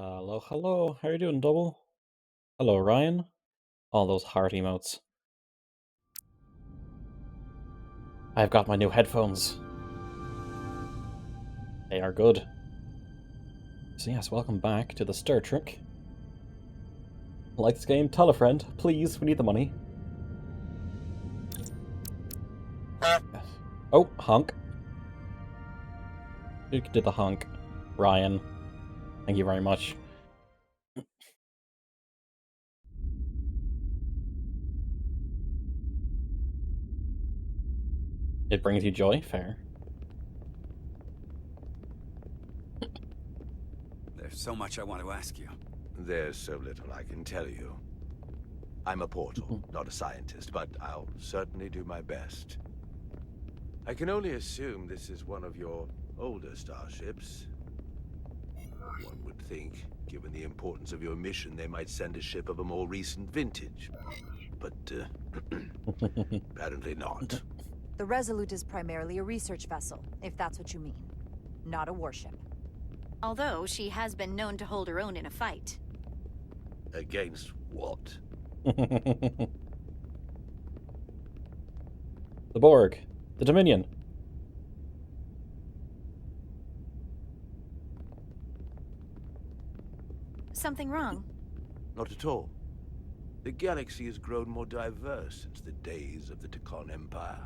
Hello, hello. How you doing, Double? Hello, Ryan. All those heart emotes. I've got my new headphones. They are good. So yes, welcome back to the Stir Trek. Like this game? Tell a friend. Please, we need the money. Oh, honk. Who did the honk? Ryan. Thank you very much. It brings you joy? Fair. There's so much I want to ask you. There's so little I can tell you. I'm a portal, not a scientist, but I'll certainly do my best. I can only assume this is one of your older starships. One would think, given the importance of your mission, they might send a ship of a more recent vintage. But, apparently not. The Resolute is primarily a research vessel, if that's what you mean. Not a warship. Although she has been known to hold her own in a fight. Against what? The Borg. The Dominion. Something wrong? Not at all. The galaxy has grown more diverse since the days of the Tekon Empire.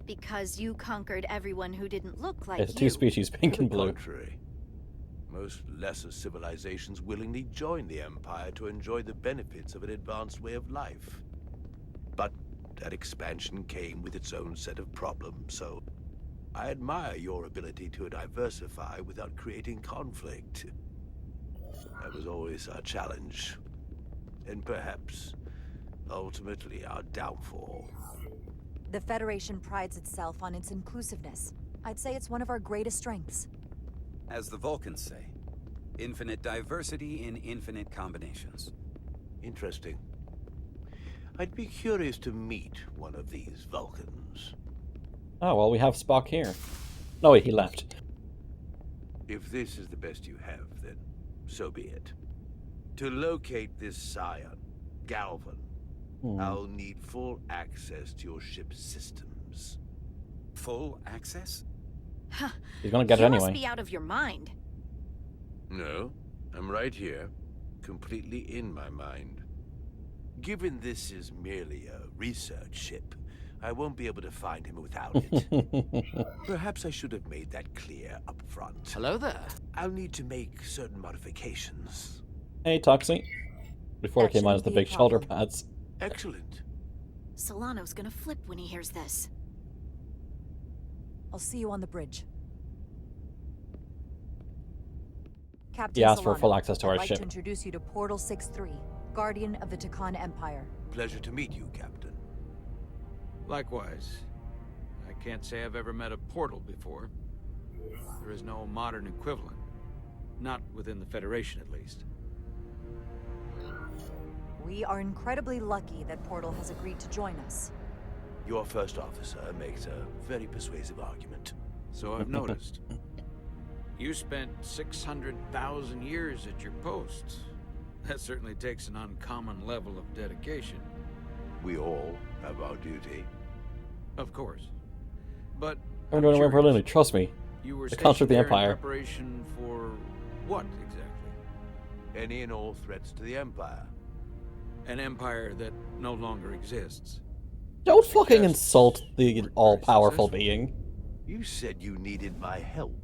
Because you conquered everyone who didn't look like It's you. two species, pink and To the blue. contrary, most lesser civilizations willingly join the Empire to enjoy the benefits of an advanced way of life. But that expansion came with its own set of problems, so I admire your ability to diversify without creating conflict. That was always our challenge, and perhaps, ultimately, our downfall. The Federation prides itself on its inclusiveness. I'd say it's one of our greatest strengths. As the Vulcans say, infinite diversity in infinite combinations. Interesting. I'd be curious to meet one of these Vulcans. Oh, well, we have Spock here. No, wait, he left. If this is the best you have, then so be it. To locate this scion, Galvan, I'll need full access to your ship's systems. Full access? Huh. He's gonna get it You anyway. must be out of your mind. No, I'm right here, completely in my mind. Given this is merely a research ship, I won't be able to find him without it. Perhaps I should have made that clear up front. Hello there. I'll need to make certain modifications. Hey, Toxie. Before That it came out as shouldn't the be a big shoulder problem. pads. Excellent. Solano's gonna flip when he hears this. I'll see you on the bridge. Captain He asked for Solano, full access to I'd our like ship. to introduce you to Portal 6-3, Guardian of the Tekon Empire. Pleasure to meet you, Captain. Likewise. I can't say I've ever met a portal before. There is no modern equivalent. Not within the Federation, at least. We are incredibly lucky that Portal has agreed to join us. Your first officer makes a very persuasive argument. So I've noticed. You spent 600,000 years at your post. That certainly takes an uncommon level of dedication. We all have our duty. Of course. But I'm doing it for Lily, trust me. you were The Council of stationed the there in Empire. preparation for what exactly? Any and all threats to the Empire. An empire that no longer exists. Don't fucking Yes. insult the We're all-powerful very being. You said you needed my help.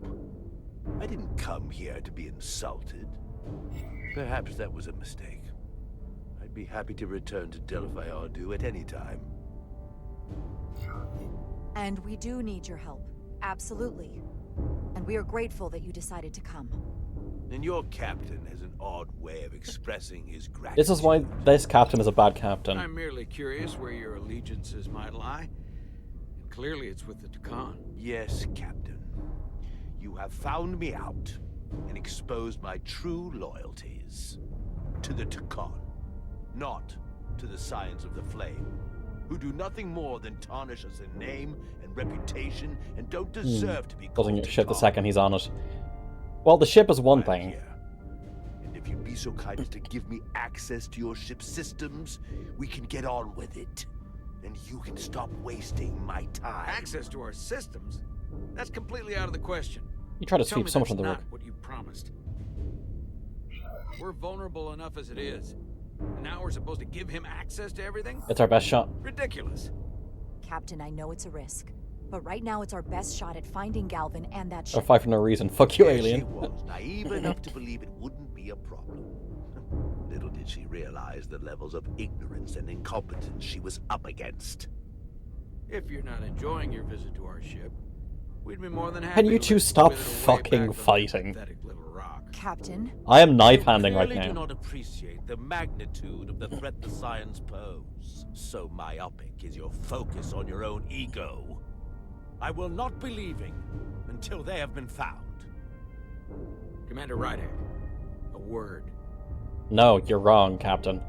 I didn't come here to be insulted. Perhaps that was a mistake. I'd be happy to return to Delphi Ardu at any time. And we do need your help. Absolutely. And we are grateful that you decided to come. And your captain has an odd way of expressing his gratitude. This is why this captain is a bad captain. I'm merely curious where your allegiances might lie. And clearly it's with the Tekon. Yes, Captain. You have found me out and exposed my true loyalties. To the Tekon, not to the Scions of the Flame, who do nothing more than tarnish us in name and reputation and don't deserve to be called Doesn't get shit the Tekon. second he's on it. Well, the ship is one I'm thing. here. And be so kind as to give me access to your ship's systems, we can get on with it. And you can stop wasting my time. Access to our systems? That's completely out of the question. You try to Tell sweep me so much that's on the not rug. what you promised. We're vulnerable enough as it is. And now we're supposed to give him access to everything? It's our best shot. Ridiculous. Captain, I know it's a risk. But right now it's our best shot at finding Galvin and that Or ship. fight for no reason. Fuck you, There She alien. was naive enough to believe it wouldn't be a problem. Little did she realize the levels of ignorance and incompetence she was up against. If you're not enjoying your visit to our ship, we'd be more than happy Can you to two let stop wither away fucking back on that fighting? pathetic little rock. Captain? I am You knife handing right clearly do now. not appreciate the magnitude of the threat the science pose. So myopic is your focus on your own ego. I will not be leaving until they have been found. Commander Ridehead, a word. No, you're wrong, Captain.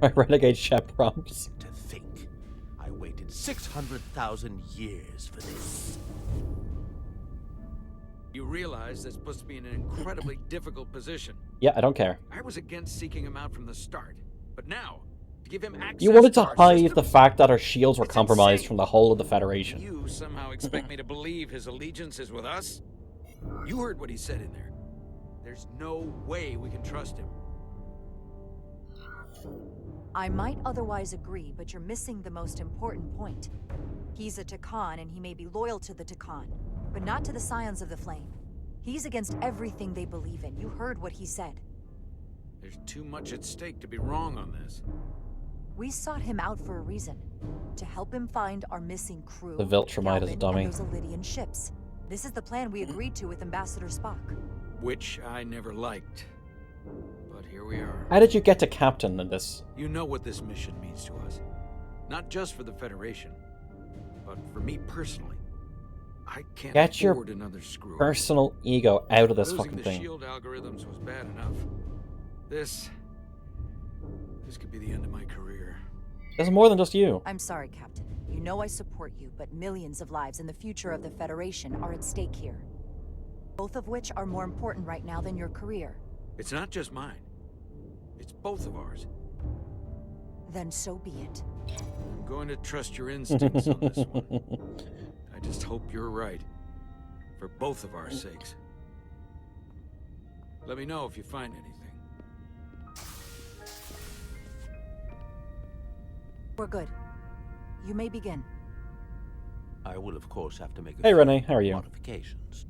My renegade ship prompts. To think, I waited 600,000 years for this. You realize that's supposed to be in an incredibly difficult position. Yeah, I don't care. I was against seeking him out from the start, but now, to give him access You wanted to our hide the systems? fact that our shields were It's compromised insane. from the whole of the Federation. You somehow expect me to believe his allegiance is with us? You heard what he said in there. There's no way we can trust him. I might otherwise agree, but you're missing the most important point. He's a Takan, and he may be loyal to the Takan, but not to the Scions of the Flame. He's against everything they believe in. You heard what he said. There's too much at stake to be wrong on this. We sought him out for a reason. To help him find our missing crew, The Viltrumite is a Galvin, dummy. and those Elydian ships. This is the plan we agreed to with Ambassador Spock. Which I never liked. But here we are. How did you get to Captain in this? You know what this mission means to us. Not just for the Federation, but for me personally. I can't Get your afford another screw. Personal ego out of this Losing fucking the thing. shield algorithms was bad enough. This could be the end of my career. There's more than just you. I'm sorry, Captain. You know I support you, but millions of lives and the future of the Federation are at stake here. Both of which are more important right now than your career. It's not just mine. It's both of ours. Then so be it. I'm going to trust your instincts on this one. I just hope you're right. For both of our sakes. Let me know if you find anything. We're good. You may begin. I will, of course, have to make a Hey, few Renee, how are you? modifications.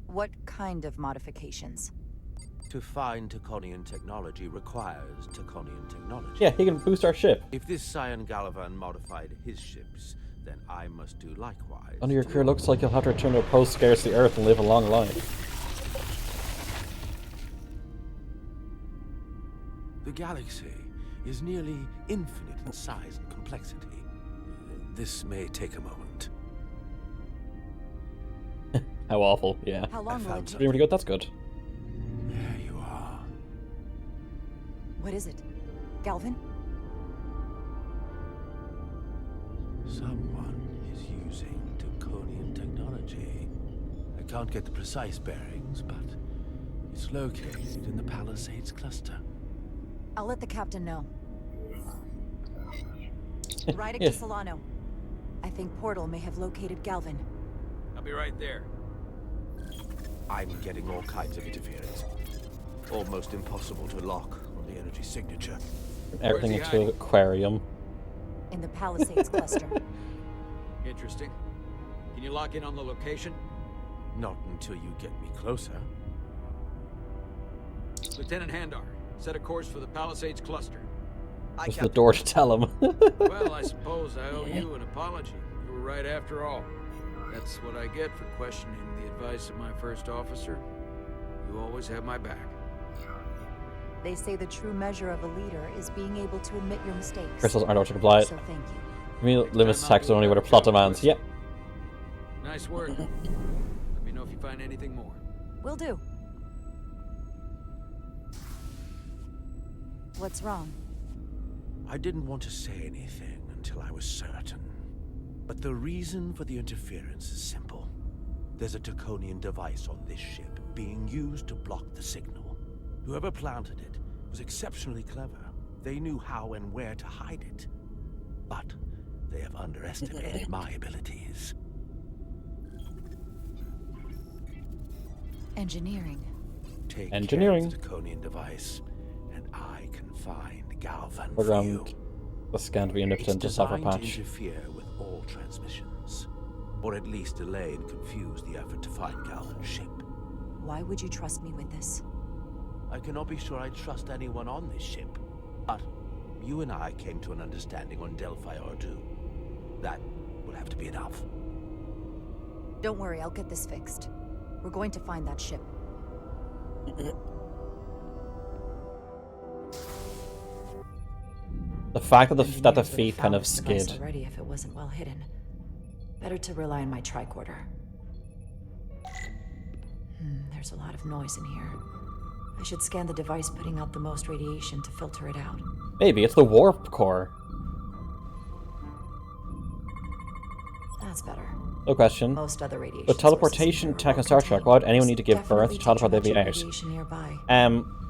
What kind of modifications? To find Taconian technology requires Taconian technology. Yeah, he can boost our ship. If this Scion Gallivan modified his ships, then I must do likewise. Under your to career, looks like you'll have to return to a post-scarcity Earth and live a long life. The galaxy is nearly infinite in size and complexity. This may take a moment. How awful, yeah. How long will found it some- take? Pretty good, that's good. There you are. What is it? Galvin? Someone is using Taconian technology. I can't get the precise bearings, but it's located in the Palisades cluster. I'll let the captain know. Ride it Yeah. to Solano. I think Portal may have located Galvin. I'll be right there. I'm getting all kinds of interference. Almost impossible to lock on the energy signature. Everything he into hiding? an aquarium. In the Palisades cluster. Interesting. Can you lock in on the location? Not until you get me closer. Lieutenant Handar, set a course for the Palisades cluster. There's the door to tell him. Well, I suppose I owe you an apology. You were right after all. That's what I get for questioning the advice of my first officer. You always have my back. They say the true measure of a leader is being able to admit your mistakes. Crystals aren't able to comply. So thank you. I mean, limits attacks only what a plot demands. Yep. Nice work. Let me know if you find anything more. Will do. What's wrong? I didn't want to say anything until I was certain. But the reason for the interference is simple. There's a Taconian device on this ship being used to block the signal. Whoever planted it was exceptionally clever. They knew how and where to hide it. But they have underestimated my abilities. Engineering. Take Engineering. care of the Taconian device, and I can find Galvan We're for around you. the scan to be It's omnipotent to suffer designed to patch. interfere with all transmissions, or at least delay and confuse the effort to find Galvan's ship. Why would you trust me with this? I cannot be sure I trust anyone on this ship, but you and I came to an understanding on Delphi Ordu. That will have to be enough. Don't worry, I'll get this fixed. We're going to find that ship. The fact that the Engineers would have feet found kind of this device skid. already if it wasn't well hidden. Better to rely on my tricorder. There's a lot of noise in here. I should scan the device putting out the most radiation to filter it out. Maybe it's the warp core. That's better. No question. Most other radiation. With teleportation sources tech are and Star Trek, why would anyone need to give birth to definitely teleport their way tetrametric out? radiation nearby.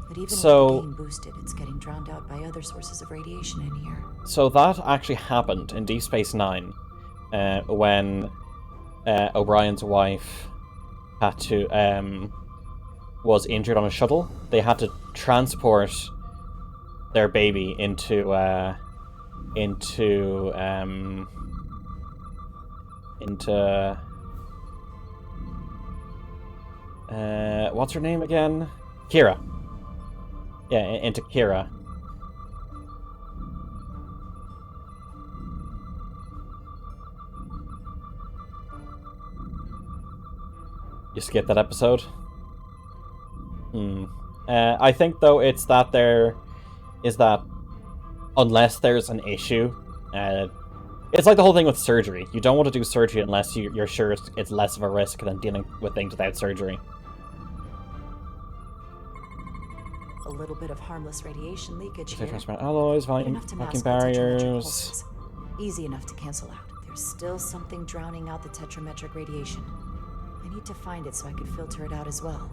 But even So- with the gain boosted, it's getting drowned out by other sources of radiation in here. So that actually happened in Deep Space Nine, when O'Brien's wife had to was injured on a shuttle. They had to transport their baby into what's her name again? Kira. Yeah, into Kira. You skipped that episode? I think, though, it's that unless there's an issue, it's like the whole thing with surgery. You don't want to do surgery unless you're sure it's less of a risk than dealing with things without surgery. A little bit of harmless radiation leakage here. Transparent alloys, Good enough to vacuum mask the tetrametric barriers. pulses. Easy enough to cancel out. There's still something drowning out the tetrametric radiation. I need to find it so I could filter it out as well.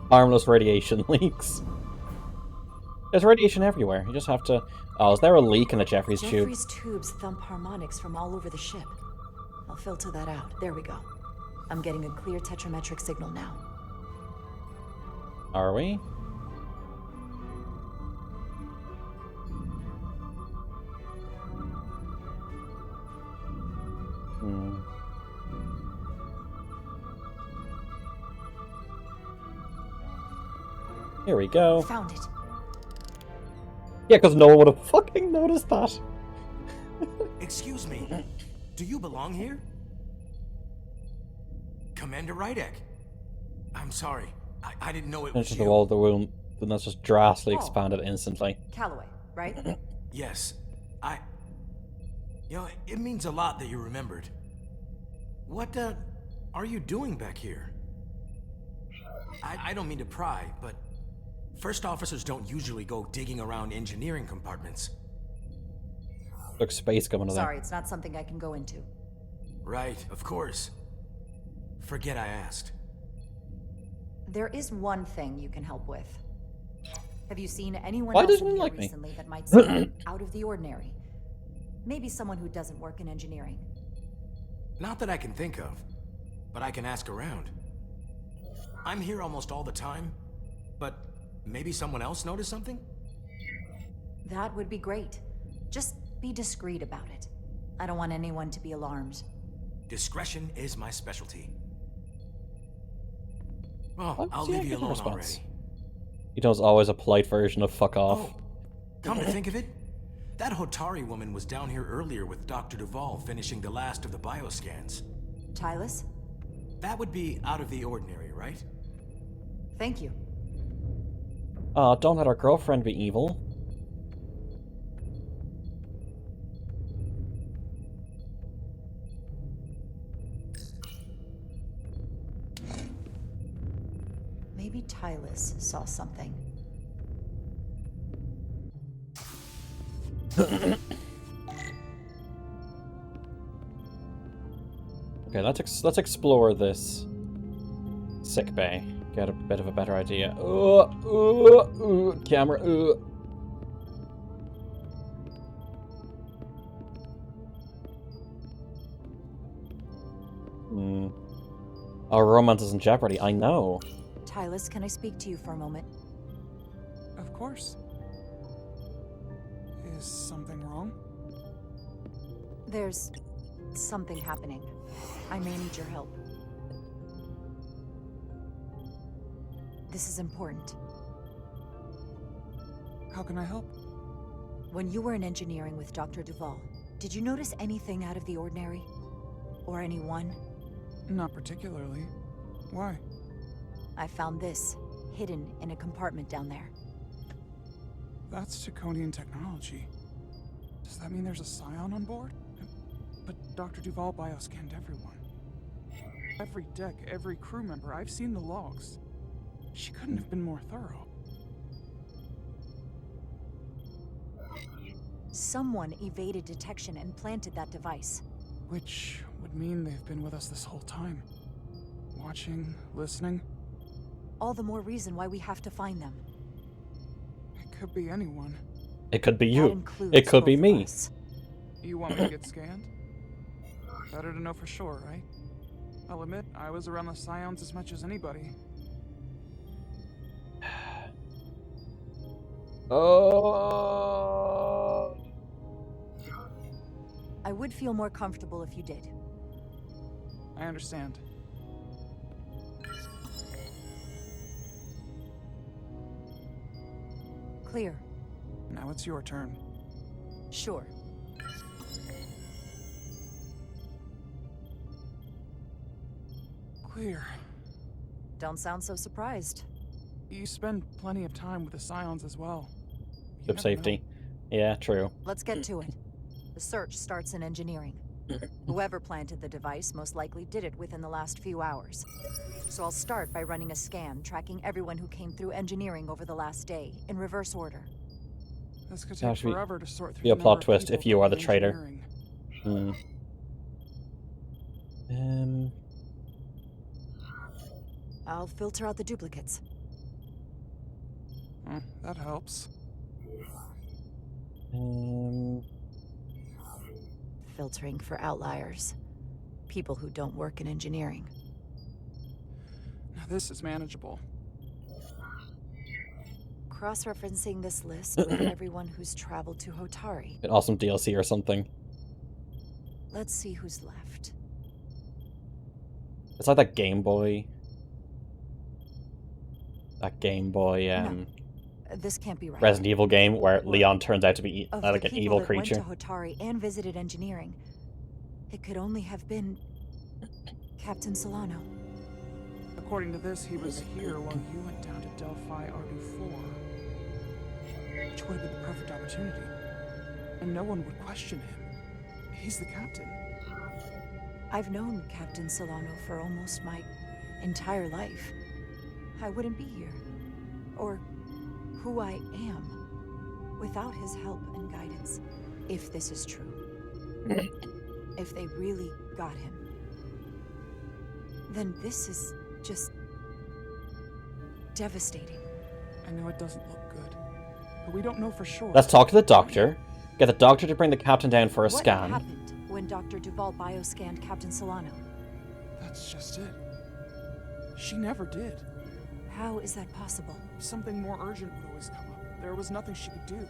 Harmless radiation leaks. There's radiation everywhere. You just have to... Oh, is there a leak in the Jeffries tube? Jeffries tubes thump harmonics from all over the ship. I'll filter that out. There we go. I'm getting a clear tetrametric signal now. Are we? Here we go. Found it. Yeah, because no one would have fucking noticed that. Excuse me, do you belong here? Commander Rydek. I'm sorry, I didn't know it was Into you. the wall of the room, then that's just drastically Oh. expanded instantly. Calloway, right? Yes, You know, it means a lot that you remembered. What, are you doing back here? I don't mean to pry, but first officers don't usually go digging around engineering compartments. Looks space coming to Sorry, it's not something I can go into. Right, of course. Forget I asked. There is one thing you can help with. Have you seen anyone Why else doesn't in he here like me? recently that might seem out of the ordinary? Maybe someone who doesn't work in engineering. Not that I can think of, but I can ask around. I'm here almost all the time, but maybe someone else noticed something? That would be great. Just be discreet about it. I don't want anyone to be alarmed. Discretion is my specialty. Well, Why I'll was he leave you getting a alone response? already. He does always a polite version of fuck off. Oh, come to think of it, that Hotari woman was down here earlier with Dr. Duvall finishing the last of the bioscans. Tylus? That would be out of the ordinary, right? Thank you. Don't let our girlfriend be evil. Maybe Tylus saw something. Okay, let's explore this sick bay. Get a bit of a better idea. Camera. Our romance is in jeopardy. I know. Tylus, can I speak to you for a moment? Of course. Is something wrong? There's something happening. I may need your help. This is important. How can I help? When you were in engineering with Dr. Duval, did you notice anything out of the ordinary? Or anyone? Not particularly. Why? I found this, hidden in a compartment down there. That's Taconian technology. Does that mean there's a scion on board? But Dr. Duval bioscanned everyone. Every deck, every crew member, I've seen the logs. She couldn't have been more thorough. Someone evaded detection and planted that device. Which would mean they've been with us this whole time. Watching, listening. All the more reason why we have to find them. It could be anyone. It could be That you. includes It could be both of me. us. You want me to get scanned? Better to know for sure, right? I'll admit, I was around the Scions as much as anybody. Oh. I would feel more comfortable if you did. I understand. Clear. Now it's your turn. Sure. Clear. Don't sound so surprised. You spend plenty of time with the Scions as well. You Ship never safety. Yeah, true. Let's get to it. The search starts in engineering. Whoever planted the device most likely did it within the last few hours. So I'll start by running a scan, tracking everyone who came through engineering over the last day, in reverse order. This could That take should be- forever to sort through be a the plot number of twist people if you are the from traitor. engineering. I'll filter out the duplicates. That helps. Filtering for outliers. People who don't work in engineering. Now this is manageable. Cross-referencing this list with everyone who's traveled to Hotari. An awesome DLC or something. Let's see who's left. It's like that Game Boy. No, this can't be right. Resident Evil game where Leon turns out to be Of like the an people evil that creature. went to Hotari and visited engineering, it could only have been Captain Solano. According to this, he was here while you went down to Delphi Ardu 4. Which would have been the perfect opportunity. And no one would question him. He's the captain. I've known Captain Solano for almost my entire life. I wouldn't be here, or who I am, without his help and guidance. If this is true. If they really got him. Then this is just devastating. I know it doesn't look good, but we don't know for sure. Let's talk to the doctor. Get the doctor to bring the captain down for a What scan. happened when Dr. Duval bioscanned Captain Solano? That's just it. She never did. How is that possible? Something more urgent would always come up. There was nothing she could do.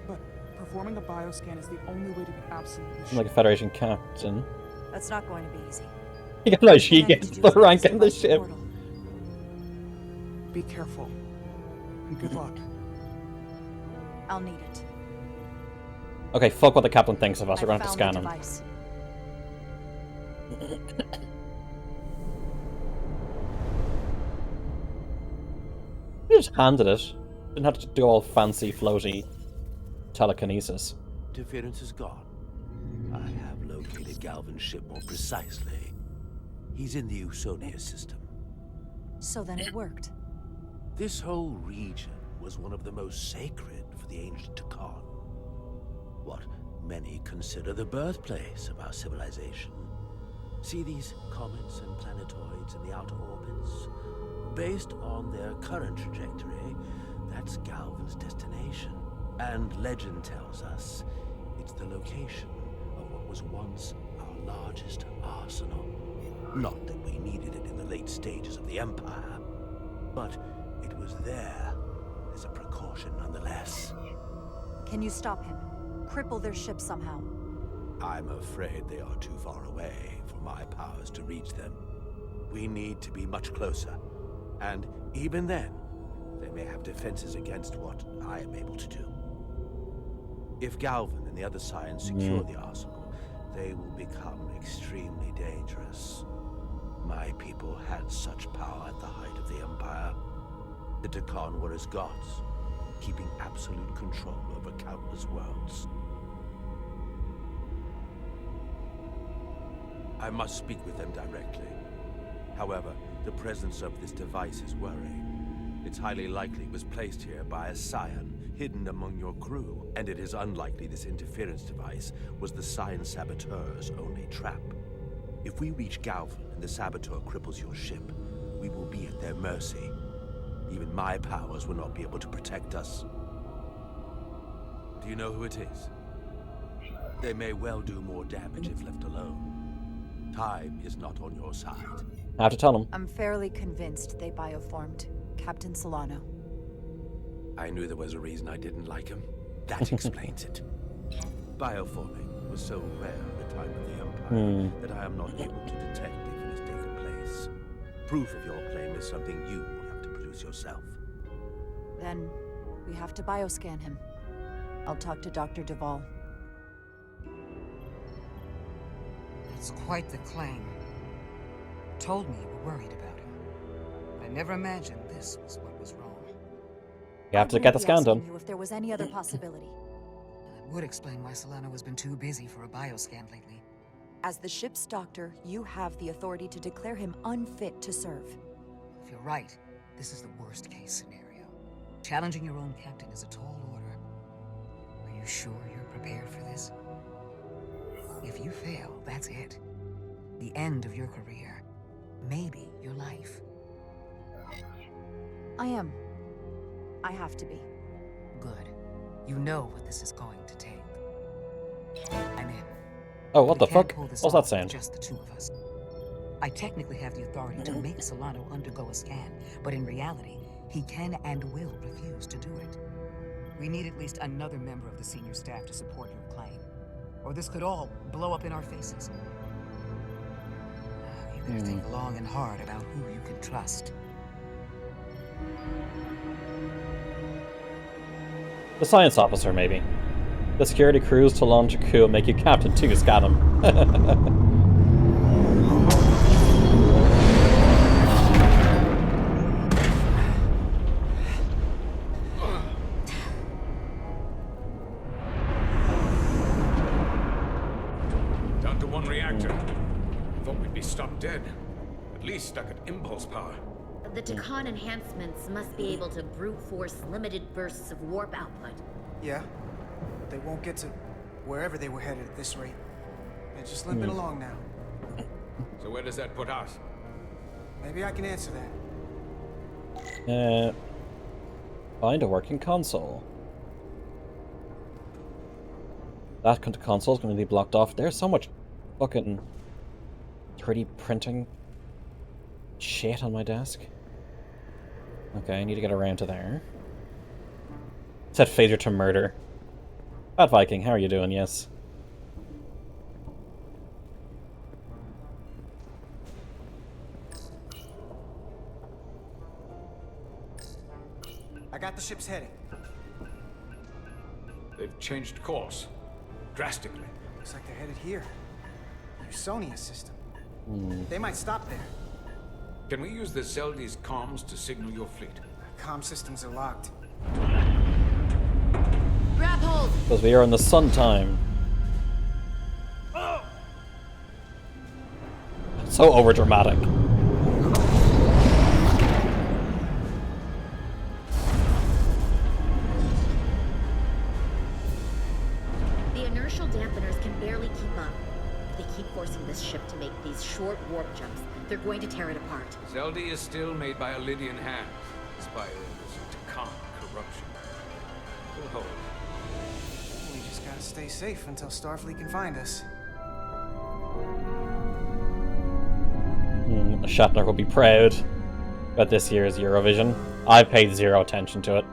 But performing a bioscan is the only way to be absolutely I'm sure. like a Federation captain. That's not going to be easy. You know, she All I have gets to do the is rank press in the device ship. portal. Be careful. And good luck. I'll need it. Okay, fuck what the captain thinks of us. We're I gonna have to found scan the him. device. You just handed it. Didn't have to do all fancy, floaty telekinesis. Interference is gone. I have located Galvin's ship more precisely. He's in the Usonia system. So then it worked. This whole region was one of the most sacred for the ancient Takan. many consider the birthplace of our civilization. See these comets and planetoids in the outer orbits? Based on their current trajectory, that's Galvan's destination. And legend tells us it's the location of what was once our largest arsenal. Not that we needed it in the late stages of the Empire, but it was there as a precaution nonetheless. Can you stop him? Cripple their ship somehow. I'm afraid they are too far away for my powers to reach them. We need to be much closer. And even then, they may have defenses against what I am able to do. If Galvan and the other Scions secure the arsenal, they will become extremely dangerous. My people had such power at the height of the Empire. The Tekon were as gods, keeping absolute control over countless worlds. I must speak with them directly. However, the presence of this device is worrying. It's highly likely it was placed here by a Scion, hidden among your crew, and it is unlikely this interference device was the Scion Saboteur's only trap. If we reach Galvan and the Saboteur cripples your ship, we will be at their mercy. Even my powers will not be able to protect us. Do you know who it is? They may well do more damage if left alone. Time is not on your side. I have to tell him. I'm fairly convinced they bioformed Captain Solano. I knew there was a reason I didn't like him. That explains it. Bioforming was so rare at the time of the Empire that I am not able to detect if it has taken place. Proof of your claim is something you will have to produce yourself. Then we have to bioscan him. I'll talk to Dr. Duvall. It's quite the claim. Told me you were worried about him. But I never imagined this was what was wrong. You have to get the scan done. You if there was any other possibility. That would explain why Solano has been too busy for a bioscan lately. As the ship's doctor, you have the authority to declare him unfit to serve. If you're right, this is the worst case scenario. Challenging your own captain is a tall order. Are you sure you're prepared for this? If you fail, that's it. The end of your career. Maybe your life. I am. I have to be. Good. You know what this is going to take. I'm in. Oh, what the We can't fuck? pull this What's off that saying? with just the two of us. I technically have the authority to make Solano undergo a scan, but in reality, he can and will refuse to do it. We need at least another member of the senior staff to support your claim, or this could all blow up in our faces. You better think long and hard about who you can trust. The science officer, maybe. The security crews to launch a coup and make you captain to scan him. Down to one reactor. Thought we'd be stopped dead. At least stuck at impulse power. The Tekon enhancements must be able to brute force limited bursts of warp output. Yeah, but they won't get to wherever they were headed at this rate. They're just limping along now. So where does that put us? Maybe I can answer that. Find a working console. That console's going to be blocked off. There's so much fucking 3D printing shit on my desk. Okay, I need to get around to there. Set phaser to murder. Bad Viking, how are you doing? Yes. I got the ship's heading. They've changed course. Drastically. Looks like they're headed here. Your Sonia system. They might stop there. Can we use the Zeldi's comms to signal your fleet? Comm systems are locked. Grab hold! Because we are in the sun time. So overdramatic. The inertial dampeners can barely keep up. If they keep forcing this ship to make these short warp jumps, they're going to tear it apart. Zeldi is still made by Lydian hands, inspired this Takan corruption. We'll hold. We just gotta stay safe until Starfleet can find us. Shatner will be proud about this year's Eurovision. I paid zero attention to it.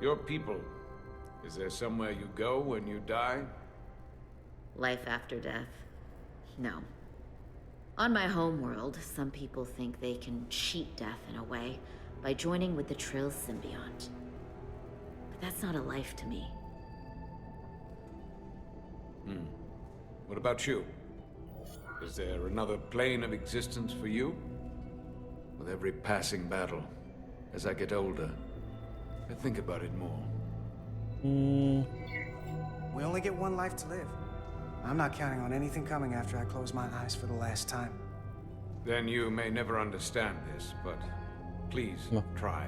Your people. Is there somewhere you go when you die? Life after death? No. On my homeworld, some people think they can cheat death in a way by joining with the Trill symbiont. But that's not a life to me. What about you? Is there another plane of existence for you? With every passing battle, as I get older, I think about it more. We only get one life to live. I'm not counting on anything coming after I close my eyes for the last time. Then you may never understand this, but please try.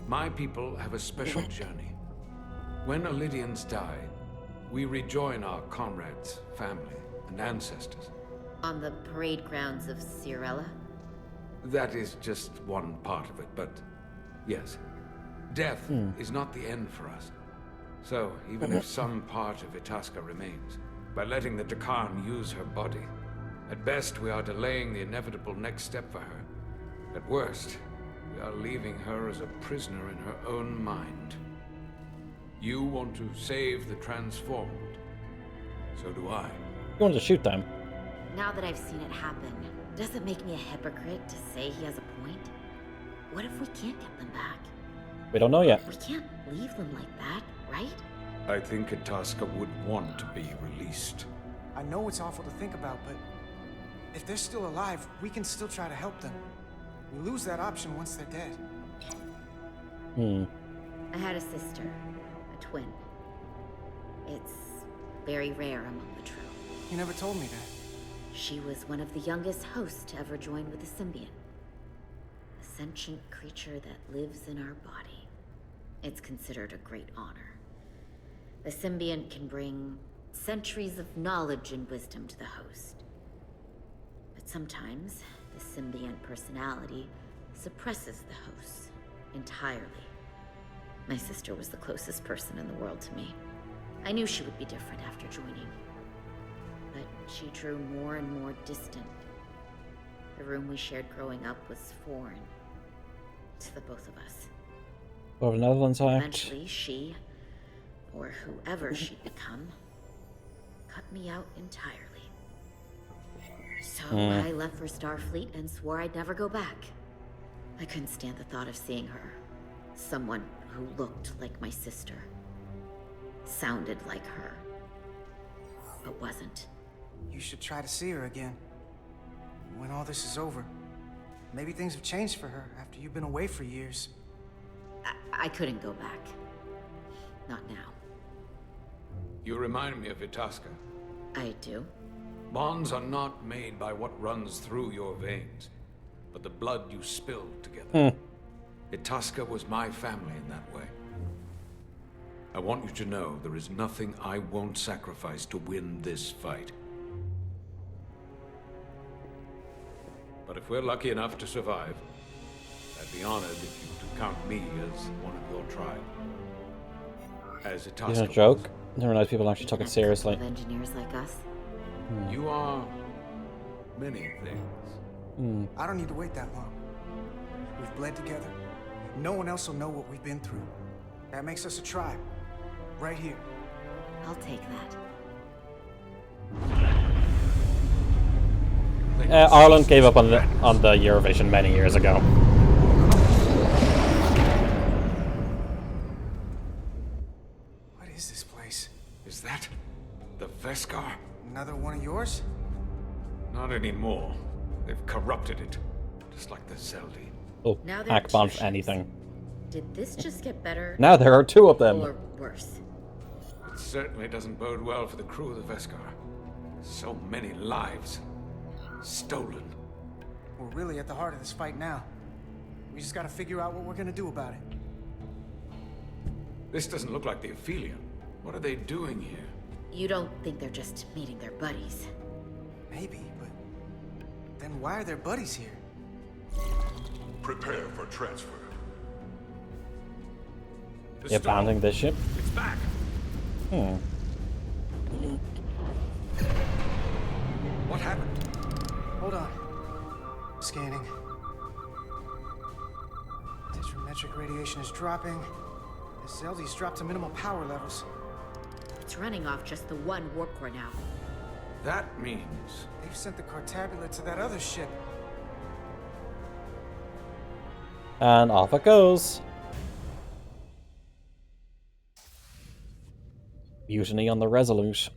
My people have a special journey. When Lydians die, we rejoin our comrades, family, and ancestors. On the parade grounds of Cirella? That is just one part of it, but yes. Death is not the end for us. So, even if some part of Itasca remains, by letting the Takan use her body, at best we are delaying the inevitable next step for her. At worst, we are leaving her as a prisoner in her own mind. You want to save the transformed. So do I. You want to shoot them? Now that I've seen it happen, does it make me a hypocrite to say he has a point? What if we can't get them back? We don't know yet. We can't leave them like that, right? I think Itasca would want to be released. I know it's awful to think about, but if they're still alive, we can still try to help them. We lose that option once they're dead. I had a sister, a twin. It's very rare among the Trill. You never told me that. She was one of the youngest hosts to ever join with the symbiont. A sentient creature that lives in our body. It's considered a great honor. The symbiont can bring centuries of knowledge and wisdom to the host. But sometimes, the symbiont personality suppresses the host entirely. My sister was the closest person in the world to me. I knew she would be different after joining. But she drew more and more distant. The room we shared growing up was foreign to the both of us. Or Netherlands act. Eventually, she, or whoever she'd become, cut me out entirely. So I left for Starfleet and swore I'd never go back. I couldn't stand the thought of seeing her. Someone who looked like my sister. Sounded like her. But wasn't. You should try to see her again. When all this is over. Maybe things have changed for her after you've been away for years. I couldn't go back. Not now. You remind me of Itasca. I do? Bonds are not made by what runs through your veins, but the blood you spilled together. Itasca was my family in that way. I want you to know there is nothing I won't sacrifice to win this fight. But if we're lucky enough to survive, I'd be honored if you to count me as one of your tribe. As Itasca Isn't a joke? I didn't realize people actually took it seriously. Of engineers like us. You are many things. I don't need to wait that long. We've bled together. No one else will know what we've been through. That makes us a tribe. Right here. I'll take that. Ireland gave up on the Eurovision many years ago. What is this place? Is that the Veskar? Another one of yours? Not anymore. They've corrupted it, just like the Zeldi. Oh, Now there hack are bomb two for anything. Did this just get better? Now there are two of them. Or worse? It certainly doesn't bode well for the crew of the Veskar. So many lives stolen. We're really at the heart of this fight now. We just gotta figure out what we're gonna do about it. This doesn't look like the Aphelion. What are they doing here? You don't think they're just meeting their buddies? Maybe, but then why are their buddies here? Prepare for transfer. You're abandoning this ship? It's back. What happened? Hold on. Scanning. Metric radiation is dropping. The Zeldy's dropped to minimal power levels. It's running off just the one warp core now. That means... They've sent the Cartabula to that other ship. And off it goes. Mutiny on the Resolute.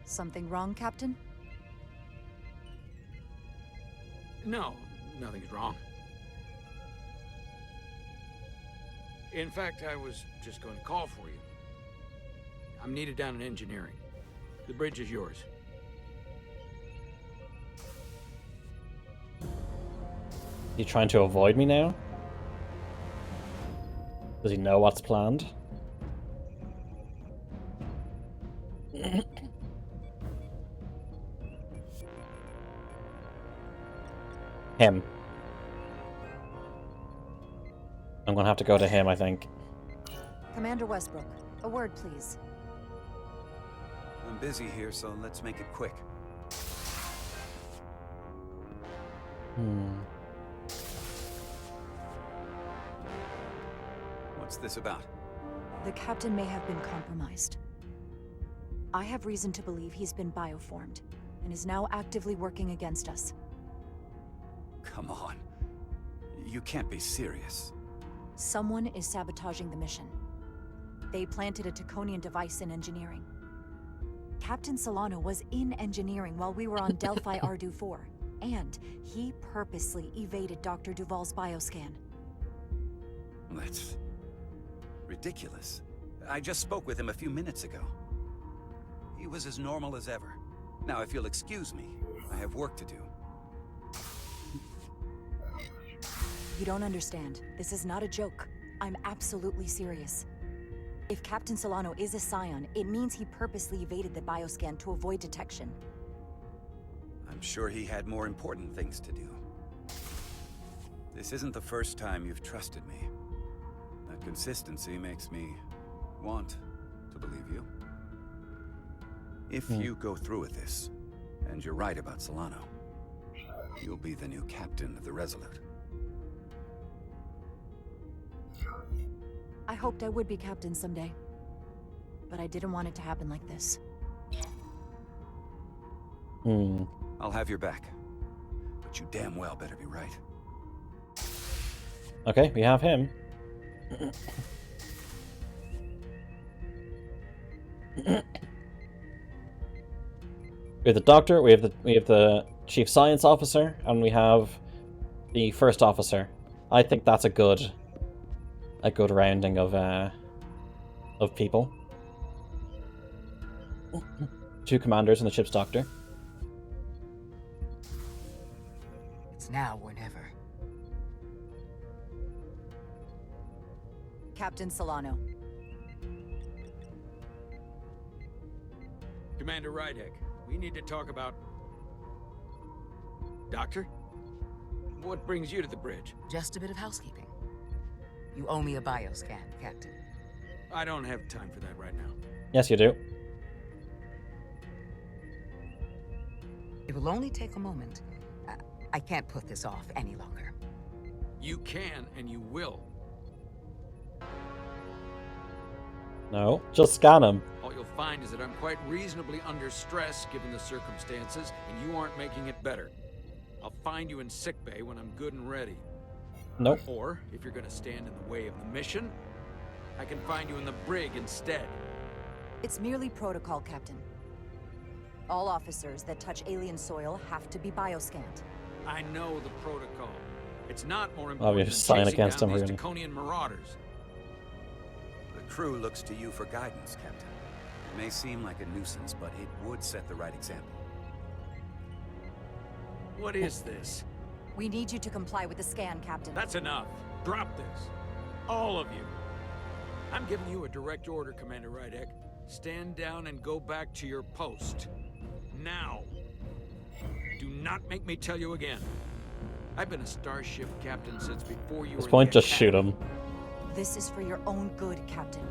Something wrong, Captain? No, nothing's wrong. In fact, I was just going to call for you. I'm needed down in engineering. The bridge is yours. He trying to avoid me now? Does he know what's planned? Him. I'm gonna have to go to him, I think. Commander Westbrook, a word, please. I'm busy here, so let's make it quick. What's this about? The captain may have been compromised. I have reason to believe he's been bioformed, and is now actively working against us. Come on. You can't be serious. Someone is sabotaging the mission. They planted a Taconian device in engineering. Captain Solano was in engineering while we were on Delphi Ardu 4, and he purposely evaded Dr. Duval's bioscan. That's ridiculous. I just spoke with him a few minutes ago. He was as normal as ever. Now, if you'll excuse me, I have work to do. You don't understand. This is not a joke. I'm absolutely serious. If Captain Solano is a Scion, it means he purposely evaded the bioscan to avoid detection. I'm sure he had more important things to do. This isn't the first time you've trusted me. That consistency makes me want to believe you. If you go through with this, and you're right about Solano, you'll be the new captain of the Resolute. I hoped I would be captain someday, but I didn't want it to happen like this. I'll have your back, but you damn well better be right. Okay, we have him. We have the doctor, we have the chief science officer, and we have the first officer. I think that's a good rounding of people. 2 commanders and the ship's doctor. It's now or never. Captain Solano. Commander Rydek, we need to talk about... Doctor? What brings you to the bridge? Just a bit of housekeeping. You owe me a bioscan, Captain. I don't have time for that right now. Yes, you do. It will only take a moment. I can't put this off any longer. You can, and you will. No, just scan him. All you'll find is that I'm quite reasonably under stress given the circumstances, and you aren't making it better. I'll find you in sickbay when I'm good and ready. Nope. Or, if you're gonna stand in the way of the mission, I can find you in the brig instead. It's merely protocol, Captain. All officers that touch alien soil have to be bioscanned. I know the protocol. It's not more Oh, important we than just sign chasing against down him, these really. Draconian marauders. The crew looks to you for guidance, Captain. It may seem like a nuisance, but it would set the right example. What is this? We need you to comply with the scan, Captain. That's enough. Drop this. All of you. I'm giving you a direct order, Commander Rydek. Stand down and go back to your post. Now. Do not make me tell you again. I've been a starship captain since before you At this were point, in the just shoot academy. him. This is for your own good, Captain.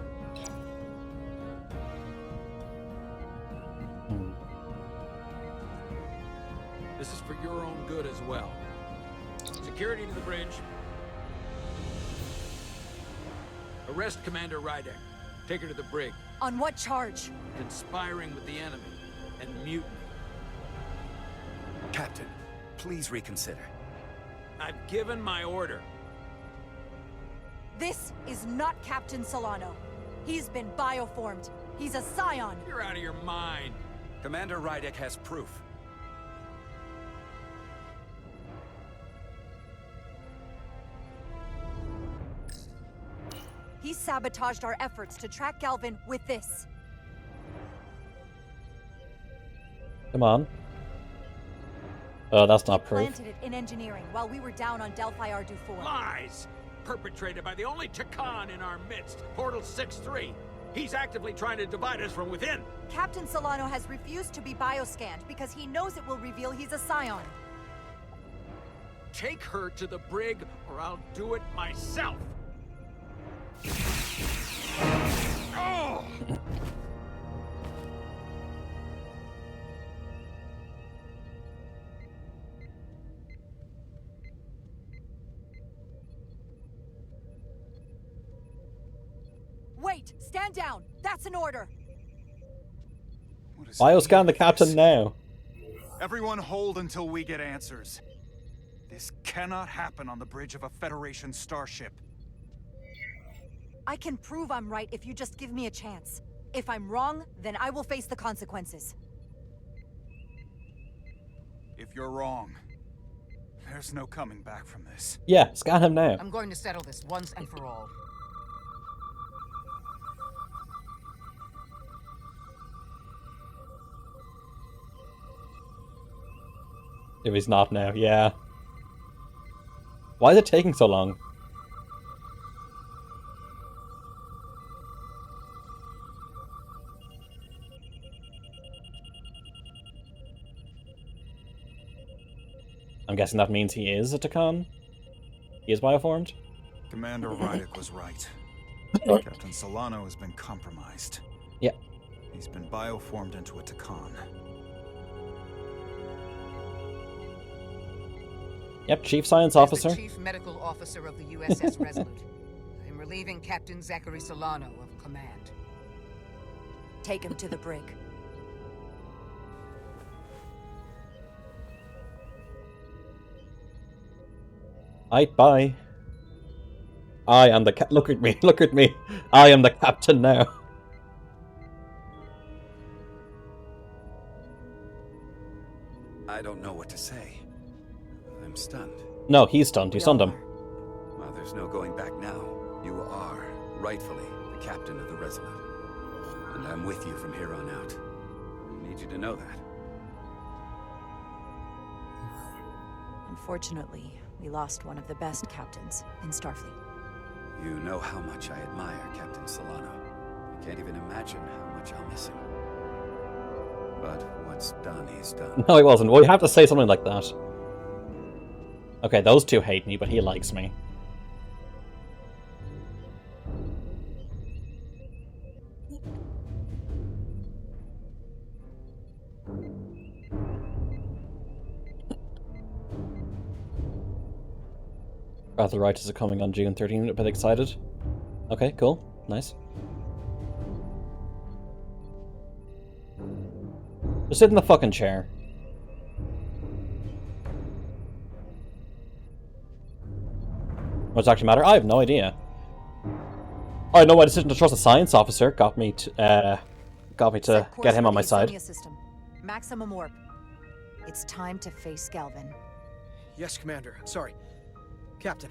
This is for your own good as well. Security to the bridge. Arrest Commander Rydek. Take her to the brig. On what charge? Conspiring with the enemy and mutiny. Captain, please reconsider. I've given my order. This is not Captain Solano. He's been bioformed. He's a scion. You're out of your mind. Commander Rydek has proof. He sabotaged our efforts to track Galvin with this. Come on. Oh, that's not proof. Planted it in engineering while we were down on Delphi Ardu-4. Lies! Perpetrated by the only Takan in our midst, Portal 6-3. He's actively trying to divide us from within. Captain Solano has refused to be bioscanned because he knows it will reveal he's a scion. Take her to the brig, or I'll do it myself. Oh! Wait! Stand down! That's an order! Bioscan the captain now. Everyone hold until we get answers. This cannot happen on the bridge of a Federation starship. I can prove I'm right if you just give me a chance. If I'm wrong, then I will face the consequences. If you're wrong, there's no coming back from this. Yeah, scan him now. I'm going to settle this once and for all. If he's not now, yeah. Why is it taking so long? I'm guessing that means he is a Takan? He is bioformed? Commander Rydek was right. Captain Solano has been compromised. Yeah. He's been bioformed into a Takan. Yep, Chief Science As Officer. the Chief Medical Officer of the USS Resolute, I'm relieving Captain Zachary Solano of command. Take him to the brig. Aight, bye. I am the look at me, look at me. I am the captain now. I don't know what to say. I'm stunned. No, he's stunned. You stunned him. Well, there's no going back now. You are, rightfully, the captain of the Resolute. And I'm with you from here on out. I need you to know that. Unfortunately, we lost one of the best captains in Starfleet. You know how much I admire Captain Solano. You can't even imagine how much I'll miss him. But what's done is done. No, he wasn't. Well, you have to say something like that. Okay, those two hate me, but he likes me. Wrath of the Righteous are coming on June 13th. A bit excited. Okay, cool. Nice. Just sit in the fucking chair. What's actually matter? I have no idea. I know my decision to trust a science officer got me to get him on my side. System. Maximum warp. It's time to face Galvin. Yes, Commander. Sorry. Captain.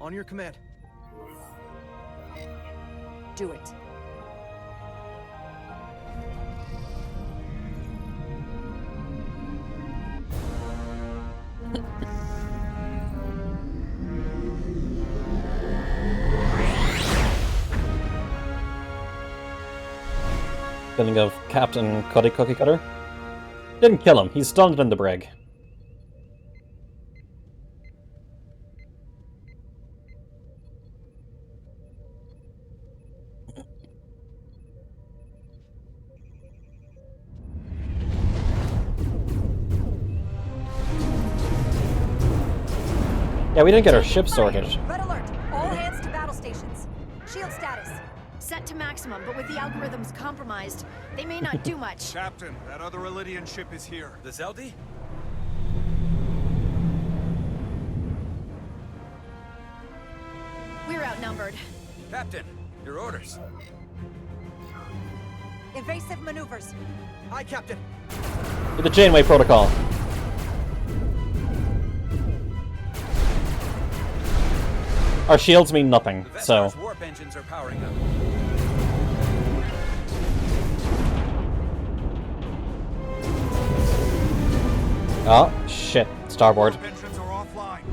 On your command. Do it. Killing of Captain Cookie Cutter. Didn't kill him, he's stunned in the brig. Yeah, we didn't get our ship sorted. Red alert! All hands to battle stations. Shield status. Set to maximum, but with the algorithms compromised, they may not do much. Captain, that other Elydian ship is here. The Zeldi? We're outnumbered. Captain, your orders. Evasive maneuvers. Aye, Captain. Do the Janeway protocol. Our shields mean nothing, so... Vestar's warp engines are powering up. Oh, shit. Starboard. Warp engines are offline.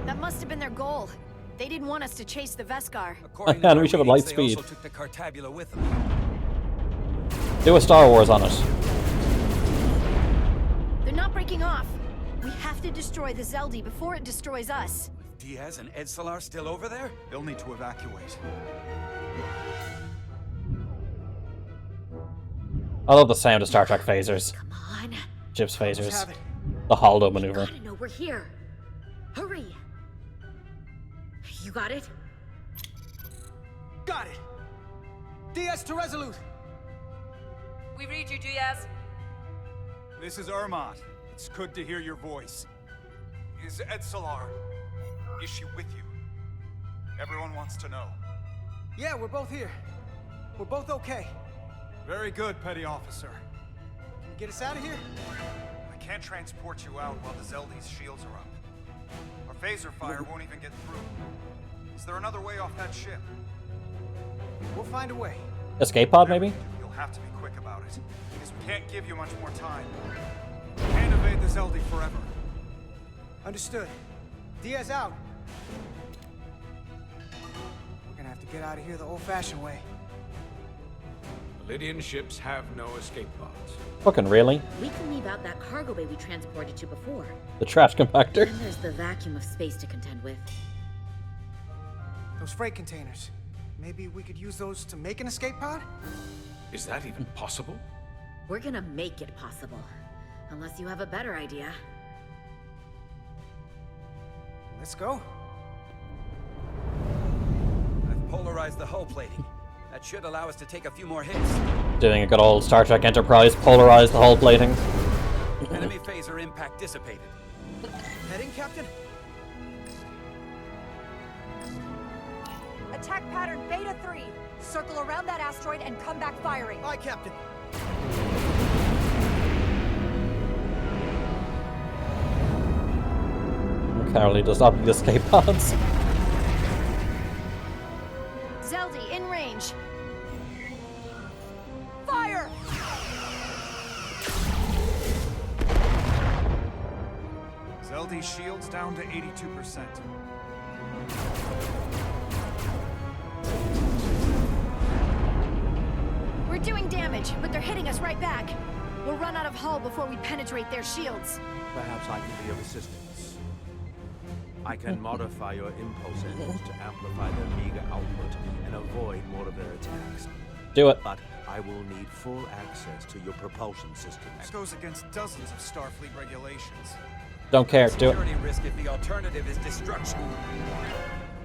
That must have been their goal. They didn't want us to chase the Veskar. According to And my we should have readings, light they speed. also took the Cartabula with them. Do a Star Wars on it. They're not breaking off. We have to destroy the Zeldi before it destroys us. With Diaz and Edsalar still over there? They'll need to evacuate. I love the sound of Star Trek phasers. Come on. Ship's Let's phasers. have it. The Holdo maneuver. Gotta know we're here. Hurry. You got it? Got it. DS to Resolute. We read you, Diaz. This is Ermot. It's good to hear your voice. Is Edsalar... is she with you? Everyone wants to know. Yeah, we're both here. We're both okay. Very good, Petty Officer. Can you get us out of here? I can't transport you out while the Zeldi's shields are up. Our phaser fire won't even get through. Is there another way off that ship? We'll find a way. Escape pod, maybe? You'll have to be quick about it, because we can't give you much more time. We can't evade the Zeldi forever. Understood. Diaz out. We're gonna have to get out of here the old-fashioned way. Lydian ships have no escape pods. Fucking really? We can leave out that cargo bay we transported to before. The trash compactor. Then there's the vacuum of space to contend with. Those freight containers. Maybe we could use those to make an escape pod? Is that even possible? We're gonna make it possible. Unless you have a better idea. Let's go. I've polarized the hull plating. That should allow us to take a few more hits. Doing a good old Star Trek Enterprise, polarize the hull plating. Enemy phaser impact dissipated. Heading, Captain? Attack pattern Beta 3. Circle around that asteroid and come back firing. Aye, Captain. Apparently does not need escape pods. Zeldi, in range. Fire! Zeldi's shields down to 82%. We're doing damage, but they're hitting us right back. We'll run out of hull before we penetrate their shields. Perhaps I can be of assistance. I can modify your impulse engines to amplify their meager output and avoid more of their attacks. Do it. But I will need full access to your propulsion systems. This goes against dozens of Starfleet regulations. Don't care, do it. Security risk if the alternative is destruction.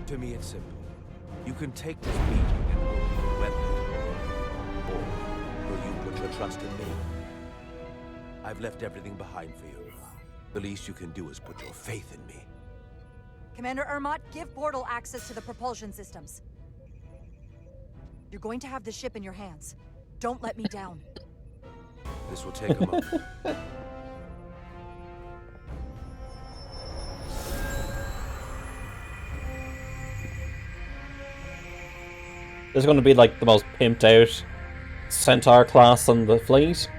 To me, it's simple. You can take this meeting and only weather it. Or will you put your trust in me? I've left everything behind for you. The least you can do is put your faith in me. Commander Ermot, give portal access to the propulsion systems. You're going to have the ship in your hands. Don't let me down. This will take a moment. This is going to be like the most pimped out Centaur class on the fleet.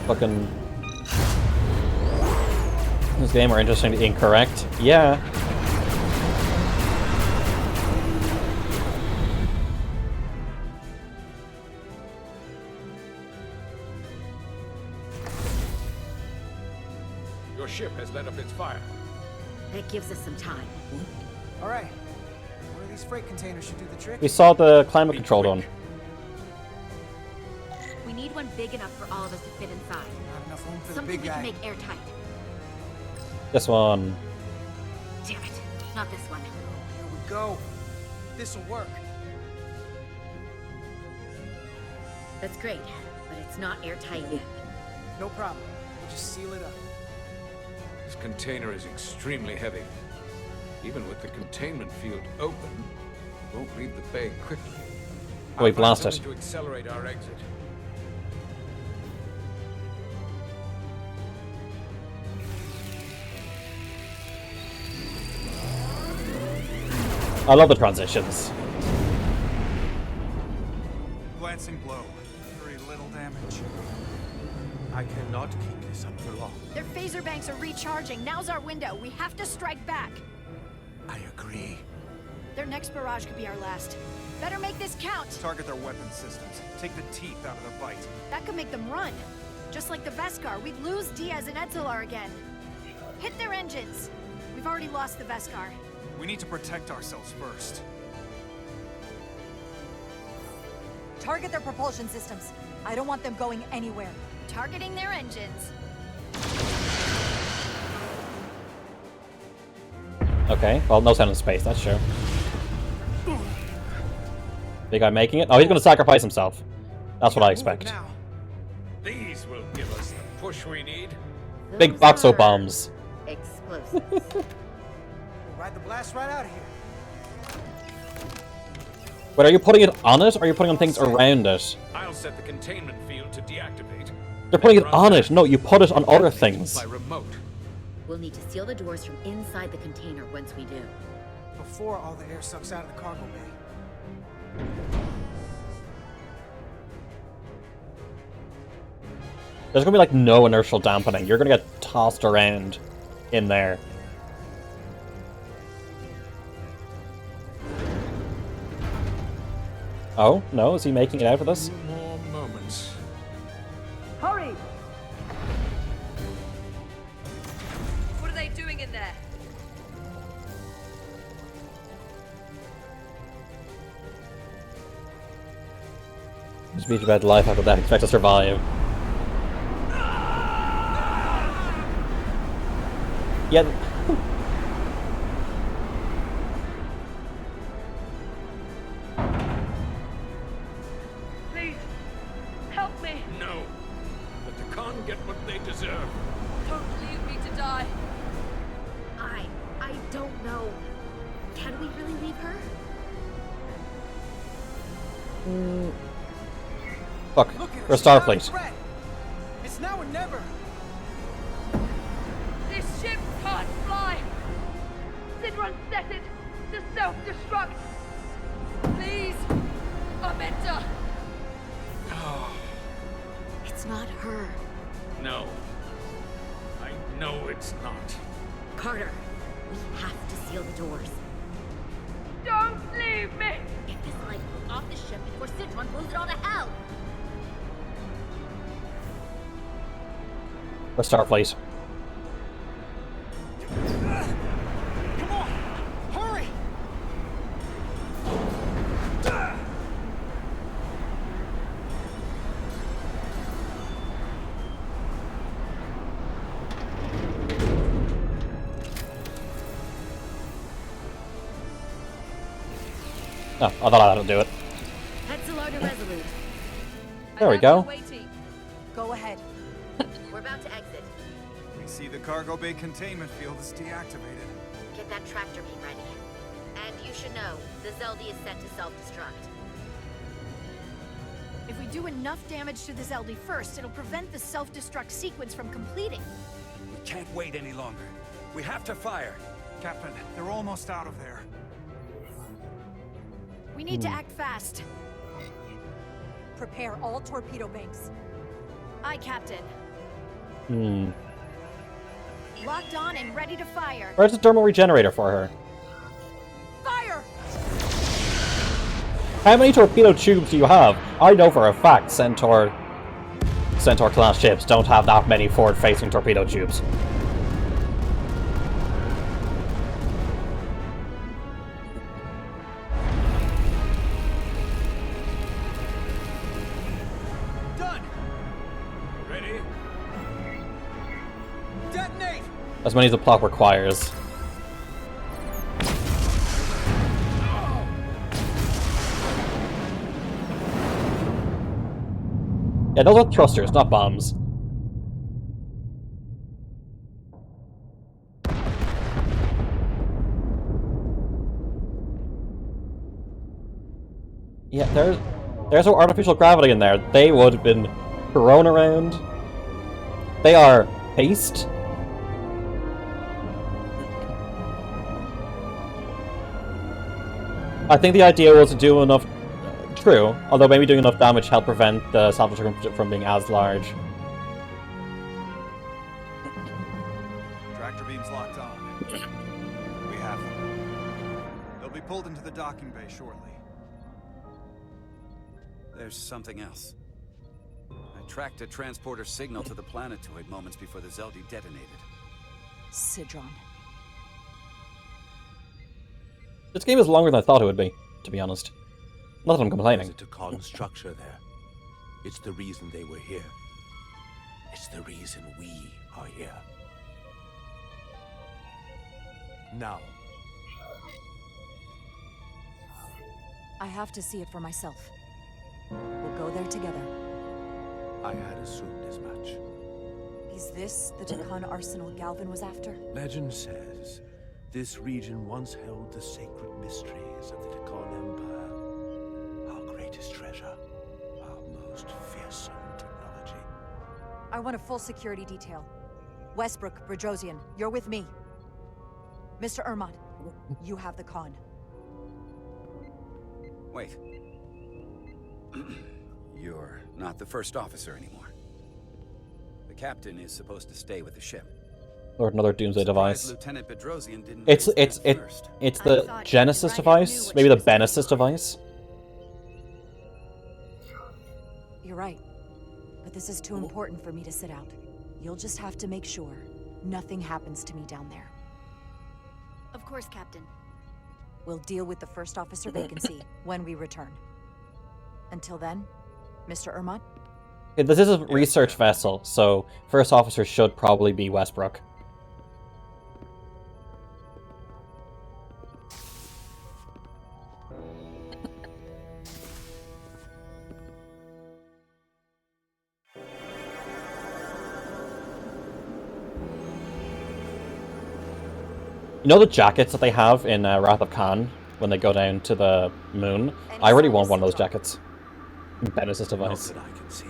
Fucking... This game are interestingly incorrect. Yeah. Your ship has let up its fire. That gives us some time. All right. One of these freight containers should do the trick. We saw the climate control one. We need one big enough for all of us to fit inside. Not enough room for Something the big we guy. can make airtight. This one. Damn it, not this one. Here we go. This'll work. That's great, but it's not airtight yet. No problem. We'll just seal it up. This container is extremely heavy. Even with the containment field open, it won't leave the bay quickly. Oh, we blast it. To accelerate our exit. I love the transitions. Glancing blow. Very little damage. I cannot keep this up for long. Their phaser banks are recharging. Now's our window. We have to strike back. I agree. Their next barrage could be our last. Better make this count. Target their weapon systems. Take the teeth out of their bite. That could make them run. Just like the Veskar, we'd lose Diaz and Etzelar again. Hit their engines. We've already lost the Veskar. We need to protect ourselves first. Target their propulsion systems. I don't want them going anywhere. Targeting their engines. Okay, well, no sound in space, that's true. Big guy making it? Oh, he's gonna sacrifice himself. That's what I expect. These will give us the push we need. Big boxo bombs. Explosives. We'll ride the blast right out of here. But are you putting it on it, or are you putting on things around it? I'll set the containment field to deactivate. They're putting it on it. No, you put it on other things. By remote. We'll need to seal the doors from inside the container once we do. Before all the air sucks out of the cargo bay. There's gonna be like no inertial dampening. You're gonna get tossed around in there. Oh, no, is he making it out of this? More moments. Hurry! What are they doing in there? Speech about life after that, expect to survive. Yeah. Please, help me! No. Let the Khan get what they deserve. Don't leave me to die. I don't know. Can we really leave her? Fuck, Look at her, we're she's not a Starfleet. threat. It's now or never. This ship can't fly! Sidron set it to self-destruct! Please, Amenta. It's not her. No. I know it's not. Carter, we have to seal the doors. Don't leave me! Get this light off the ship before Citron blows it all to hell! We're Starfleet. Come on! Hurry! Oh, I thought I had to do it. Etzelar to Resolute. There we go. Waiting. Go ahead. We're about to exit. We see the cargo bay containment field is deactivated. Get that tractor beam ready. And you should know, the Zeldy is set to self-destruct. If we do enough damage to the Zeldy first, it'll prevent the self-destruct sequence from completing. We can't wait any longer. We have to fire. Captain, they're almost out of there. We need to act fast. Prepare all torpedo banks. Aye, Captain. Hmm. Locked on and ready to fire. Where's the thermal regenerator for her? Fire! How many torpedo tubes do you have? I know for a fact Centaur class ships don't have that many forward-facing torpedo tubes. Done! Ready? Detonate! As many as the plot requires. Yeah, those are thrusters, not bombs. Yeah, there's no artificial gravity in there. They would have been thrown around. They are paste. I think the idea was to do enough. True, although maybe doing enough damage helped prevent the self-destruct from being as large. Tractor beams locked on. We have them. They'll be pulled into the docking bay shortly. There's something else. I tracked a transporter signal to the planetoid moments before the Zeldy detonated. Sidron. This game is longer than I thought it would be, to be honest. Not that I'm complaining. There's a Takan structure there. It's the reason they were here. It's the reason we are here. Now. I have to see it for myself. We'll go there together. I had assumed as much. Is this the Takan arsenal Galvin was after? Legend says this region once held the sacred mysteries of the Takan Empire. Our greatest treasure. Our most fearsome technology. I want a full security detail. Westbrook, Bridrosian, you're with me. Mr. Ermont, you have the con. Wait. You're not the first officer anymore. The captain is supposed to stay with the ship. Or another Doomsday device. Lieutenant Bedrosian didn't It's raise that first. the Genesis device, maybe the Benesis device. You're right. But this is too important for me to sit out. You'll just have to make sure nothing happens to me down there. Of course, Captain. We'll deal with the first officer vacancy when we return. Until then, Mr. Ermont? Yeah, this is a research vessel, so first officer should probably be Westbrook. You know the jackets that they have in Wrath of Khan when they go down to the moon? I really want one of those jackets. Benesis device. Not that I can see.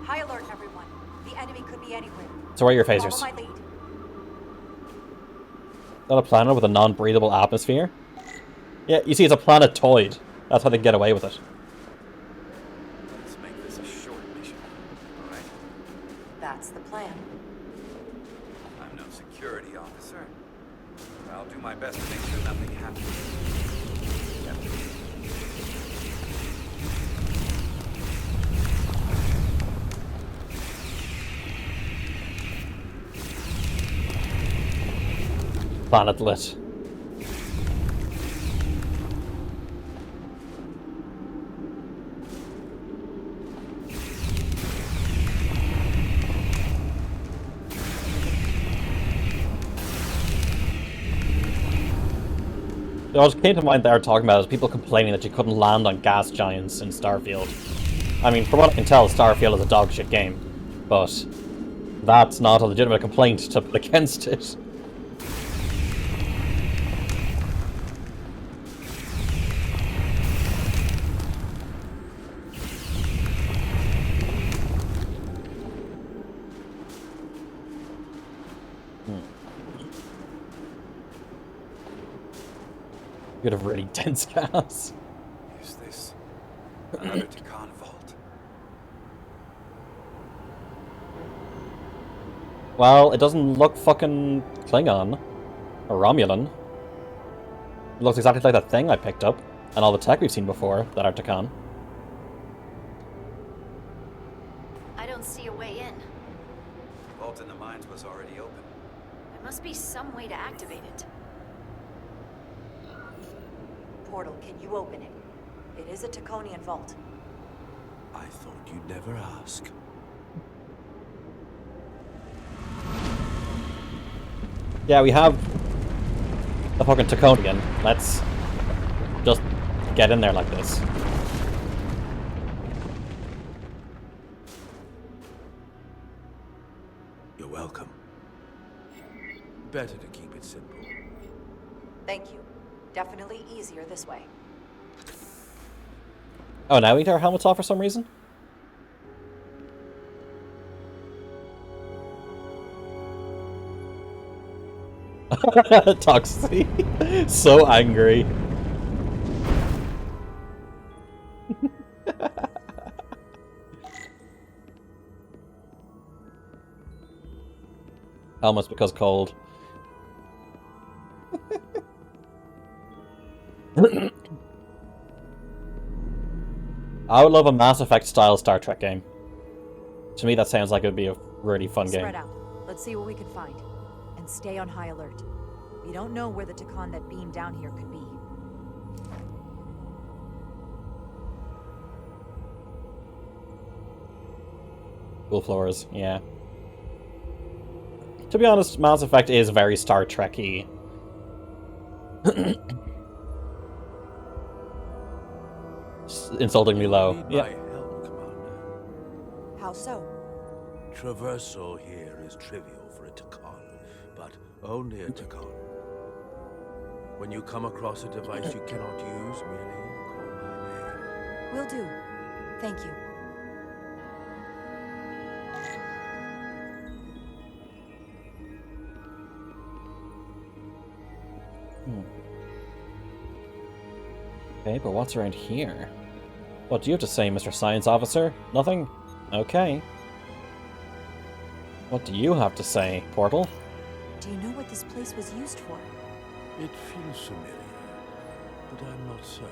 High alert, everyone. The enemy could be anywhere. So where are your phasers? Follow my lead. Is that a planet with a non-breathable atmosphere? Yeah, you see, it's a planetoid. That's how they get away with it. Let's make this a short mission. All right? That's the plan. I'm no security officer. I'll do my best to make sure nothing happens. Planet lit. What came to mind there talking about is people complaining that you couldn't land on gas giants in Starfield. I mean, from what I can tell, Starfield is a dogshit game, but that's not a legitimate complaint to put against it. Bit of really dense gas. Is this another Tikan vault? Well, it doesn't look fucking Klingon or Romulan. It looks exactly like that thing I picked up and all the tech we've seen before that are Tikan. I don't see a way in. The vault in the mines was already open. There must be some way to activate it. Portal, can you open it? It is a Taconian vault. I thought you'd never ask. Yeah, we have the fucking Taconian. Let's just get in there like this. You're welcome. Better to keep it simple. Thank you. Definitely easier this way. Oh, now we need our helmets off for some reason? Toxie. So angry. Helmets because cold. I would love a Mass Effect style Star Trek game. To me, that sounds like it would be a really fun game. Spread out. Let's see what we can find. And stay on high alert. We don't know where the Takan that beamed down here could be. Cool floors, yeah. To be honest, Mass Effect is very Star Trek-y. Insultingly low. Yeah. Help, Commander. How so? Traversal here is trivial for a Takan, but only a Takan. When you come across a device you cannot use, merely call my name. Will do. Thank you. Okay, but what's around here? What do you have to say, Mr. Science Officer? Nothing? Okay. What do you have to say, Portal? Do you know what this place was used for? It feels familiar, but I'm not certain.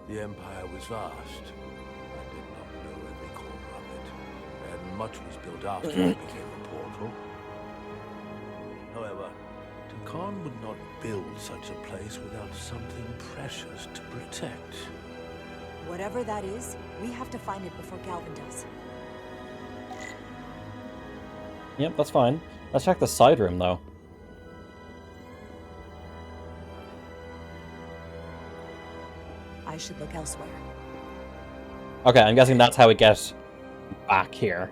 The Empire was vast. I did not know every corner of it, and much was built after it became a portal. However, Takan would not build such a place without something precious to protect. Whatever that is, we have to find it before Galvin does. Yep, that's fine. Let's check the side room, though. I should look elsewhere. Okay, I'm guessing that's how we get back here.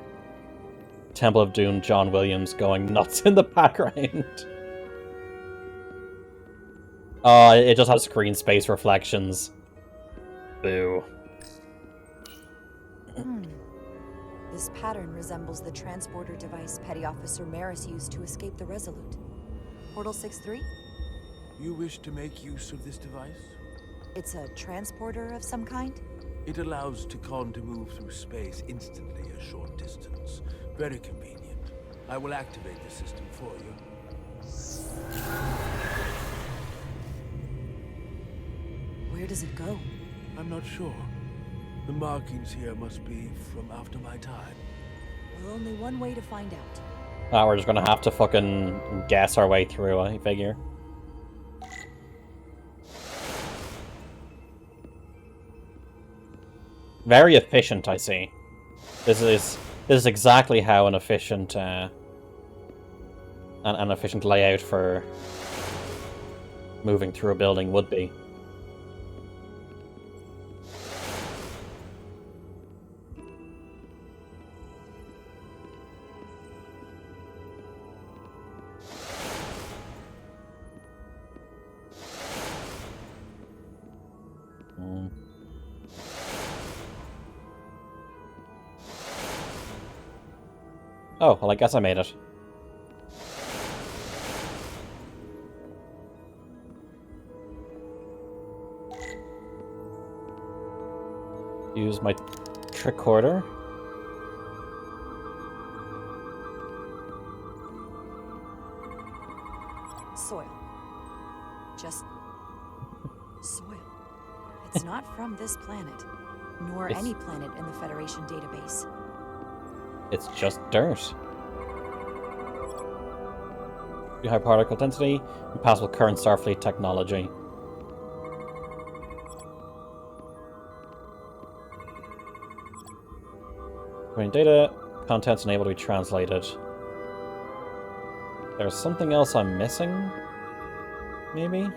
Temple of Doom, John Williams going nuts in the background. Oh, it just has screen space reflections. Boo. This pattern resembles the transporter device Petty Officer Maris used to escape the Resolute. Portal 6-3? You wish to make use of this device? It's a transporter of some kind? It allows Takan to move through space instantly a short distance. Very convenient. I will activate the system for you. Where does it go? I'm not sure. The markings here must be from after my time. Well, only one way to find out. We're just gonna have to fucking guess our way through, I figure. Very efficient, I see. This is exactly how an efficient an efficient layout for moving through a building would be. Oh, well, I guess I made it. Use my tricorder. Soil. Just soil. It's not from this planet, nor any planet in the Federation database. It's just dirt. High particle density, compatible current Starfleet technology. Data, contents unable to be translated. There's something else I'm missing? Maybe?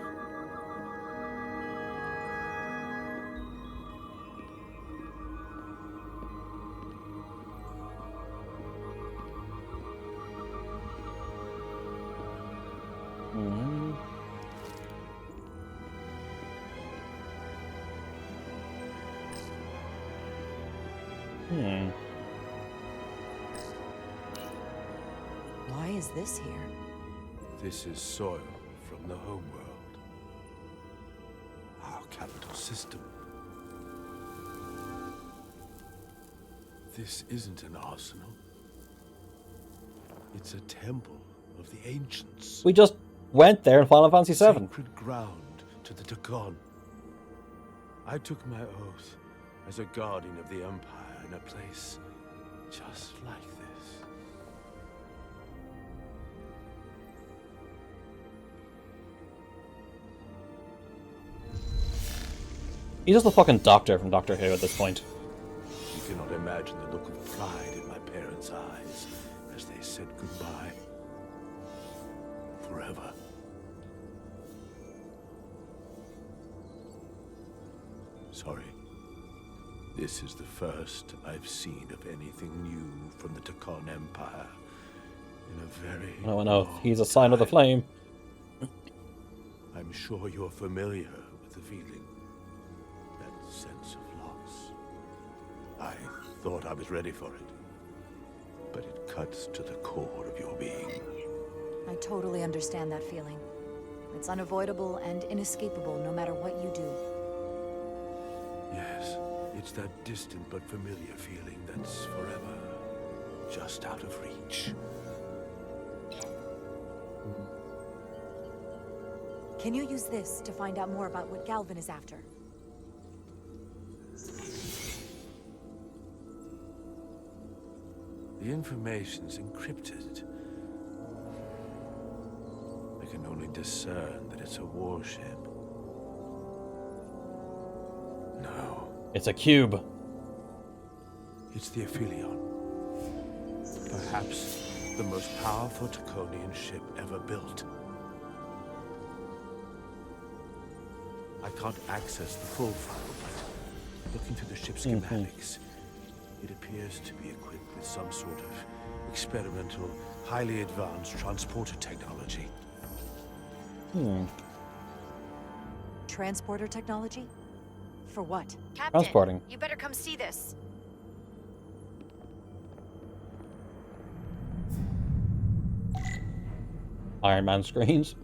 Why is this here? This is soil from the homeworld. Our capital system. This isn't an arsenal. It's a temple of the ancients. We just went there in Final Fantasy VII. Sacred ground to the Takon. I took my oath as a guardian of the Empire in a place just like this. He's just the fucking Doctor from Doctor Who at this point. You cannot imagine the look of pride in my parents' eyes as they said goodbye. Forever. Sorry. This is the first I've seen of anything new from the Takon Empire in a very Oh no, he's a sign of the flame. I'm sure you're familiar with the feeling. That sense of loss. I thought I was ready for it. But it cuts to the core of your being. I totally understand that feeling. It's unavoidable and inescapable no matter what you do. Yes, it's that distant but familiar feeling that's forever just out of reach. Can you use this to find out more about what Galvin is after? The information's encrypted. I can only discern that it's a warship. No. It's a cube. It's the Aphelion. Perhaps the most powerful Takonian ship ever built. I can't access the full file, but looking through the ship's schematics, it appears to be equipped with some sort of experimental, highly advanced transporter technology. Transporter technology? For what? Captain, Transporting. you better come see this. Iron Man screens.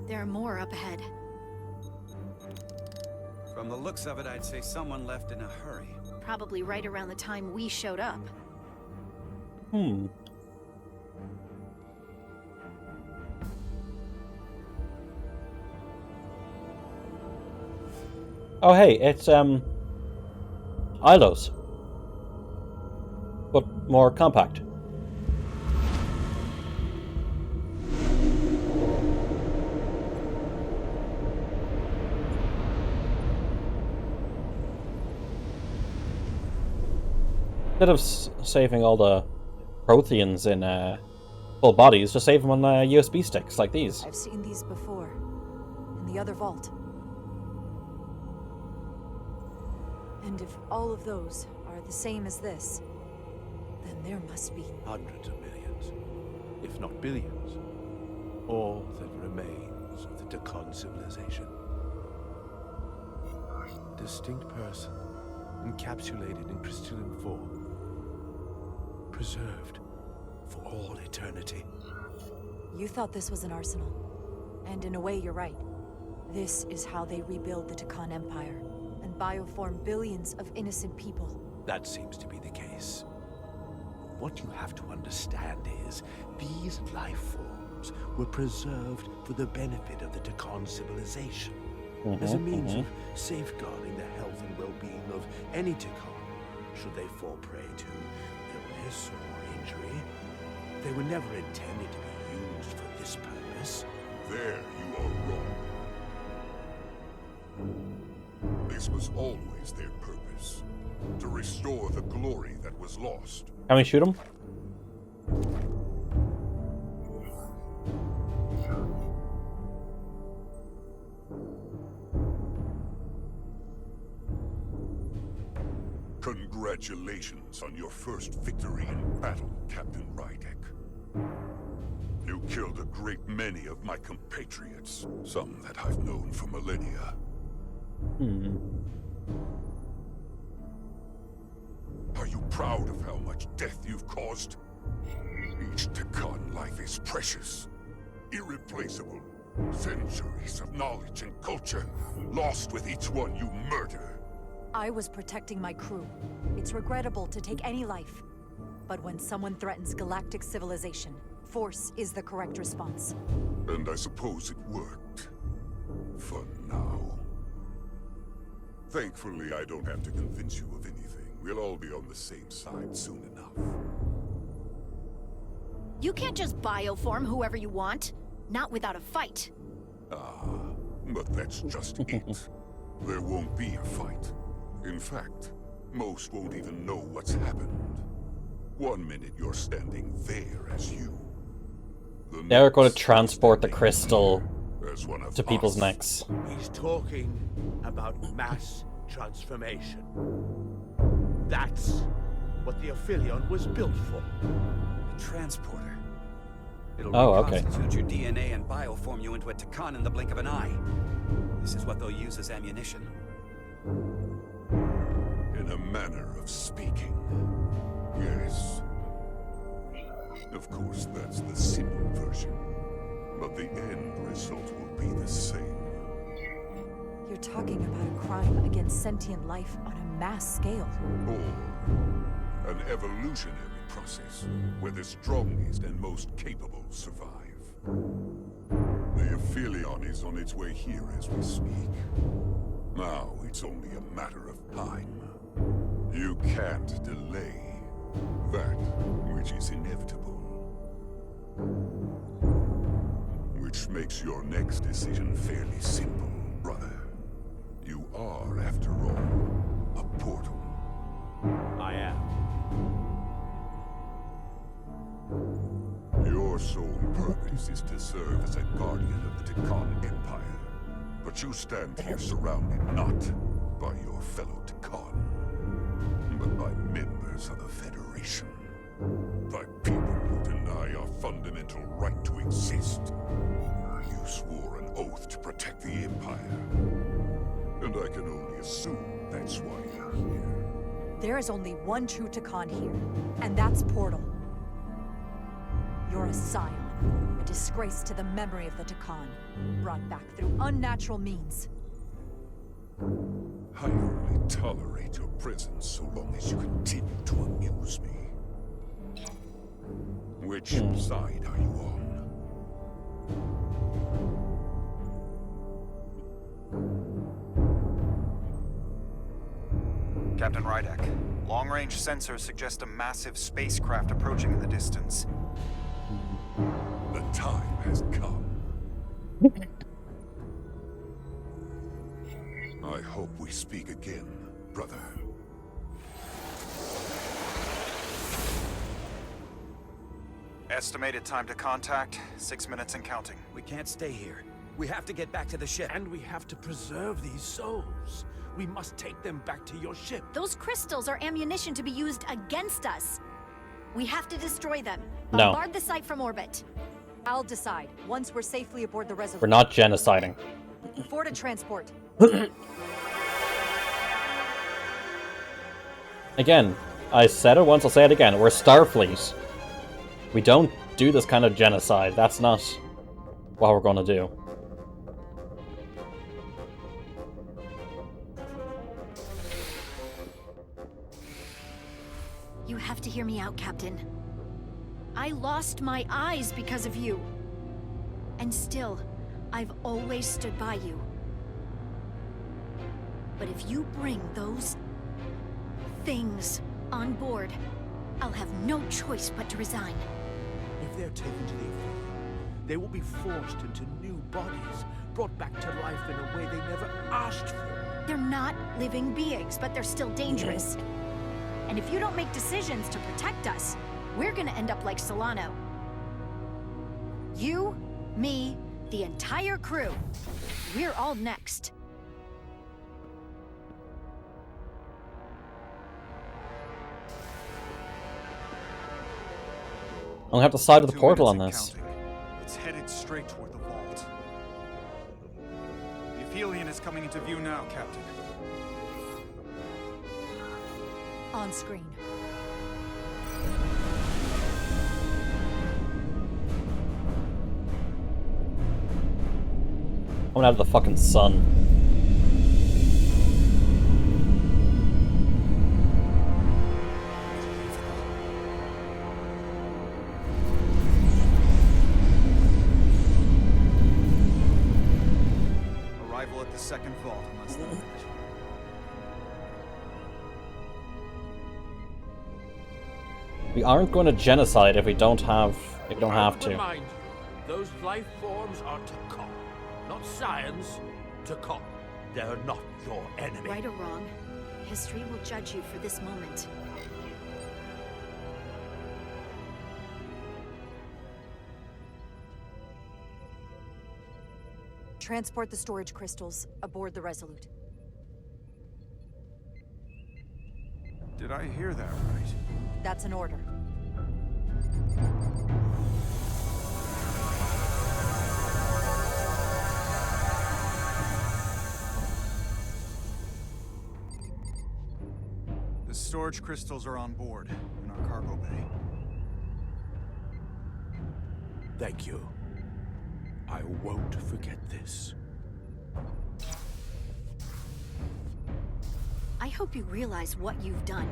There are more up ahead. From the looks of it, I'd say someone left in a hurry. Probably right around the time we showed up. Oh hey, it's Ilos. But more compact. Instead of saving all the proteins in full bodies, just save them on USB sticks like these. I've seen these before. In the other vault. And if all of those are the same as this, then there must be Hundreds of millions, if not billions. All that remains of the Tekon civilization. Distinct person, encapsulated in crystalline form. Preserved for all eternity. You thought this was an arsenal. And in a way, you're right. This is how they rebuild the Tekon Empire, and bioform billions of innocent people. That seems to be the case. What you have to understand is, these life forms were preserved for the benefit of the Tekon civilization. As a means of safeguarding the health and well-being of any Tekon, should they fall prey to illness or injury. They were never intended to be used for this purpose. There you are wrong. This was always their purpose. To restore the glory that was lost. Can we shoot him? Congratulations on your first victory in battle, Captain Rydek. You killed a great many of my compatriots, some that I've known for millennia. Are you proud of how much death you've caused? Each Tekon life is precious, irreplaceable. Centuries of knowledge and culture, lost with each one you murder. I was protecting my crew. It's regrettable to take any life. But when someone threatens galactic civilization, force is the correct response. And I suppose it worked. For now. Thankfully, I don't have to convince you of anything. We'll all be on the same side soon enough. You can't just bioform whoever you want. Not without a fight. But that's just it. There won't be a fight. In fact, most won't even know what's happened. 1 minute you're standing there as you. They're going to transport the crystal as one of to people's us. necks. He's talking about mass transformation. That's what the Aphelion was built for. A transporter. It'll okay. reconstitute your DNA and bioform you into a Tekon in the blink of an eye. This is what they'll use as ammunition. In a manner of speaking. Yes. Of course, that's the simple version. But the end result will be the same. You're talking about a crime against sentient life on a mass scale. Or an evolutionary process where the strongest and most capable survive. The Aphelion is on its way here as we speak. Now it's only a matter of time. You can't delay that which is inevitable. Which makes your next decision fairly simple, brother. You are, after all, a portal. I am. Your sole purpose is to serve as a guardian of the Tekon Empire. But you stand here surrounded not by your fellow Tekon, but by members of the Federation. By people who deny our fundamental right to exist. You swore an oath to protect the Empire. And I can only assume that's why you're here. There is only one true Tekon here, and that's Portal. You're a scion, a disgrace to the memory of the Tekon, brought back through unnatural means. I only tolerate your presence so long as you continue to amuse me. Which side are you on? Captain Rydek, long-range sensors suggest a massive spacecraft approaching in the distance. The time has come. I hope we speak again, brother. Estimated time to contact, 6 minutes and counting. We can't stay here. We have to get back to the ship. And we have to preserve these souls. We must take them back to your ship. Those crystals are ammunition to be used against us. We have to destroy them. No. Bombard the site from orbit. I'll decide once we're safely aboard the Resurgence. We're not genociding. For to transport. Again, I said it once, I'll say it again. We're Starfleet. We don't do this kind of genocide. That's not what we're going to do. You have to hear me out, Captain. I lost my eyes because of you. And still, I've always stood by you. But if you bring those things on board, I'll have no choice but to resign. If they're taken to the Aphelion, they will be forced into new bodies, brought back to life in a way they never asked for. They're not living beings, but they're still dangerous. And if you don't make decisions to protect us, we're gonna end up like Solano. You, me, the entire crew. We're all next. I'm gonna have to side with the 2 portal on minutes this. and counting. It's headed straight toward the vault. The Aphelion is coming into view now, Captain. On screen. I'm gonna have the fucking sun. Arrival at the second vault in less than a minute. We aren't going to genocide if we don't have to. Remind you, those life forms are Takon, not science. Takon, they're not your enemy. Right or wrong, history will judge you for this moment. Transport the storage crystals aboard the Resolute. Did I hear that right? That's an order. The storage crystals are on board in our cargo bay. Thank you. I won't forget this. I hope you realize what you've done.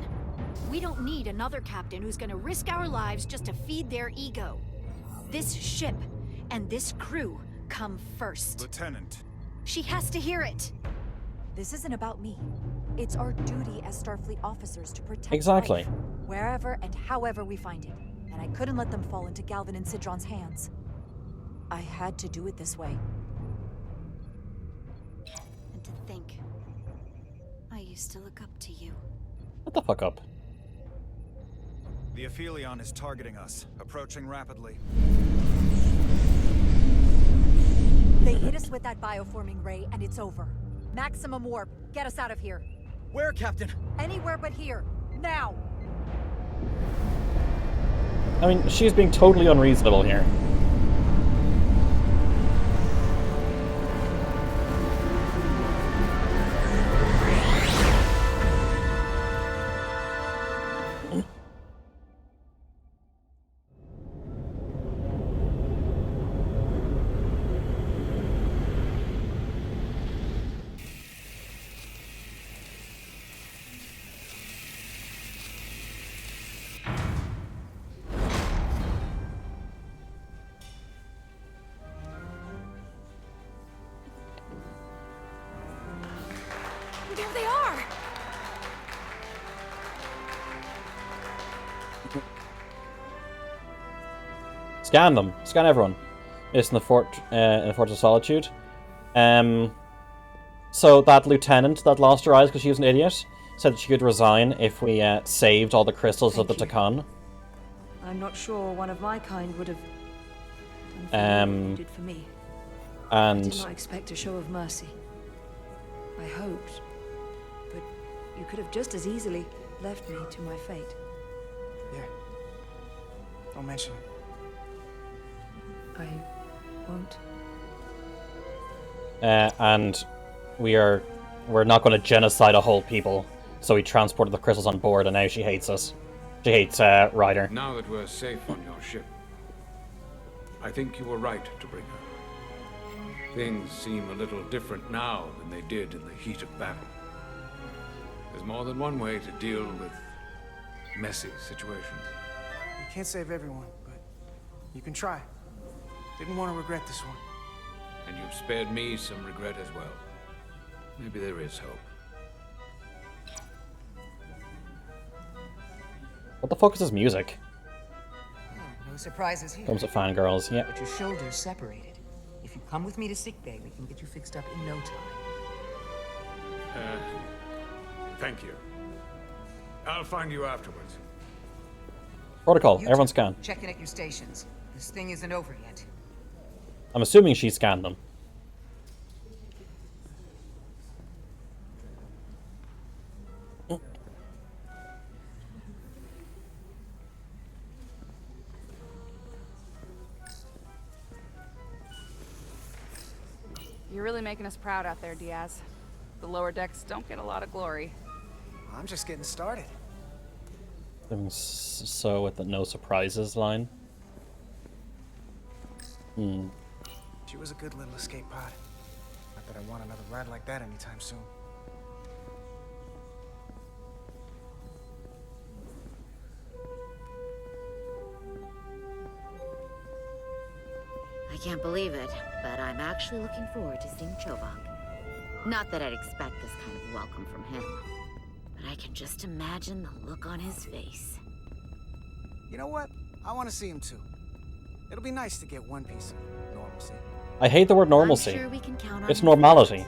We don't need another captain who's gonna risk our lives just to feed their ego. This ship and this crew come first. Lieutenant. She has to hear it. This isn't about me. It's our duty as Starfleet officers to protect Exactly. life, wherever and however we find it. And I couldn't let them fall into Galvin and Sidron's hands. I had to do it this way. And to think, I used to look up to you. What the fuck up? The Aphelion is targeting us, approaching rapidly. They hit us with that bioforming ray, and it's over. Maximum warp. Get us out of here. Where, Captain? Anywhere but here. Now! I mean, she's being totally unreasonable here. There they are! Scan them. Scan everyone. It's in the Fortress of Solitude. So that lieutenant that lost her eyes because she was an idiot said that she could resign if we saved all the crystals of the Takon. I'm not sure one of my kind would have done for you what you did for me. And I did not expect a show of mercy. I hoped, but you could have just as easily left me to my fate. Yeah. Don't mention it. I won't. And we're not going to genocide a whole people. So we transported the crystals on board, and now she hates us. She hates Ryder. Now that we're safe on your ship, I think you were right to bring her. Things seem a little different now than they did in the heat of battle. There's more than one way to deal with messy situations. You can't save everyone, but you can try. Didn't want to regret this one. And you've spared me some regret as well. Maybe there is hope. What the fuck is this music? No surprises here. Comes to fangirls, yeah. But your shoulders separated. If you come with me to sickbay, we can get you fixed up in no time. Thank you. I'll find you afterwards. Protocol, You everyone two, scan. check in at your stations. This thing isn't over yet. I'm assuming she scanned them. You're really making us proud out there, Diaz. The lower decks don't get a lot of glory. I'm just getting started. So with the no surprises line. She was a good little escape pod. Not that I want another ride like that anytime soon. I can't believe it, but I'm actually looking forward to seeing Chovok. Not that I'd expect this kind of welcome from him, but I can just imagine the look on his face. You know what? I want to see him too. It'll be nice to get one piece of normalcy. I hate the word normalcy. I'm sure we can count on It's him. normality.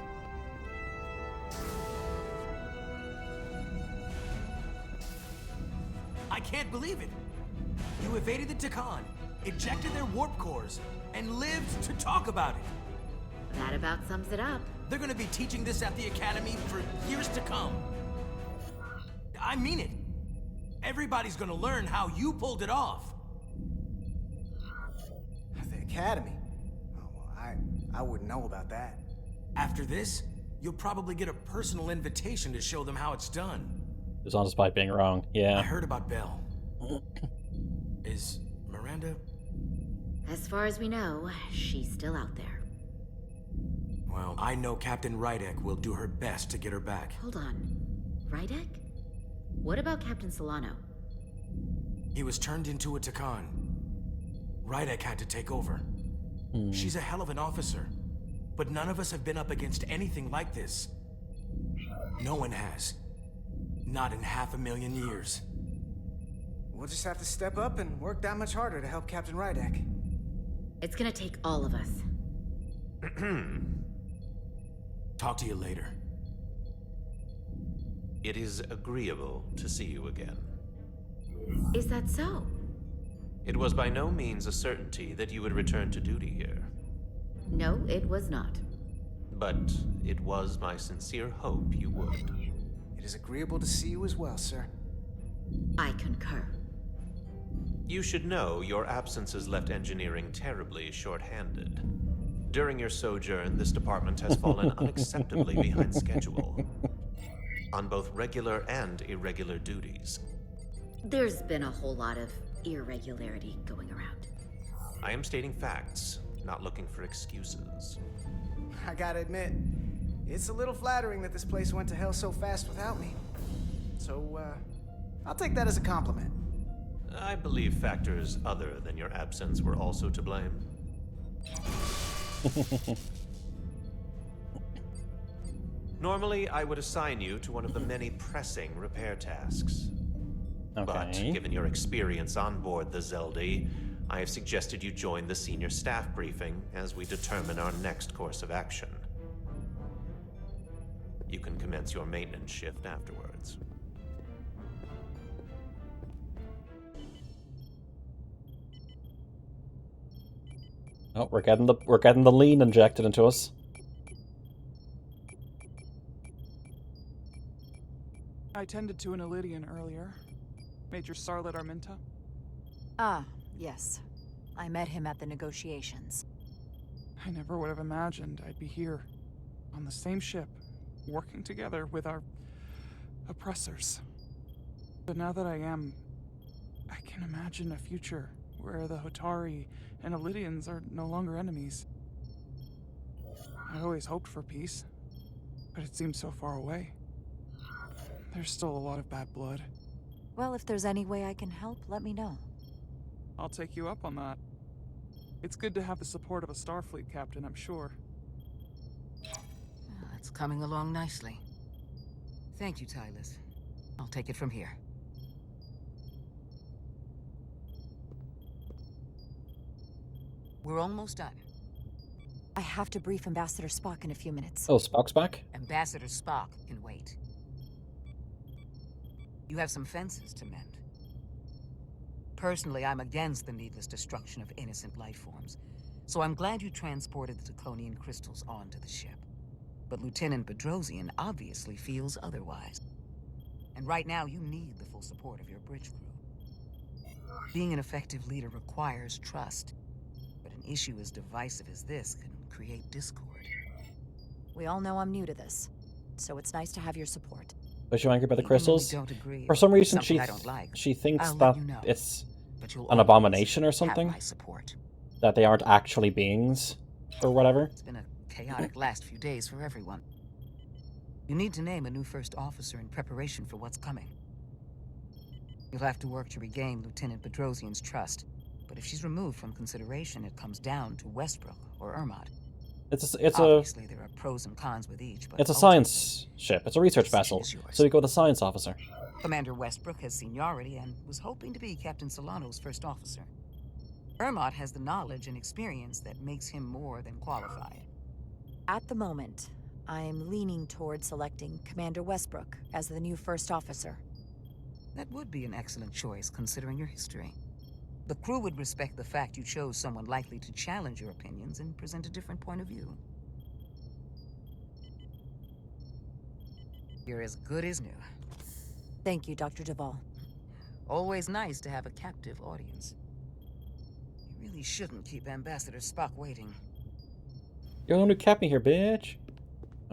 I can't believe it. You evaded the Takan, ejected their warp cores, and lived to talk about it. That about sums it up. They're gonna be teaching this at the Academy for years to come. I mean it. Everybody's gonna learn how you pulled it off. The Academy? Oh, well, I wouldn't know about that. After this, you'll probably get a personal invitation to show them how it's done. It was on despite being wrong. Yeah. I heard about Belle. Is Miranda? As far as we know, she's still out there. Well, I know Captain Rydek will do her best to get her back. Hold on. Rydek? What about Captain Solano? He was turned into a Takan. Rydek had to take over. She's a hell of an officer, but none of us have been up against anything like this. No one has. Not in 500,000 years. We'll just have to step up and work that much harder to help Captain Rydek. It's gonna take all of us. Talk to you later. It is agreeable to see you again. Is that so? It was by no means a certainty that you would return to duty here. No, it was not. But it was my sincere hope you would. It is agreeable to see you as well, sir. I concur. You should know your absence has left engineering terribly short-handed. During your sojourn, this department has fallen unacceptably behind schedule. On both regular and irregular duties. There's been a whole lot of irregularity going around. I am stating facts, not looking for excuses. I gotta admit, it's a little flattering that this place went to hell so fast without me. So, I'll take that as a compliment. I believe factors other than your absence were also to blame. Normally, I would assign you to one of the many pressing repair tasks. But given your experience on board the Zeldi, I have suggested you join the senior staff briefing as we determine our next course of action. You can commence your maintenance shift afterwards. Oh, we're getting the lean injected into us. I tended to an Elydian earlier. Major Starlet Arminta. Ah, yes. I met him at the negotiations. I never would have imagined I'd be here, on the same ship, working together with our oppressors. But now that I am, I can imagine a future where the Hotari and Elydians are no longer enemies. I'd always hoped for peace, but it seems so far away. There's still a lot of bad blood. Well, if there's any way I can help, let me know. I'll take you up on that. It's good to have the support of a Starfleet captain, I'm sure. Well, it's coming along nicely. Thank you, Tylus. I'll take it from here. We're almost done. I have to brief Ambassador Spock in a few minutes. Oh, Spock's back? Ambassador Spock can wait. You have some fences to mend. Personally, I'm against the needless destruction of innocent life forms, so I'm glad you transported the Taconian crystals onto the ship. But Lieutenant Bedrosian obviously feels otherwise. And right now, you need the full support of your bridge crew. Being an effective leader requires trust, but an issue as divisive as this can create discord. We all know I'm new to this, so it's nice to have your support. Was she angry about the crystals? Don't agree, For some reason, something I don't like, she thinks I'll that let you know, it's but you'll an always abomination or have something. my support. That they aren't actually beings, or whatever. It's been a chaotic last few days for everyone. You need to name a new first officer in preparation for what's coming. You'll have to work to regain Lieutenant Bedrosian's trust, but if she's removed from consideration, it comes down to Westbrook or Ermot. Obviously, there are pros and cons with each, but it's a science ship. It's a research vessel, so we go with a science officer. Commander Westbrook has seniority and was hoping to be Captain Solano's first officer. Ermot has the knowledge and experience that makes him more than qualified. At the moment, I'm leaning toward selecting Commander Westbrook as the new first officer. That would be an excellent choice, considering your history. The crew would respect the fact you chose someone likely to challenge your opinions and present a different point of view. You're as good as new. Thank you, Dr. Duvall. Always nice to have a captive audience. You really shouldn't keep Ambassador Spock waiting. You're the one who kept me here, bitch.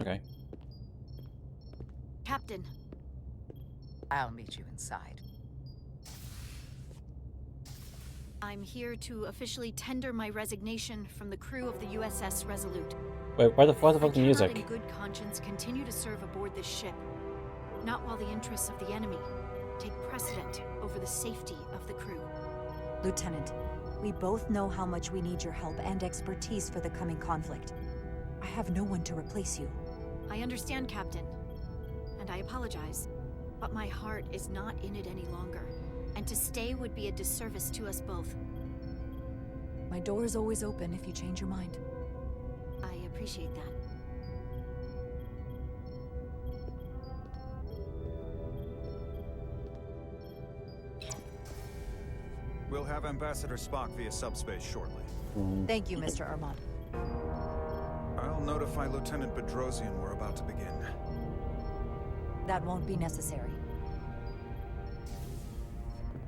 Okay. Captain. I'll meet you inside. I'm here to officially tender my resignation from the crew of the USS Resolute. Wait, why the fuck the I music? cannot in good conscience continue to serve aboard this ship. Not while the interests of the enemy take precedent over the safety of the crew. Lieutenant, we both know how much we need your help and expertise for the coming conflict. I have no one to replace you. I understand, Captain, and I apologize, but my heart is not in it any longer, and to stay would be a disservice to us both. My door is always open if you change your mind. I appreciate that. We'll have Ambassador Spock via subspace shortly. Thank you, Mr. Ermot. I'll notify Lieutenant Bedrosian we're about to begin. That won't be necessary.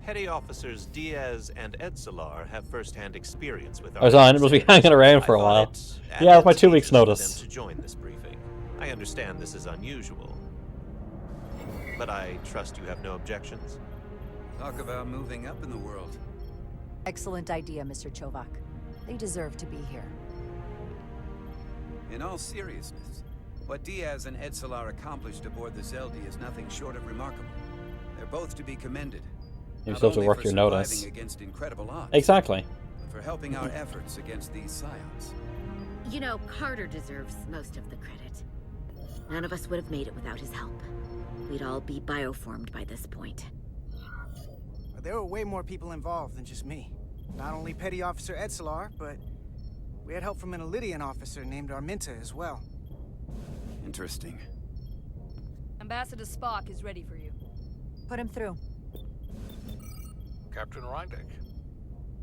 Petty officers Diaz and Edsolar have first-hand experience with our... I was on. It must be hanging around for a while. Yeah, with my 2 weeks' notice. ...to join this briefing. I understand this is unusual, but I trust you have no objections. Talk about moving up in the world. Excellent idea, Mr. Chovak. They deserve to be here. In all seriousness, what Diaz and Edsolar accomplished aboard the Zeldi is nothing short of remarkable. They're both to be commended. You still have to work your notice. Against incredible odds, Exactly. but for helping our efforts against these scions. You know, Carter deserves most of the credit. None of us would have made it without his help. We'd all be bioformed by this point. There were way more people involved than just me. Not only Petty Officer Edsolar, but we had help from an Elydian officer named Arminta as well. Interesting. Ambassador Spock is ready for you. Put him through. Captain Reindeck.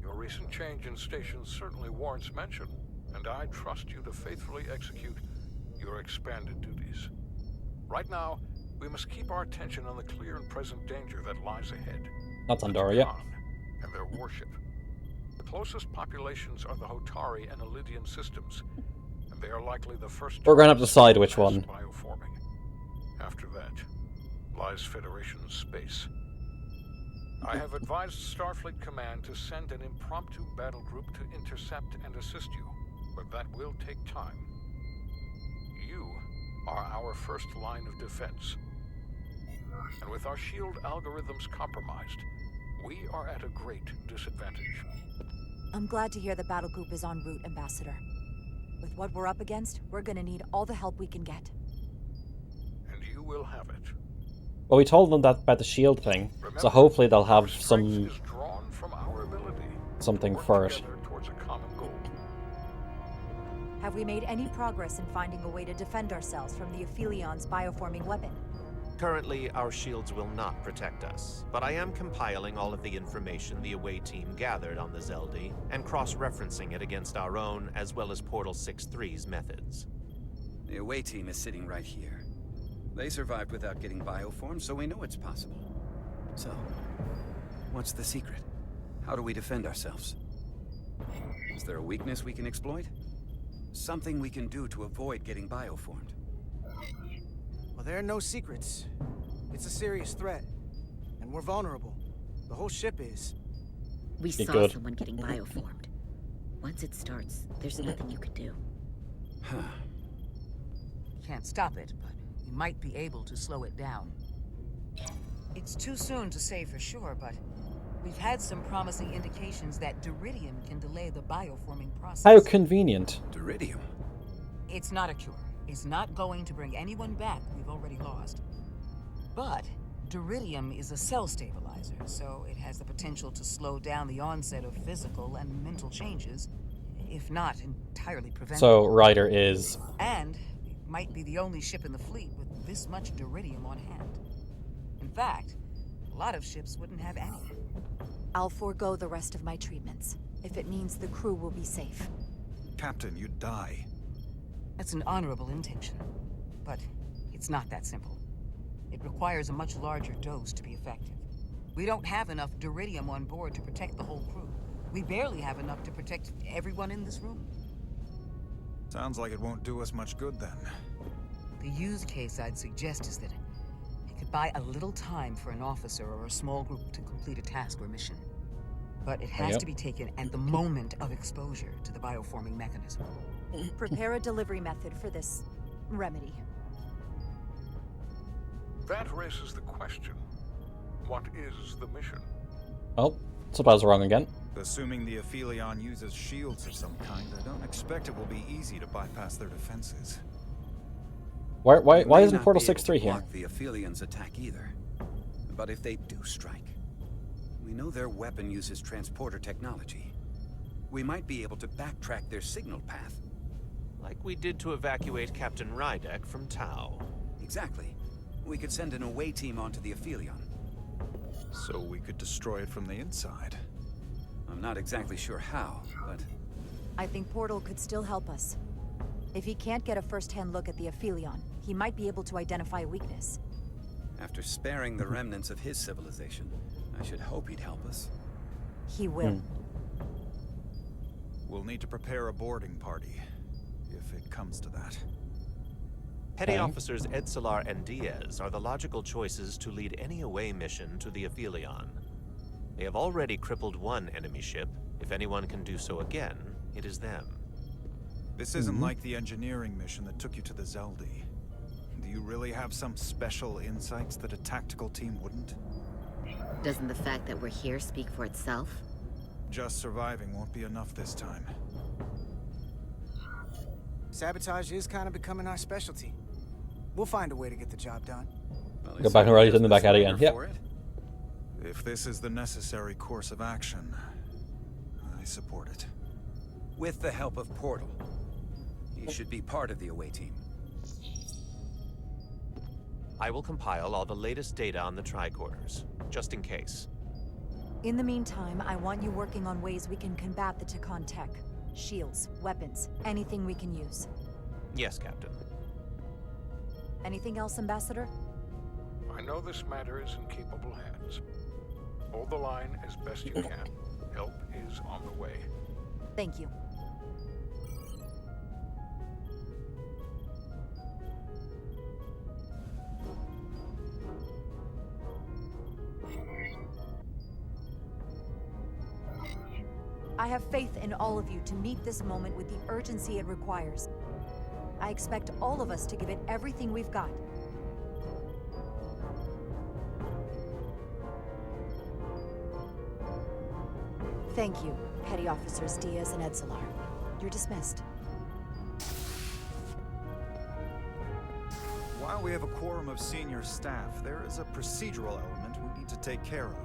Your recent change in station certainly warrants mention, and I trust you to faithfully execute your expanded duties. Right now, we must keep our attention on the clear and present danger that lies ahead. That's Andorra, And their warship. The closest populations are the Hotari and Elydian systems, and they are likely the first. We're going to have to decide which one. Bioforming. After that lies Federation space. I have advised Starfleet Command to send an impromptu battle group to intercept and assist you, but that will take time. You are our first line of defense. And with our shield algorithms compromised, we are at a great disadvantage. I'm glad to hear the battle group is en route, Ambassador. With what we're up against, we're gonna need all the help we can get. And you will have it. Well, we told them that about the shield thing, so hopefully they'll have something for it. Have we made any progress in finding a way to defend ourselves from the Aphilion's bioforming weapon? Currently, our shields will not protect us, but I am compiling all of the information the away team gathered on the Zeldi and cross-referencing it against our own as well as Portal 6-3's methods. The away team is sitting right here. They survived without getting bioformed, so we know it's possible. So, what's the secret? How do we defend ourselves? Is there a weakness we can exploit? Something we can do to avoid getting bioformed? Well, there are no secrets. It's a serious threat. And we're vulnerable. The whole ship is. We saw someone getting bioformed. Once it starts, there's nothing you can do. Can't stop it, but we might be able to slow it down. It's too soon to say for sure, but we've had some promising indications that Duridium can delay the bioforming process. How convenient. Duridium? It's not a cure. It's not going to bring anyone back we've already lost. But Duridium is a cell stabilizer, so it has the potential to slow down the onset of physical and mental changes, if not entirely prevent. So Ryder is... And it might be the only ship in the fleet with this much Duridium on hand. In fact, a lot of ships wouldn't have any. I'll forego the rest of my treatments, if it means the crew will be safe. Captain, you'd die. That's an honorable intention, but it's not that simple. It requires a much larger dose to be effective. We don't have enough Duridium on board to protect the whole crew. We barely have enough to protect everyone in this room. Sounds like it won't do us much good then. The use case I'd suggest is that it could buy a little time for an officer or a small group to complete a task or mission. But it has to be taken at the moment of exposure to the bioforming mechanism. Prepare a delivery method for this remedy. That raises the question. What is the mission? Oh, suppose wrong again. Assuming the Aphelion uses shields of some kind, I don't expect it will be easy to bypass their defenses. Why isn't Portal 6-3 here? Block the Aphelions' attack either. But if they do strike, we know their weapon uses transporter technology. We might be able to backtrack their signal path. Like we did to evacuate Captain Rydek from Tau. Exactly. We could send an away team onto the Aphelion. So we could destroy it from the inside. I'm not exactly sure how, but... I think Portal could still help us. If he can't get a first-hand look at the Aphelion, he might be able to identify a weakness. After sparing the remnants of his civilization, I should hope he'd help us. He will. We'll need to prepare a boarding party, if it comes to that. Petty Officers Edsolar and Diaz are the logical choices to lead any away mission to the Aphelion. They have already crippled one enemy ship. If anyone can do so again, it is them. This isn't like the engineering mission that took you to the Zeldi. Do you really have some special insights that a tactical team wouldn't? Doesn't the fact that we're here speak for itself? Just surviving won't be enough this time. Sabotage is kind of becoming our specialty. We'll find a way to get the job done. Go back and right in the back out again. Yep. If this is the necessary course of action, I support it. With the help of Portal. He should be part of the away team. I will compile all the latest data on the tricorders, just in case. In the meantime, I want you working on ways we can combat the Takan tech. Shields, weapons, anything we can use. Yes, Captain. Anything else, Ambassador? I know this matter is in capable hands. Hold the line as best you can. Help is on the way. Thank you. I have faith in all of you to meet this moment with the urgency it requires. I expect all of us to give it everything we've got. Thank you, Petty Officers Diaz and Edsalar. You're dismissed. While we have a quorum of senior staff, there is a procedural element we need to take care of.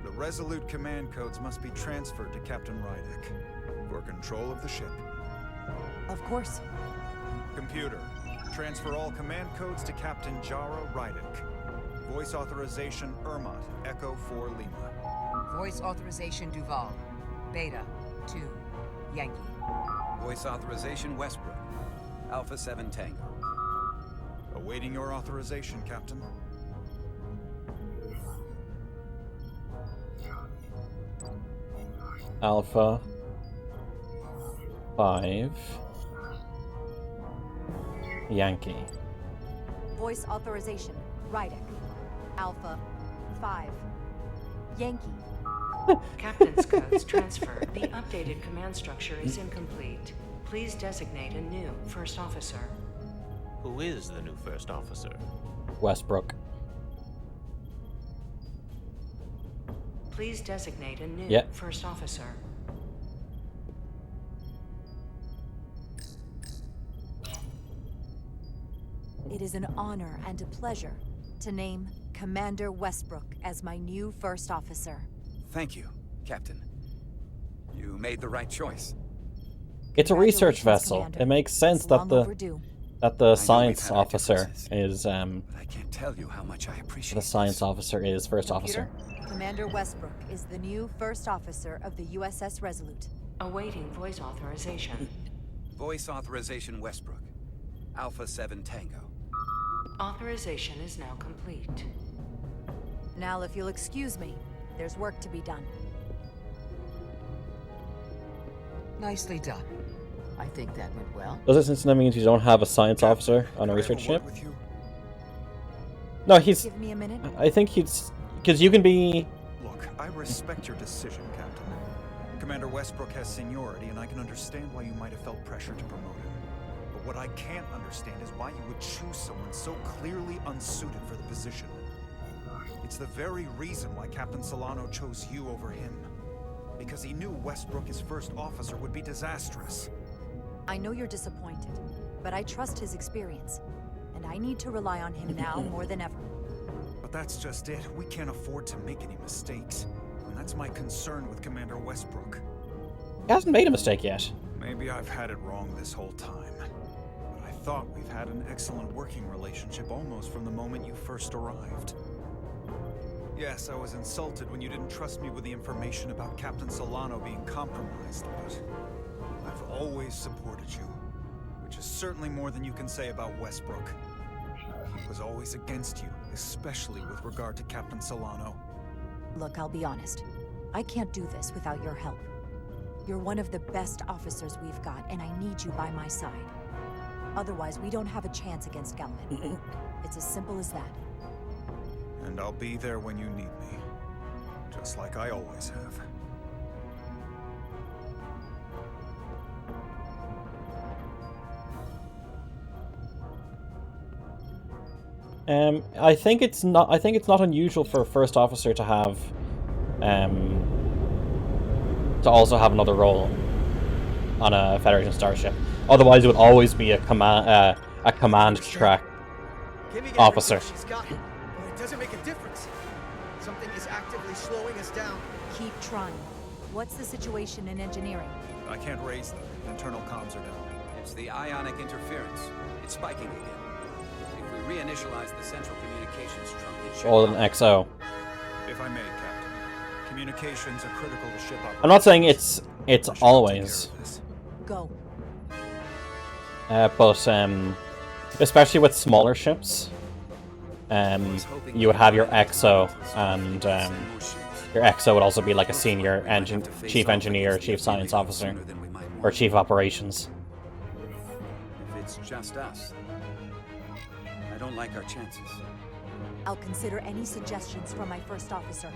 The Resolute command codes must be transferred to Captain Rydek for control of the ship. Of course. Computer, transfer all command codes to Captain Jara Rydek. Voice authorization Ermot, Echo 4 Lima. Voice authorization Duval. Beta 2 Yankee. Voice authorization Westbrook, Alpha 7 Tango. Awaiting your authorization, Captain. Alpha 5 Yankee. Voice authorization Rydek. Alpha 5 Yankee. Captain's codes transferred. The updated command structure is incomplete. Please designate a new first officer. Who is the new first officer? Westbrook. Please designate a new first officer. It is an honor and a pleasure to name Commander Westbrook as my new first officer. Thank you, Captain. You made the right choice. It's a research vessel. Commander. It makes sense that the science officer is I can't tell you how much I appreciate the science officer is first officer. Commander Westbrook is the new first officer of the USS Resolute. Awaiting voice authorization. Voice authorization Westbrook, Alpha 7 Tango. Authorization is now complete. Now, if you'll excuse me, there's work to be done. Nicely done. I think that went well. Does this incident mean you don't have a science officer on a research ship? No, he's... Give me a minute. I think he's... Because you can be... Look, I respect your decision, Captain. Commander Westbrook has seniority, and I can understand why you might have felt pressure to promote him. But what I can't understand is why you would choose someone so clearly unsuited for the position. It's the very reason why Captain Solano chose you over him. Because he knew Westbrook as first officer would be disastrous. I know you're disappointed, but I trust his experience. And I need to rely on him now more than ever. But that's just it. We can't afford to make any mistakes. And that's my concern with Commander Westbrook. He hasn't made a mistake yet. Maybe I've had it wrong this whole time. But I thought we've had an excellent working relationship almost from the moment you first arrived. Yes, I was insulted when you didn't trust me with the information about Captain Solano being compromised, but I've always supported you, which is certainly more than you can say about Westbrook. He was always against you, especially with regard to Captain Solano. Look, I'll be honest. I can't do this without your help. You're one of the best officers we've got, and I need you by my side. Otherwise, we don't have a chance against Galvin. It's as simple as that. And I'll be there when you need me, just like I always have. I think it's not unusual for a first officer to have, to also have another role on a Federation starship. Otherwise, it would always be a command track officer. She's got it, but it doesn't make a difference. Something is actively slowing us down. Keep trying. What's the situation in engineering? I can't raise them. Internal comms are down. It's the ionic interference. It's spiking again. If we reinitialize the central communications trunk, it should... Or an XO. If I may, Captain. Communications are critical to ship operations. I'm not saying it's always. Go. But especially with smaller ships, you would have your EXO, and your EXO would also be like a senior chief engineer, chief science officer, or chief operations. If it's just us, I don't like our chances. I'll consider any suggestions from my first officer.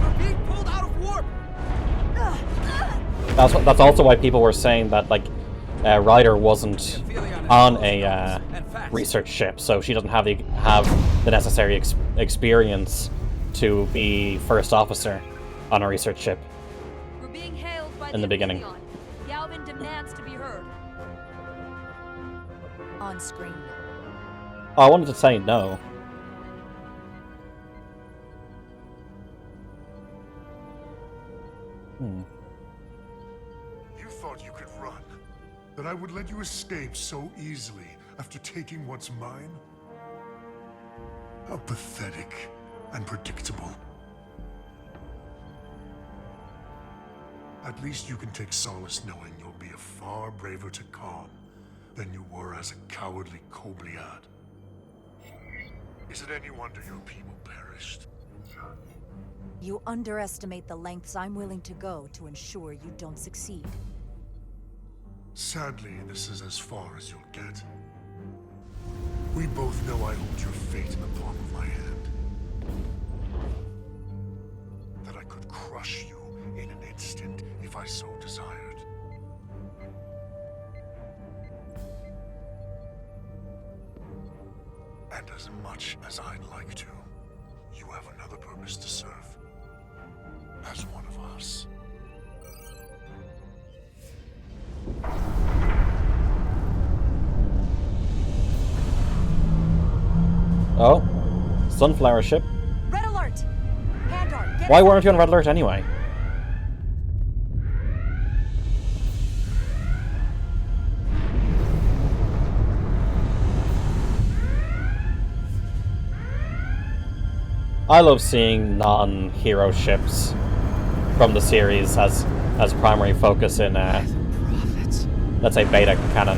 We're being pulled out of warp! That's also why people were saying that, like, Ryder wasn't on a research ship, so she doesn't have the necessary experience to be first officer on a research ship. We're being hailed by in the beginning. Galvin demands to be heard. On screen. Oh, I wanted to say no. You thought you could run? That I would let you escape so easily after taking what's mine? How pathetic and predictable. At least you can take solace knowing you'll be a far braver Takan than you were as a cowardly Kobliad. Is it any wonder your people perished? You underestimate the lengths I'm willing to go to ensure you don't succeed. Sadly, this is as far as you'll get. We both know I hold your fate in the palm of my hand. That I could crush you in an instant if I so desired. And as much as I'd like to, you have another purpose to serve. As one of us. Oh, Sunflower ship. Red alert! Pandar, get Why weren't you on red alert anyway? I love seeing non-hero ships from the series as primary focus in, let's say, beta canon.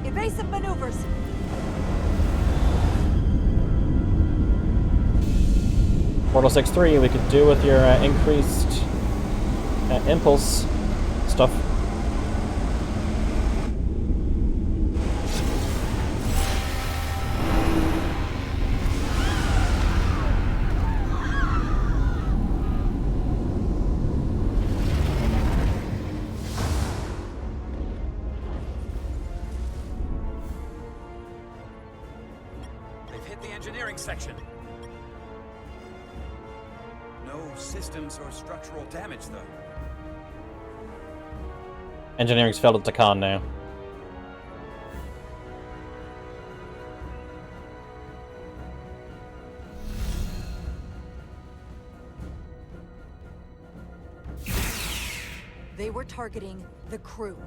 Evasive maneuvers. Portal 6-3, we could do with your increased impulse stuff. Section. No systems or structural damage, though. Engineering's failed at Takan now. They were targeting the crew,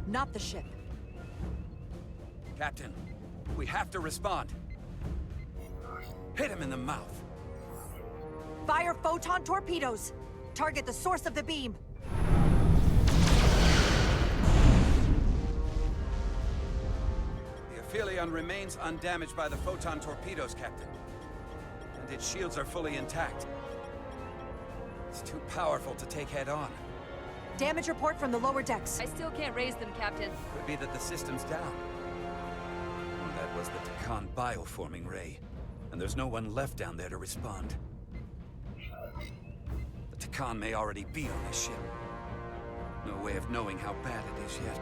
not the ship. Captain, we have to respond. Hit him in the mouth. Fire photon torpedoes. Target the source of the beam. The Aphelion remains undamaged by the photon torpedoes, Captain. And its shields are fully intact. It's too powerful to take head on. Damage report from the lower decks. I still can't raise them, Captain. Could be that the system's down. That was the Takan bioforming ray. And there's no one left down there to respond. The Takan may already be on this ship. No way of knowing how bad it is yet.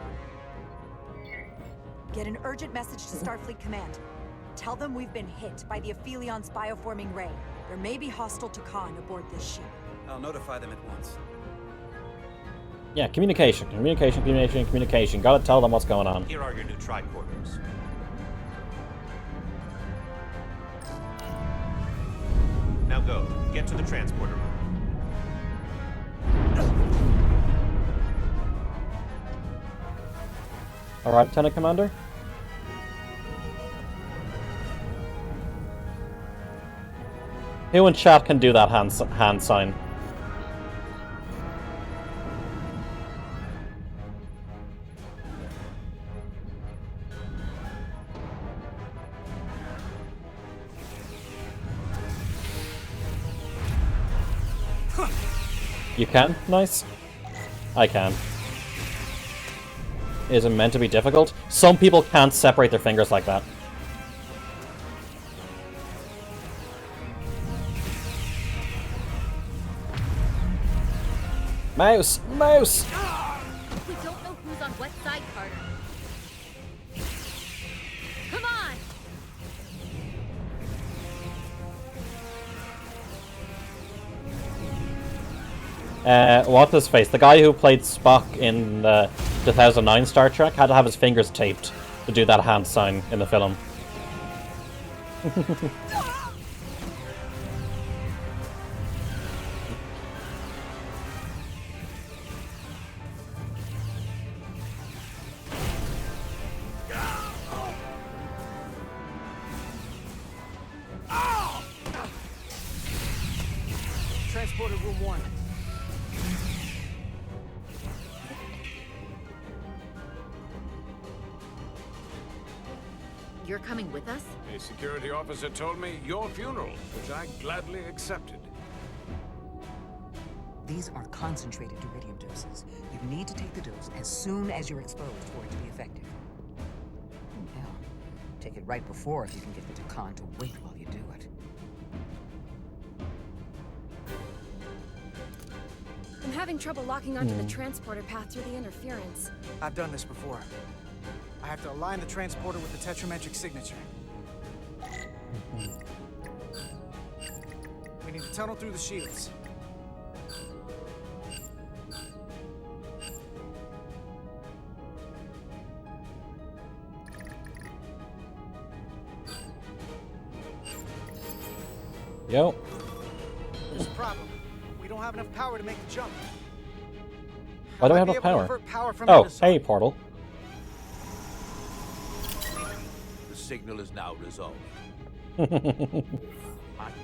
Get an urgent message to Starfleet Command. Tell them we've been hit by the Aphelion's bioforming ray. There may be hostile Takan aboard this ship. I'll notify them at once. Yeah, communication. Gotta tell them what's going on. Here are your new tricorders. Now go. Get to the transporter room. Alright, Lieutenant Commander. Who in chat can do that hand sign? You can? Nice. I can. Is it meant to be difficult? Some people can't separate their fingers like that. Mouse! Mouse! We don't know who's on what side, Carter. Come on! What's his face? The guy who played Spock in the 2009 Star Trek had to have his fingers taped to do that hand sign in the film. Transporter room 1. You're coming with us? A security officer told me your funeral, which I gladly accepted. These are concentrated iridium doses. You need to take the dose as soon as you're exposed for it to be effective. Hell, take it right before if you can get the Takan to wait while you do it. I'm having trouble locking onto the transporter path through the interference. I've done this before. I have to align the transporter with the tetrametric signature. We need to tunnel through the shields. Yo. There's a problem. We don't have enough power to make the jump. Why do we have enough power? Oh, hey, portal. The signal is now resolved. I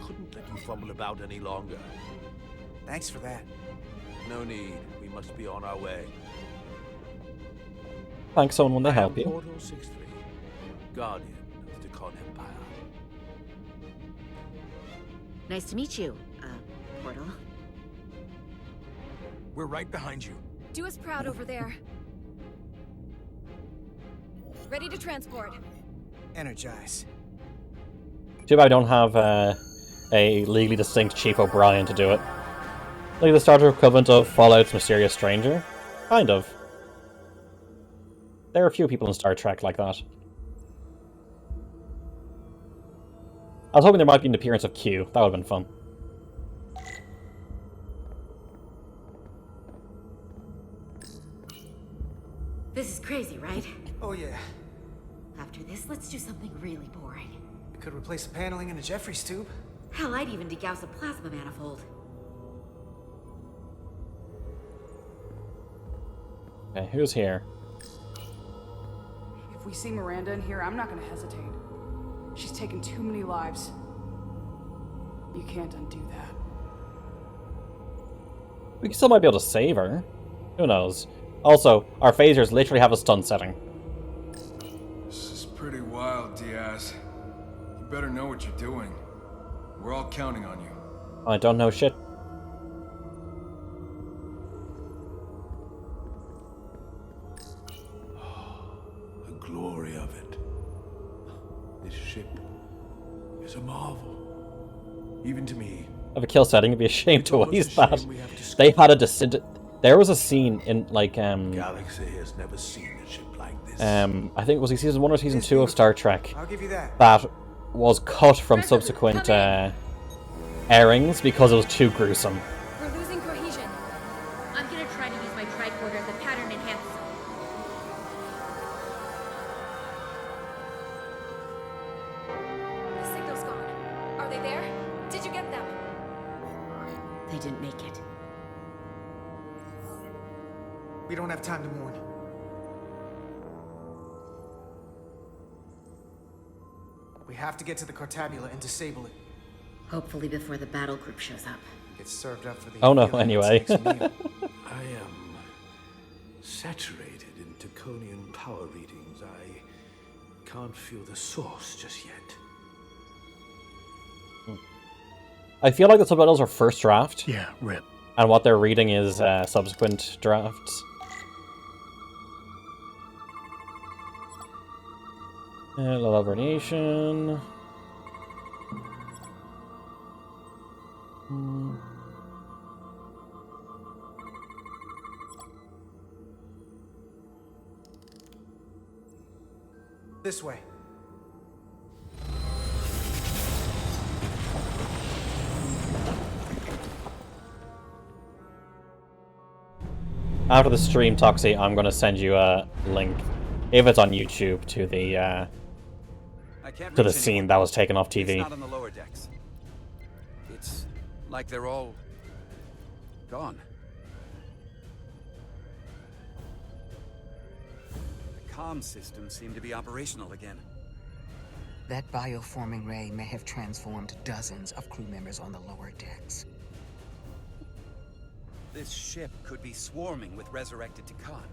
couldn't let you fumble about any longer. Thanks for that. No need. We must be on our way. Thanks someone when they help you. Portal 6-3, Guardian of the Takan Empire. Nice to meet you, Portal. We're right behind you. Do us proud over there. Ready to transport. Energize. Too bad I don't have a legally distinct Chief O'Brien to do it. Like the starter equivalent of Fallout's Mysterious Stranger? Kind of. There are a few people in Star Trek like that. I was hoping there might be an appearance of Q. That would have been fun. This is crazy, right? Oh yeah. After this, let's do something really boring. We could replace the paneling in the Jeffries tube. Hell, I'd even degauss a plasma manifold. Okay, who's here? If we see Miranda in here, I'm not gonna hesitate. She's taken too many lives. You can't undo that. We still might be able to save her. Who knows? Also, our phasers literally have a stun setting. This is pretty wild, Diaz. You better know what you're doing. We're all counting on you. I don't know shit. The glory of it. This ship is a marvel. Even to me. Of a kill setting, it'd be a shame to waste that. They had a there was a scene in like Galaxy has never seen a ship like this. I think it was season 1 or season 2 of Star Trek. I'll give you that. That was cut from subsequent airings because it was too gruesome. We're losing cohesion. I'm gonna try to use my tricorder as a pattern enhancer. The signal's gone. Are they there? Did you get them? They didn't make it. We don't have time to mourn. We have to get to the Cartabula and disable it. Hopefully before the battle group shows up. Gets served up for the Oh no, anyway. I am saturated in Taconian power readings. I can't feel the source just yet. I feel like the subtitles are first draft. Yeah, rip. And what they're reading is subsequent drafts. Low radiation. This way. After the stream, Toxie, I'm gonna send you a link, if it's on YouTube, to the scene that was taken off TV. It's not on the lower decks. It's like they're all gone. The comm systems seem to be operational again. That bioforming ray may have transformed dozens of crew members on the lower decks. This ship could be swarming with resurrected Tikan.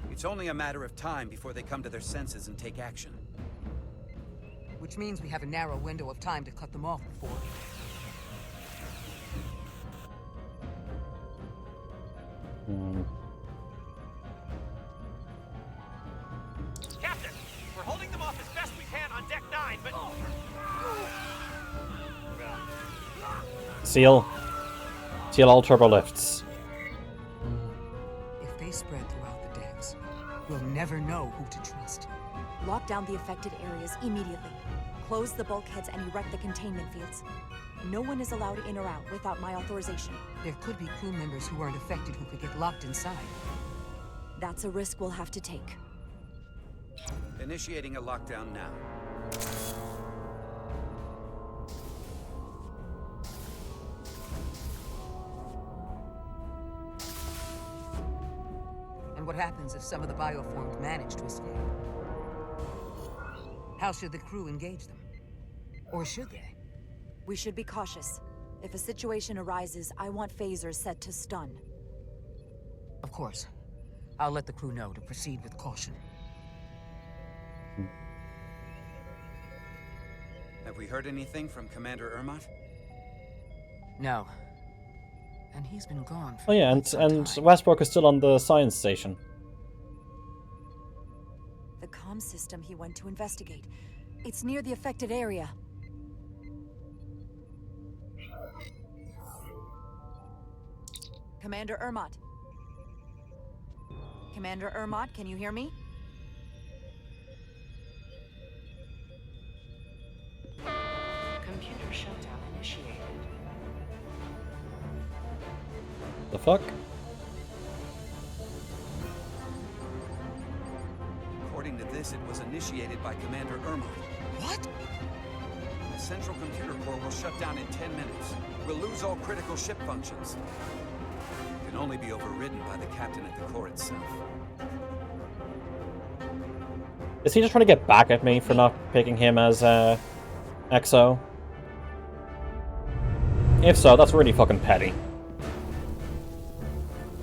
It's only a matter of time before they come to their senses and take action. Which means we have a narrow window of time to cut them off before... Captain, we're holding them off as best we can on deck 9, but... Seal all turbo lifts. If they spread throughout the decks, we'll never know who to trust. Lock down the affected areas immediately. Close the bulkheads and erect the containment fields. No one is allowed in or out without my authorization. There could be crew members who aren't affected who could get locked inside. That's a risk we'll have to take. Initiating a lockdown now. And what happens if some of the bioformed manage to escape? How should the crew engage them? Or should they? We should be cautious. If a situation arises, I want phasers set to stun. Of course. I'll let the crew know to proceed with caution. Have we heard anything from Commander Ermot? No. And he's been gone for Oh yeah, and Westbrook is still on the science station. The comm system he went to investigate. It's near the affected area. Commander Ermot. Commander Ermot, can you hear me? Computer shutdown initiated. The fuck? According to this, it was initiated by Commander Ermot. What? The central computer core will shut down in 10 minutes. We'll lose all critical ship functions. It can only be overridden by the captain at the core itself. Is he just trying to get back at me for not picking him as XO? If so, that's really fucking petty.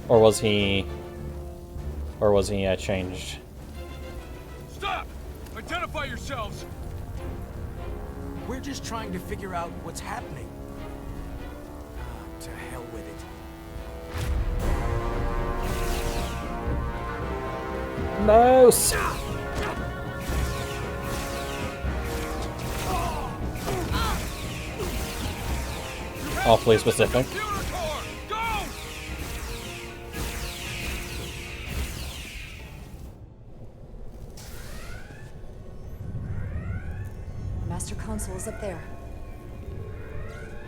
Or was he changed? Stop! Identify yourselves! We're just trying to figure out what's happening. To hell with it. No! Awfully specific. Master console is up there.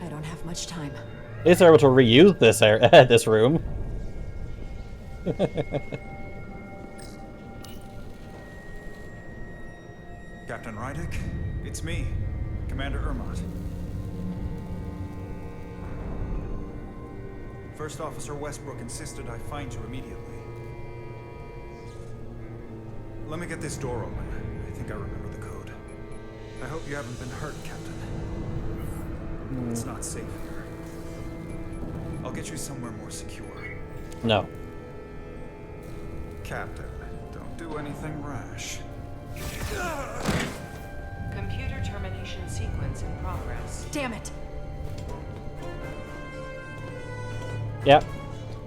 I don't have much time. At least they're able to reuse this room. Captain Rydick, it's me, Commander Ermot. First Officer Westbrook insisted I find you immediately. Let me get this door open. I think I remember the code. I hope you haven't been hurt, Captain. It's not safe here. I'll get you somewhere more secure. No. Captain, don't do anything rash. Computer termination sequence in progress. Damn it! Yep.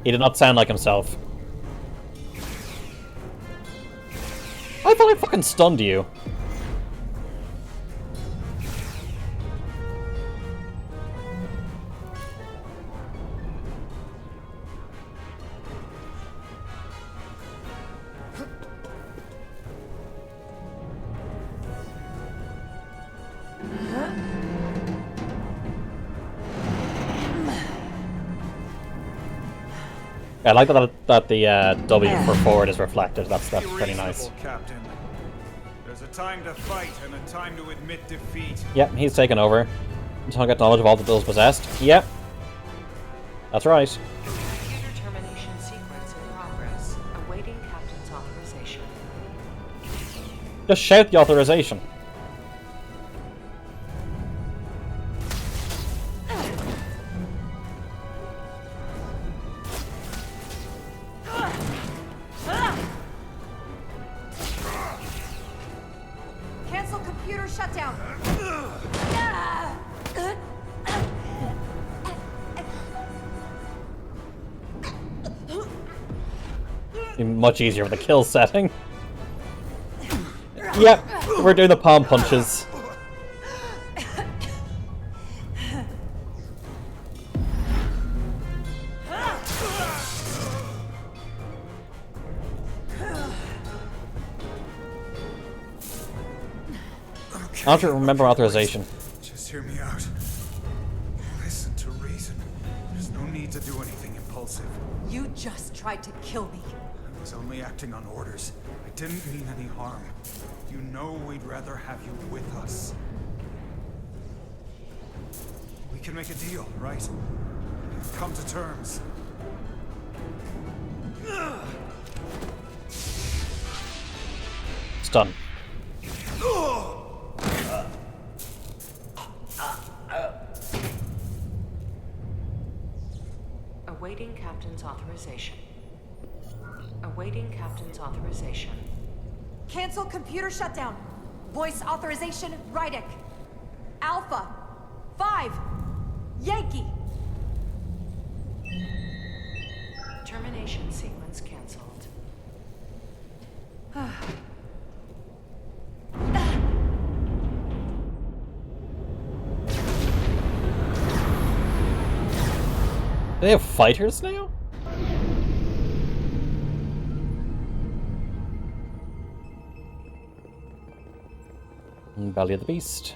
He did not sound like himself. I thought I fucking stunned you. I like that the W for forward is reflected. That's pretty nice. Captain. There's a time to fight and a time to admit defeat. Yep, he's taken over. Until I get knowledge of all the bills possessed. Yep. That's right. Computer termination sequence in progress. Awaiting Captain's authorization. Just shout the authorization. Cancel computer shutdown. Be much easier with the kill setting. Yep, we're doing the palm punches. I have to remember authorization. Just hear me out. Listen to reason. There's no need to do anything impulsive. You just tried to kill me. I was only acting on orders. I didn't mean any harm. You know we'd rather have you with us. We can make a deal, right? Come to terms. It's done. Awaiting Captain's authorization. Awaiting Captain's authorization. Cancel computer shutdown. Voice authorization, Rydick. Alpha 5 Yankee. Termination sequence cancelled. Do they have fighters now? Belly of the Beast.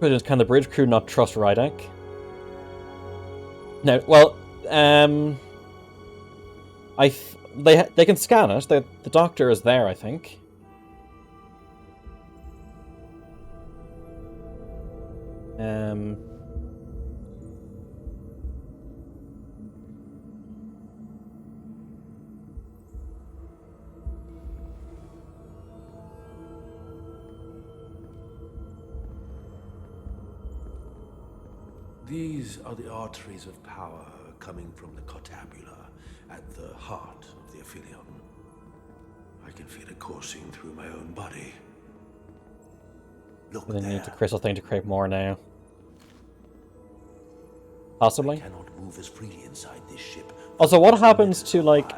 Can the bridge crew not trust Rydick? No, well, they can scan it. The doctor is there, I think. These are the arteries of power coming from the cortabula at the heart of the Aphelion. I can feel it coursing through my own body. Look They there. need the crystal thing to create more now. Possibly. I cannot move as freely inside this ship. Also, what happens to like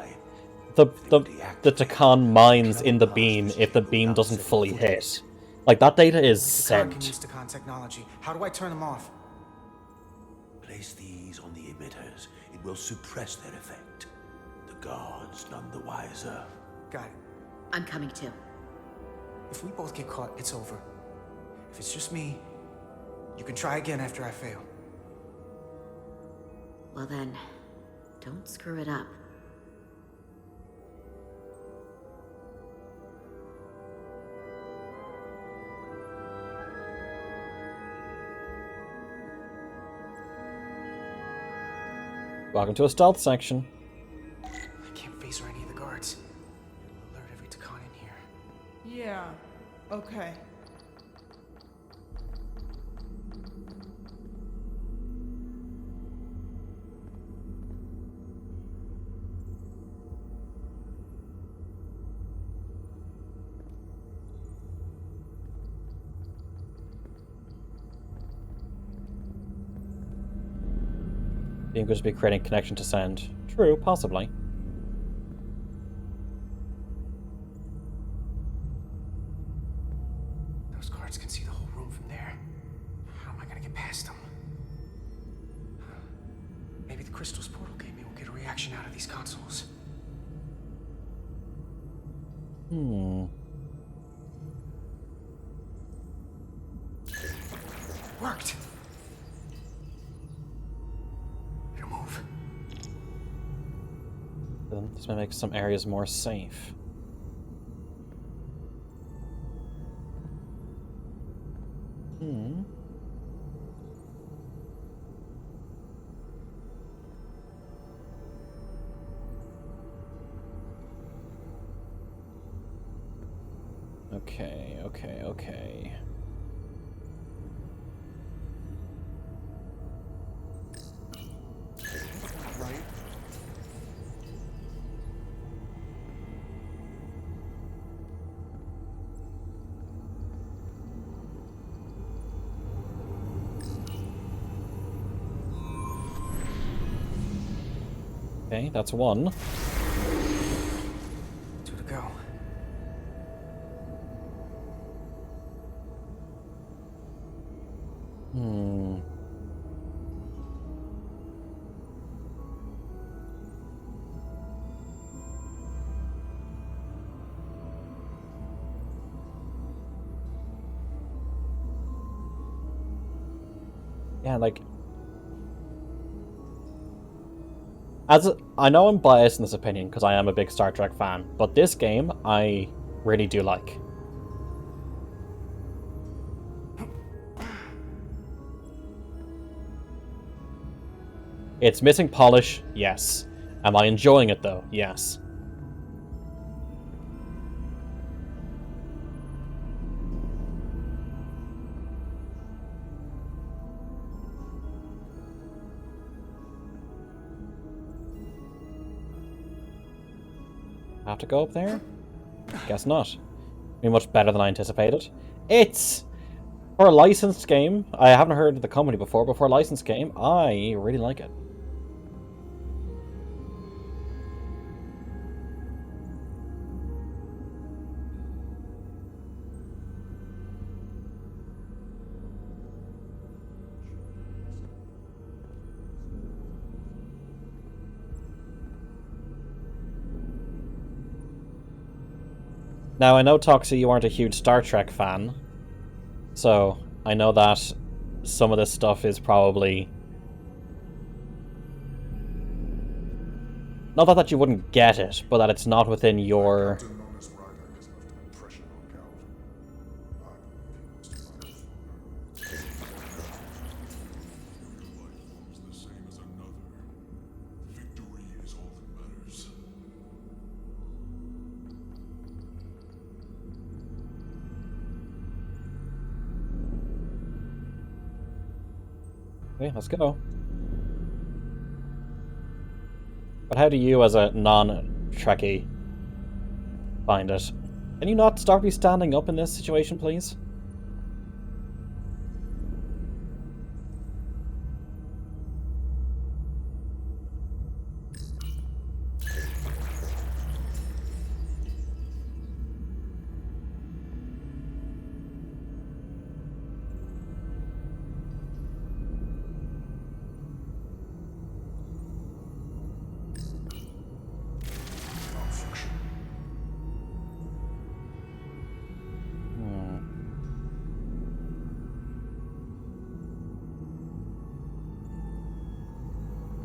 the Takan mines in the beam if the beam doesn't fully hit? Like that data is Takan can sent. use Takan technology. How do I turn them off? Place these on the emitters. It will suppress their effect. The guards none the wiser. Got it. I'm coming too. If we both get caught, it's over. If it's just me, you can try again after I fail. Well then, don't screw it up. Welcome to a stealth section. I can't phaser any of the guards. It'll alert every Takan in here. Yeah, okay. Being good to be creating connection to send. True, possibly. Those guards can see the whole room from there. How am I gonna get past them? Maybe the crystal's portal gaming will get a reaction out of these consoles. Worked! It'll move. Then this may make some areas more safe. Okay. Right. Okay, that's one. 2 to go. Yeah, like... I know I'm biased in this opinion, because I am a big Star Trek fan, but this game, I really do like. It's missing polish, yes. Am I enjoying it, though? Yes. Have to go up there? Guess not. Be much better than I anticipated. It's... For a licensed game, I haven't heard of the company before, but for a licensed game, I really like it. Now, I know, Toxie, you aren't a huge Star Trek fan, so I know that some of this stuff is probably... Not that you wouldn't get it, but that it's not within your... Okay, let's go. But how do you, as a non-Trekkie, find it? Can you not start me standing up in this situation, please?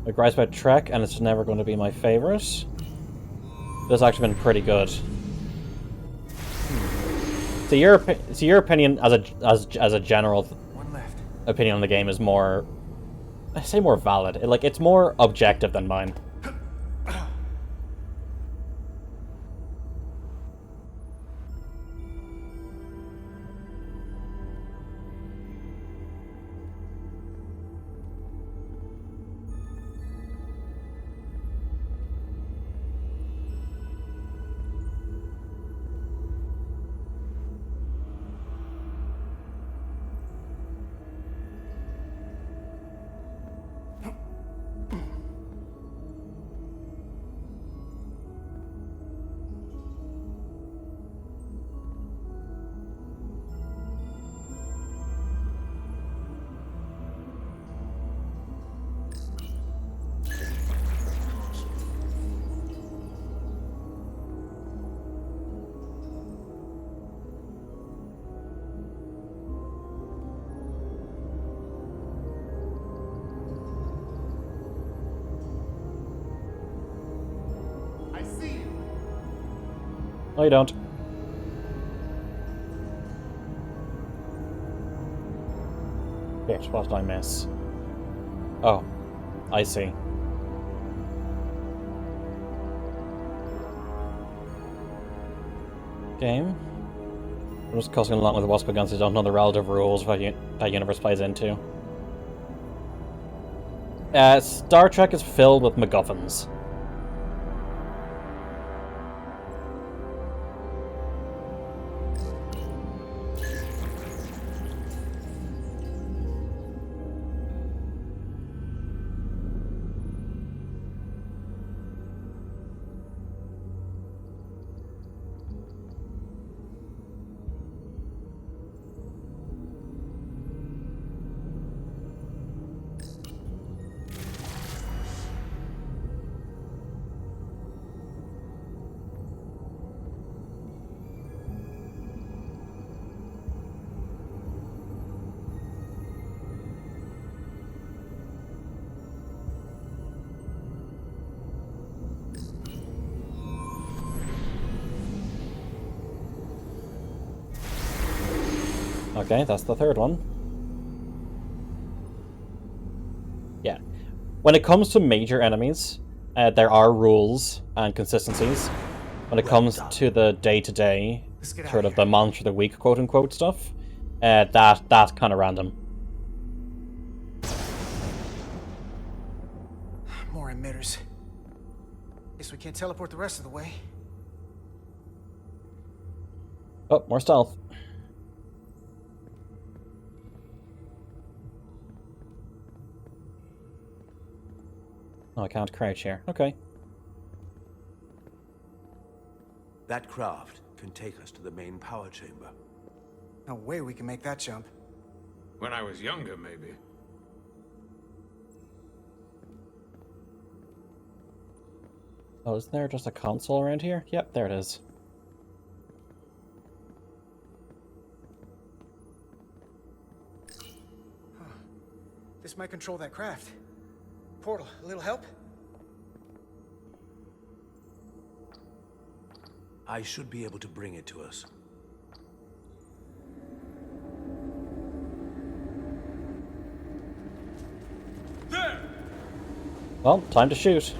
I gripes about Trek, and it's never going to be my favorite. This has actually been pretty good. So your opinion as a general opinion on the game is more, I say more valid. It's more objective than mine. No, you don't. Bitch, what did I miss? Oh, I see. Game? I'm just causing along with the Wasp guns who don't know the relative rules that universe plays into. Star Trek is filled with MacGuffins. Okay, that's the third one. Yeah. When it comes to major enemies, there are rules and consistencies. When it comes to the day-to-day, sort of the monster of the week, quote-unquote stuff, that's kind of random. More emitters. Guess we can't teleport the rest of the way. Oh, more stealth. Oh, I can't crouch here. Okay. That craft can take us to the main power chamber. No way we can make that jump. When I was younger, maybe. Oh, isn't there just a console around here? Yep, there it is. Huh. This might control that craft. Portal, a little help? I should be able to bring it to us. There! Well, time to shoot.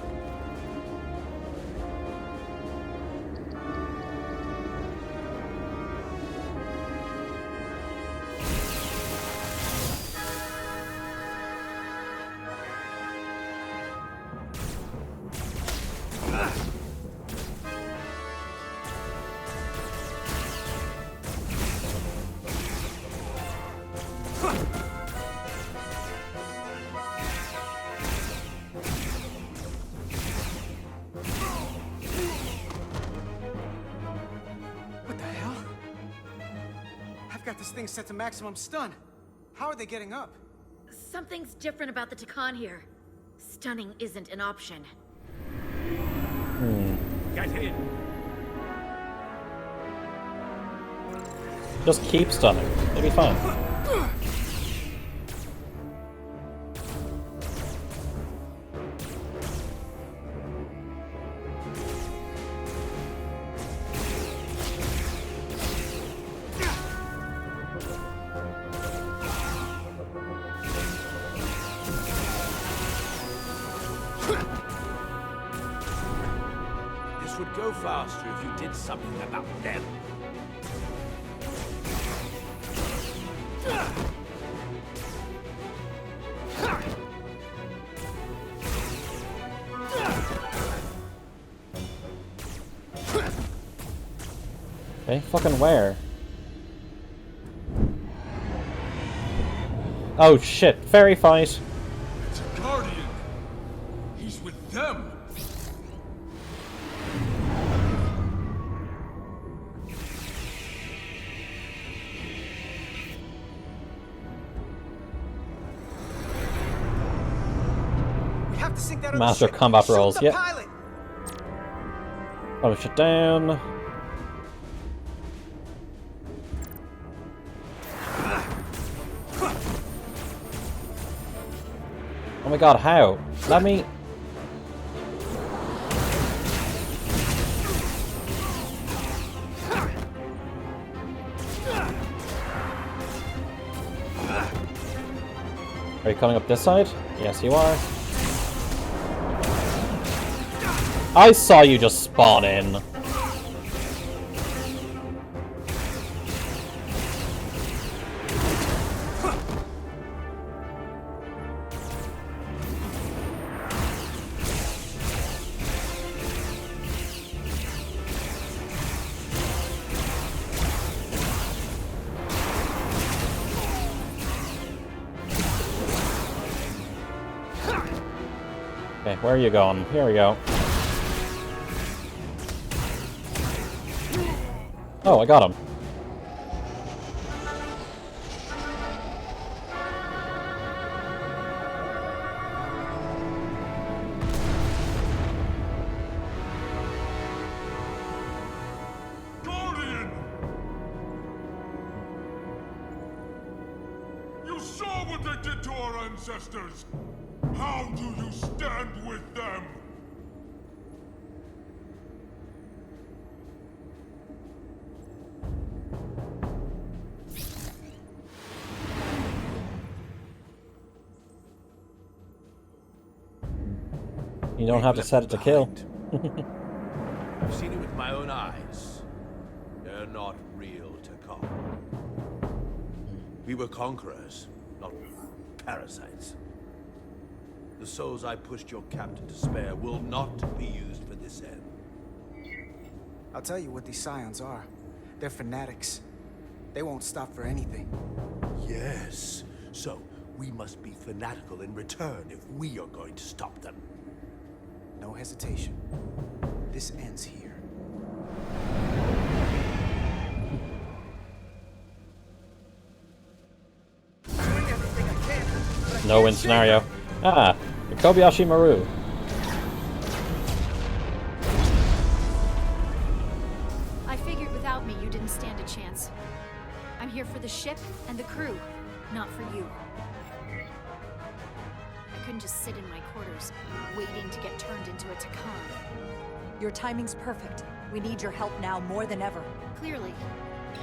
Thing's set to maximum stun. How are they getting up? Something's different about the Takan here. Stunning isn't an option. Get in! Just keep stunning. It'll be fine. Would go faster if you did something about them. Okay, fucking where? Oh shit, fairy fight! It's a guardian! He's with them! Master combat rolls, yep. Push it down. Oh my god, how? Let me... Are you coming up this side? Yes, you are. I saw you just spawn in. Okay, where are you going? Here we go. Oh, I got him. Guardian! You saw what they did to our ancestors! How do you stand with them? You don't have to set it to kill. I've seen it with my own eyes. They're not real Takan. We were conquerors, not parasites. The souls I pushed your captain to spare will not be used for this end. I'll tell you what these scions are. They're fanatics. They won't stop for anything. Yes. So, we must be fanatical in return if we are going to stop them. No hesitation. This ends here. No win scenario. Ah, the Kobayashi Maru. I figured without me you didn't stand a chance. I'm here for the ship and the crew, not for you. I couldn't just sit in my quarters, waiting to get turned into a Takan. Your timing's perfect. We need your help now more than ever. Clearly.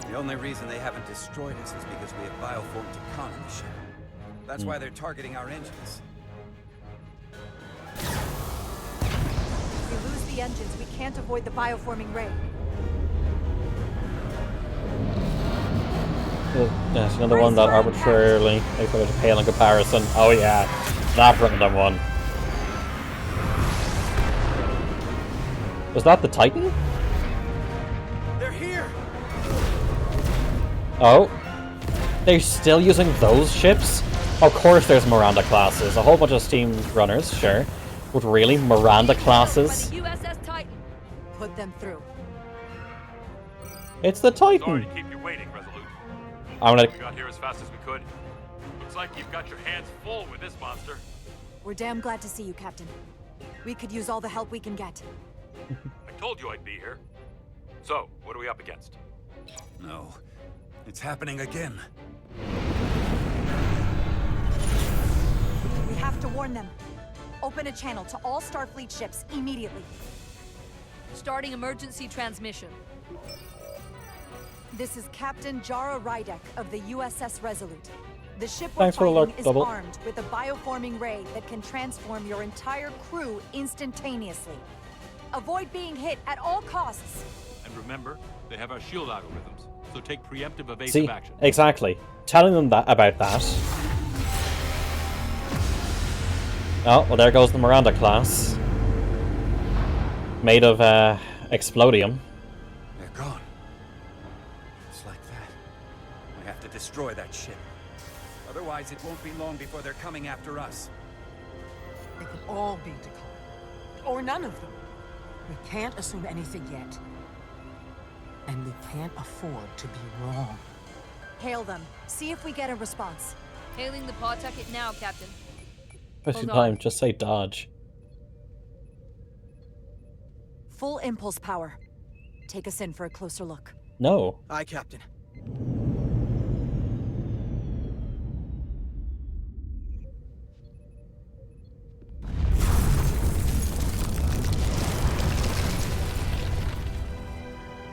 The only reason they haven't destroyed us is because we have bioformed Takan in the ship. That's why they're targeting our engines. If we lose the engines, we can't avoid the bioforming ray. Yes, another one that arbitrarily they put a pale in comparison. Oh yeah, that random one. Was that the Titan? They're here! Oh. They're still using those ships? Of course there's Miranda classes. A whole bunch of steam runners, sure. But really? Miranda classes? USS Titan. Put them through. It's the Titan! Sorry to keep you waiting, Resolute. I'm gonna... We got here as fast as we could. Looks like you've got your hands full with this monster. We're damn glad to see you, Captain. We could use all the help we can get. I told you I'd be here. So, what are we up against? No. It's happening again. We have to warn them. Open a channel to all Starfleet ships immediately. Starting emergency transmission. This is Captain Jara Rydek of the USS Resolute. The ship Thanks for the we're alert, fighting is Double. armed with a bioforming ray that can transform your entire crew instantaneously. Avoid being hit at all costs. And remember, they have our shield algorithms, so take preemptive evasive See, action. exactly. Telling them that about that. Oh, well there goes the Miranda class. Made of, explodium. They're gone. Just like that. We have to destroy that ship. Otherwise, it won't be long before they're coming after us. They could all be Takan. Or none of them. We can't assume anything yet. And we can't afford to be wrong. Hail them. See if we get a response. Hailing the Pawtucket now, Captain. But Hold time, on. just say dodge. Full impulse power. Take us in for a closer look. No. Aye, Captain.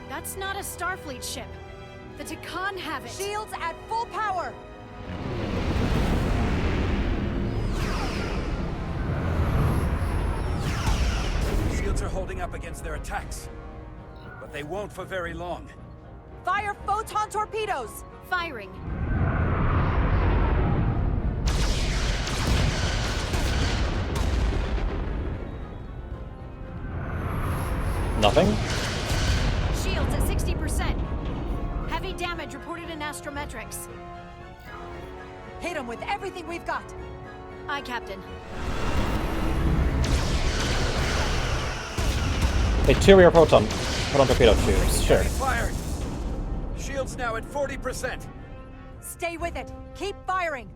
That's not a Starfleet ship. The Takan have it. Shields at full power! holding up against their attacks. But they won't for very long. Fire photon torpedoes! Firing. Nothing? Shields at 60%. Heavy damage reported in astrometrics. Hit them with everything we've got. Aye, Captain. Hey, 2 rear proton torpedo tubes, sure. Fired. Shields now at 40%. Stay with it. Keep firing.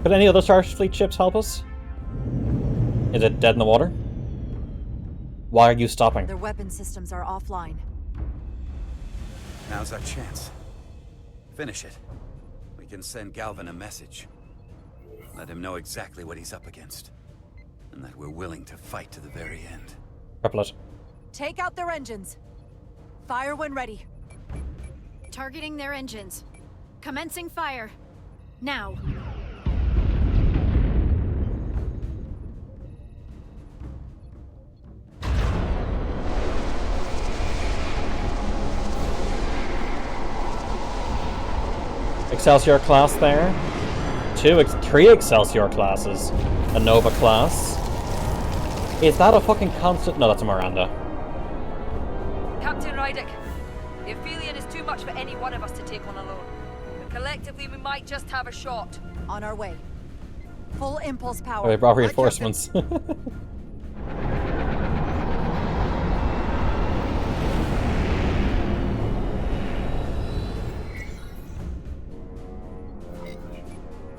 Could any other Starfleet ships help us? Is it dead in the water? Why are you stopping? Their weapon systems are offline. Now's our chance. Finish it. We can send Galvin a message. Let him know exactly what he's up against. And that we're willing to fight to the very end. Triplet. Take out their engines. Fire when ready. Targeting their engines. Commencing fire. Now. Excelsior class there. 3 Excelsior classes. A Nova class. Is that a fucking constant? No, that's a Miranda. Captain Rydick, the Aphelion is too much for any one of us to take on alone. But collectively, we might just have a shot. On our way. Full impulse power. Oh, they brought reinforcements.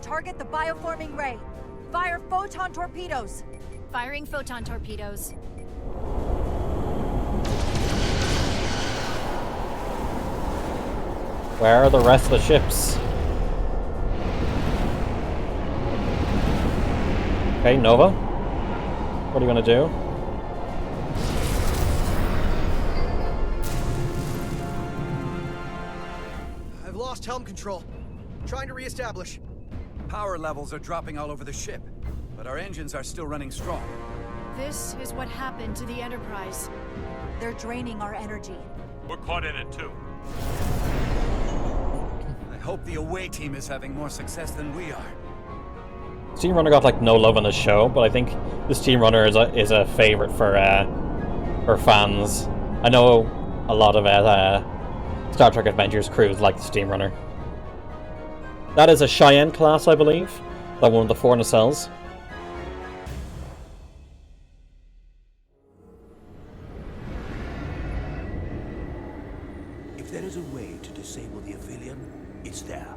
Target the bioforming ray. Fire photon torpedoes. Firing photon torpedoes. Where are the rest of the ships? Okay, Nova. What are you gonna do? I've lost helm control. Trying to reestablish. Power levels are dropping all over the ship, but our engines are still running strong. This is what happened to the Enterprise. They're draining our energy. We're caught in it too. I hope the away team is having more success than we are. Steam Runner got like no love on the show, but I think the Steam Runner is a favorite for fans. I know a lot of Star Trek Adventures crews like the Steam Runner. That is a Cheyenne class, I believe. Like one of the 4 nacelles. If there is a way to disable the Aphelion, it's there.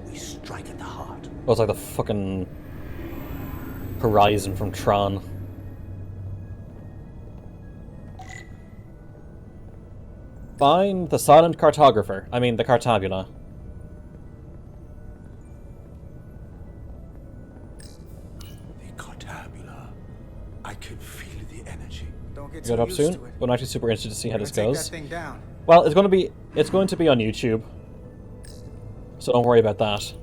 We strike at the heart. It was like the fucking horizon from Tron. Find the silent cartographer. I mean, the Cartabula. The Cartabula. I can feel the energy. Don't get Get too up used soon. to it. But I'm actually super interested to see how this Take goes. that thing down. Well, it's going to be on YouTube. So don't worry about that.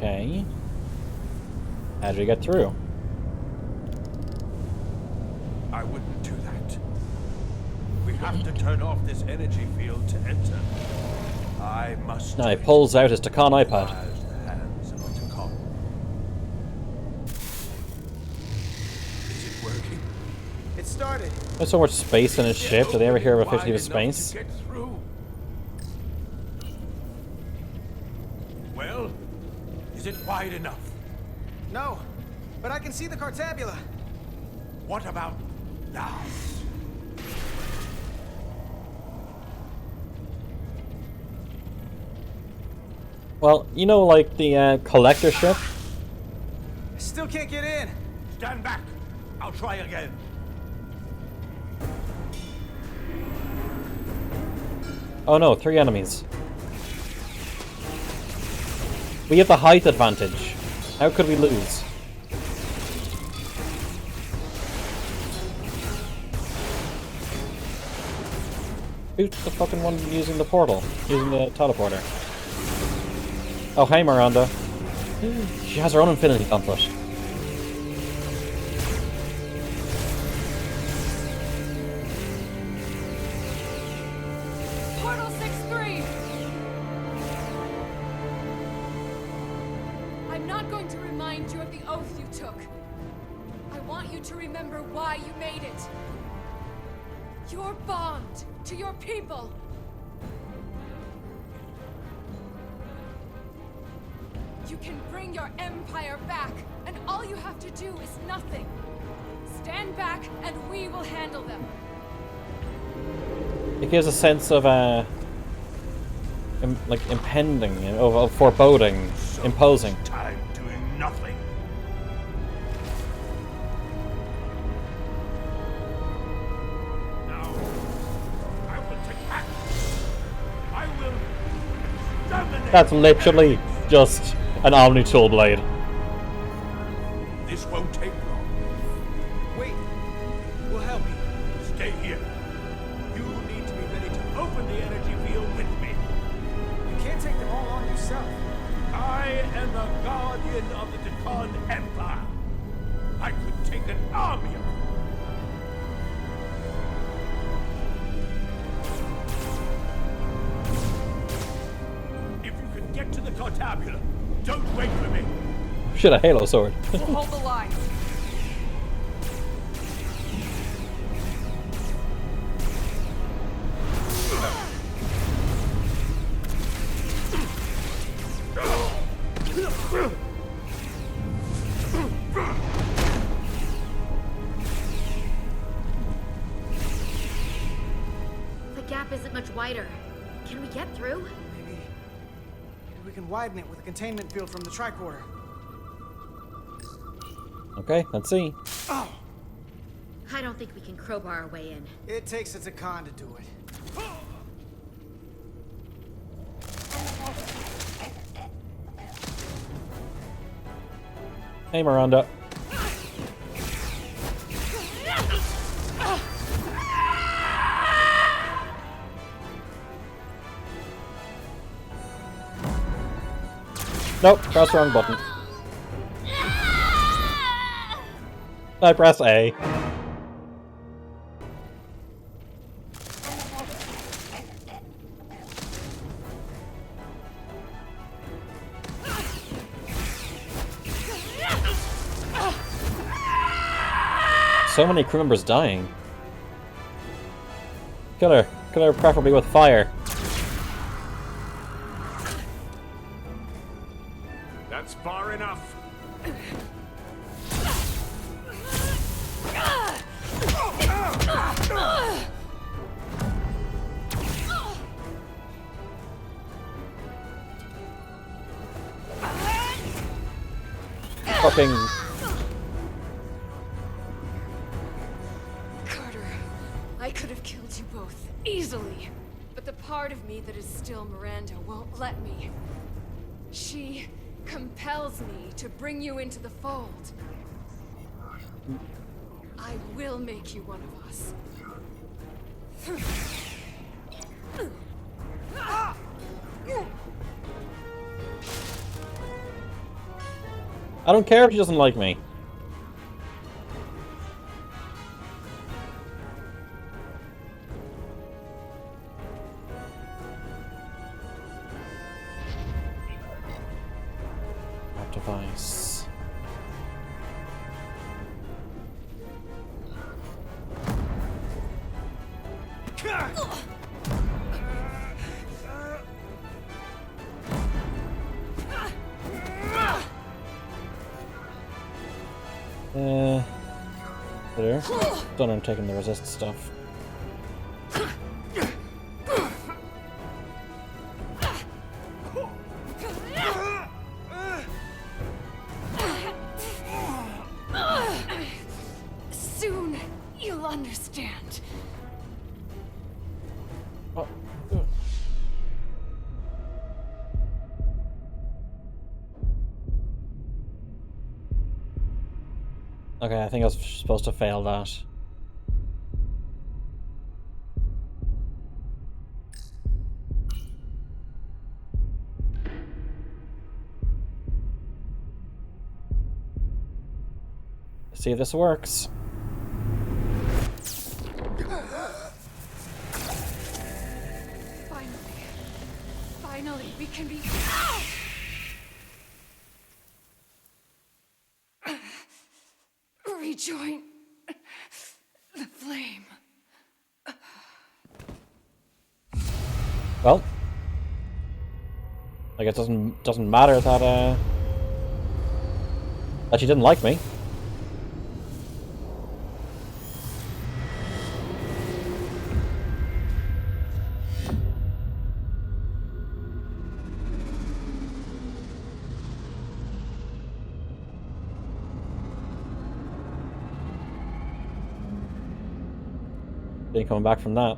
Okay. How do we get through? I wouldn't do that. We have to turn off this energy field to enter. I must. Now he pulls out his Takan iPad. As the hands of a Takan. Is it working? It started. There's so much space in his ship. Did they ever hear of a 50 of space? Get through. Well, is it wide enough? No, but I can see the Cartabula. What about now? Well, you know, like the collector ship? Still can't get in. Stand back. I'll try again. Oh no, 3 enemies. We have the height advantage. How could we lose? Who's the fucking one using the portal? Using the teleporter? Oh, hey Miranda. She has her own infinity gauntlet. Portal 6-3! I'm not going to remind you of the oath you took. I want you to remember why you made it. Your bond to your people. You can bring your empire back, and all you have to do is nothing. Stand back, and we will handle them. It gives a sense of like impending, of foreboding, imposing. Time doing nothing. Now, I will take action. I will dominate. That's literally just an Omni-Tool blade. This won't take long. Wait, we'll help you. Stay here. You need to be ready to open the energy field with me. You can't take them all on yourself. I am the guardian of the Tikan Empire. I could take an army of them. If you can get to the Cartabula, don't wait for me. Shit, a Halo sword. We'll hold the line. The gap isn't much wider. Can we get through? Maybe we can widen it with a containment field from the tricorder. Okay, let's see. Oh! I don't think we can crowbar our way in. It takes a Tikan to do it. Hey Miranda. Nope, press wrong button. I press A. So many crew members dying. Kill her. Kill her preferably with fire. That's far enough. Fucking. Carter, I could have killed you both, easily. But the part of me that is still Miranda won't let me. She compels me to bring you into the fold. I will make you one of us. I don't care if she doesn't like me. Map device. there. Done on taking the resist stuff. Soon you'll understand. Okay, I think I was supposed to fail that. See if this works. Finally, we can be... Rejoin the flame. Well, like it doesn't matter that that she didn't like me. Didn't come back from that.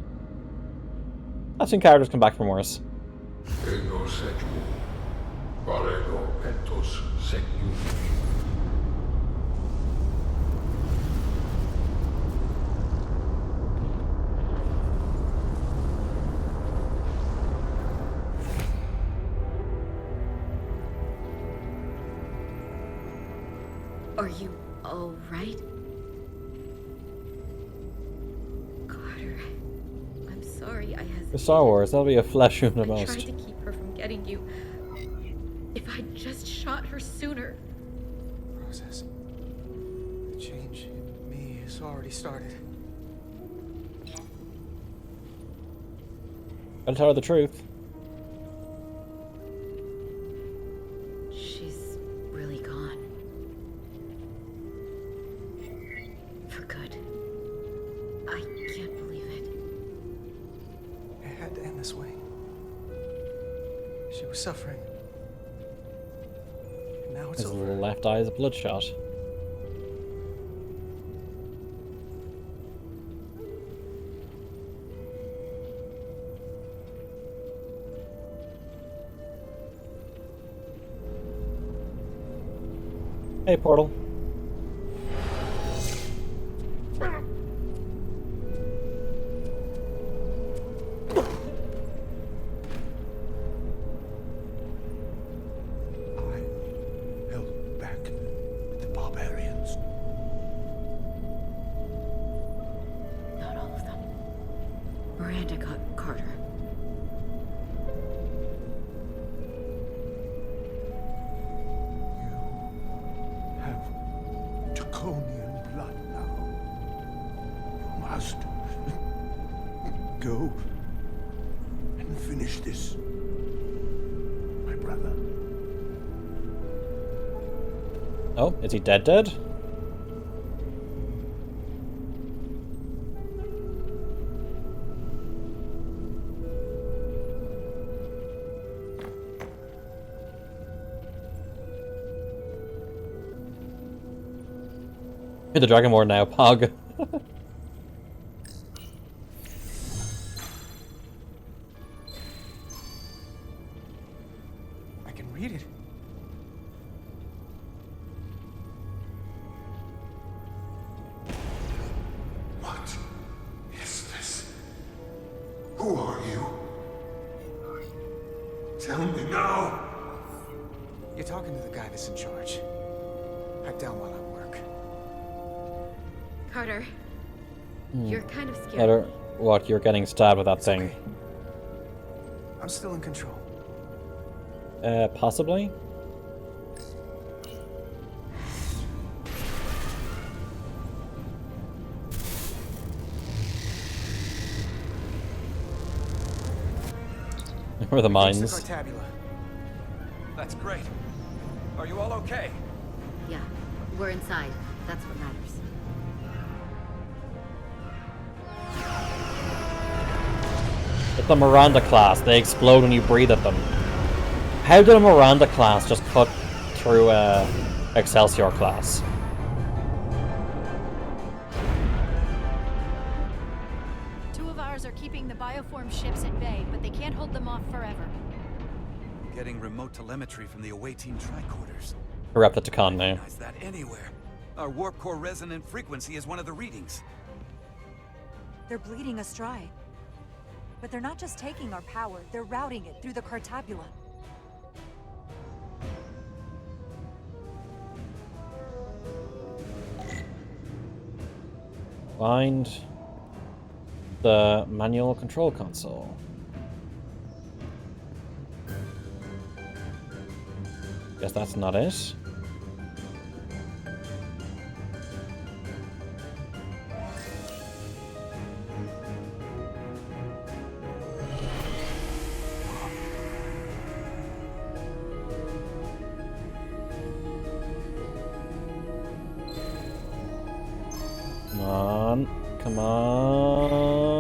I've seen characters come back from worse. Are you all right? Sorry, I hesitated. For Star Wars, that'll be a flesh wound the I most. tried to keep her from getting you. If I'd just shot her sooner. Process. The change in me has already started. Gotta tell her the truth. She's really gone. For good. I can't believe it. It had to end this way. She was suffering. And now it's His over. left eye is bloodshot. Hey, Portal. Go and finish this, my brother. Oh, is he dead? You're the Dragon Lord now, Pog. I can read it. What is this? Who are you? Tell me now! You're talking to the guy that's in charge. Pipe down while I work. Carter, you're kind of scary. Carter, what? You're getting stabbed with that thing? Okay. I'm still in control. Possibly? Where are the mines? That's great. Are you all okay? Yeah, we're inside. That's what matters. It's the Miranda class. They explode when you breathe at them. How did a Miranda class just cut through a Excelsior class? Two of ours are keeping the bioform ships at bay, but they can't hold them off forever. Getting remote telemetry from the away team tricorders. We're up to Takon now. Recognize that anywhere. Our warp core resonant frequency is one of the readings. They're bleeding us dry. But they're not just taking our power, they're routing it through the Cartabula. Find the manual control console. Guess that's not it. Come on, come on.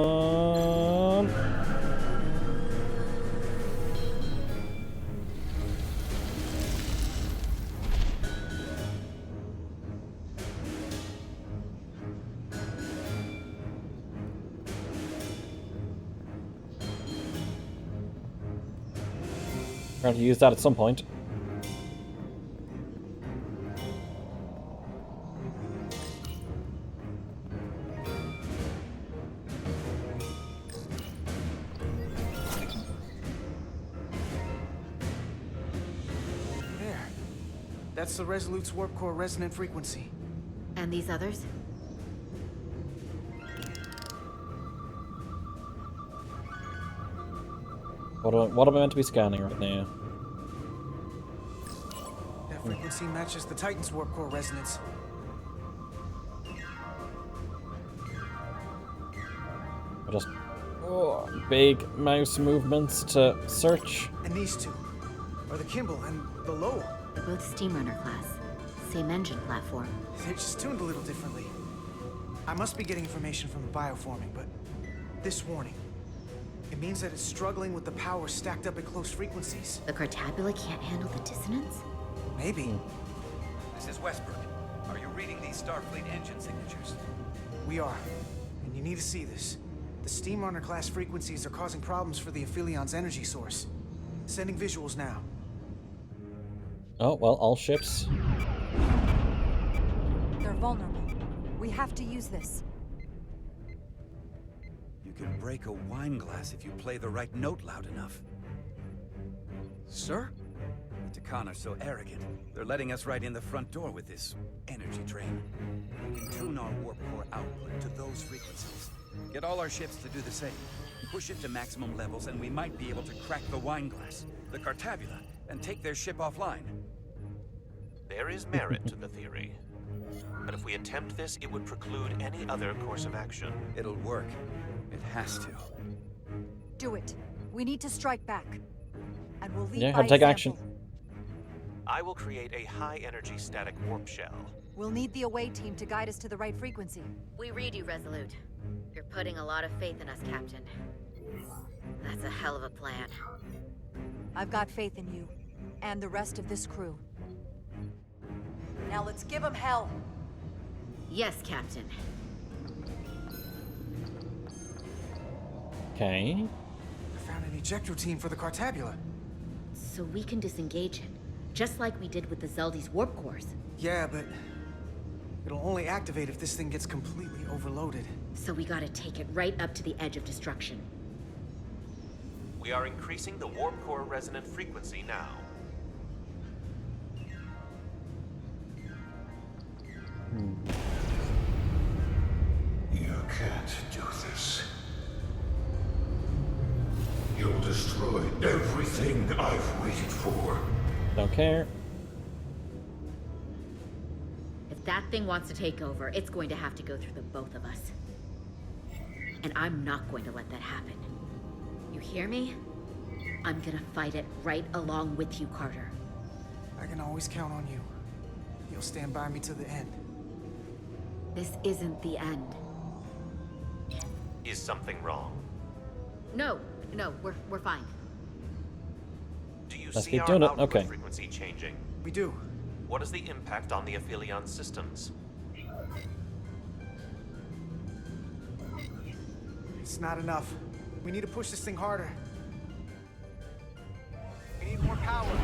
We're going to use that at some point. That's the Resolute's warp core resonant frequency. And these others? What am I meant to be scanning right now? That frequency matches the Titan's warp core resonance. Just big mouse movements to search. And these two are the Kimball and the Lowell. They're both Steamrunner class. Same engine platform. They're just tuned a little differently. I must be getting information from the bioforming, but this warning. It means that it's struggling with the power stacked up at close frequencies. The Cartabula can't handle the dissonance? Maybe. This is Westbrook. Are you reading these Starfleet engine signatures? We are. And you need to see this. The Steamrunner class frequencies are causing problems for the Aphilion's energy source. Sending visuals now. Oh, well, all ships. They're vulnerable. We have to use this. You can break a wine glass if you play the right note loud enough. Sir? The Takan are so arrogant. They're letting us right in the front door with this energy drain. We can tune our warp core output to those frequencies. Get all our ships to do the same. Push it to maximum levels and we might be able to crack the wine glass, the Cartabula, and take their ship offline. There is merit to the theory. But if we attempt this, it would preclude any other course of action. It'll work. It has to. Do it. We need to strike back. And we'll lead Yeah, by have to take example. action. I will create a high-energy static warp shell. We'll need the away team to guide us to the right frequency. We read you, Resolute. You're putting a lot of faith in us, Captain. That's a hell of a plan. I've got faith in you. And the rest of this crew. Now let's give them hell. Yes, Captain. Okay. I found an ejector team for the Cartabula. So we can disengage it, just like we did with the Zeldy's warp cores. Yeah, but it'll only activate if this thing gets completely overloaded. So we gotta take it right up to the edge of destruction. We are increasing the warp core resonant frequency now. You can't do this. You'll destroy everything I've waited for. Don't care. If that thing wants to take over, it's going to have to go through the both of us. And I'm not going to let that happen. You hear me? I'm gonna fight it right along with you, Carter. I can always count on you. You'll stand by me to the end. This isn't the end. Is something wrong? No, No, we're fine. Do you Let's see keep our doing it. output Okay. frequency changing? We do. What is the impact on the Aphelion systems? It's not enough. We need to push this thing harder. We need more power.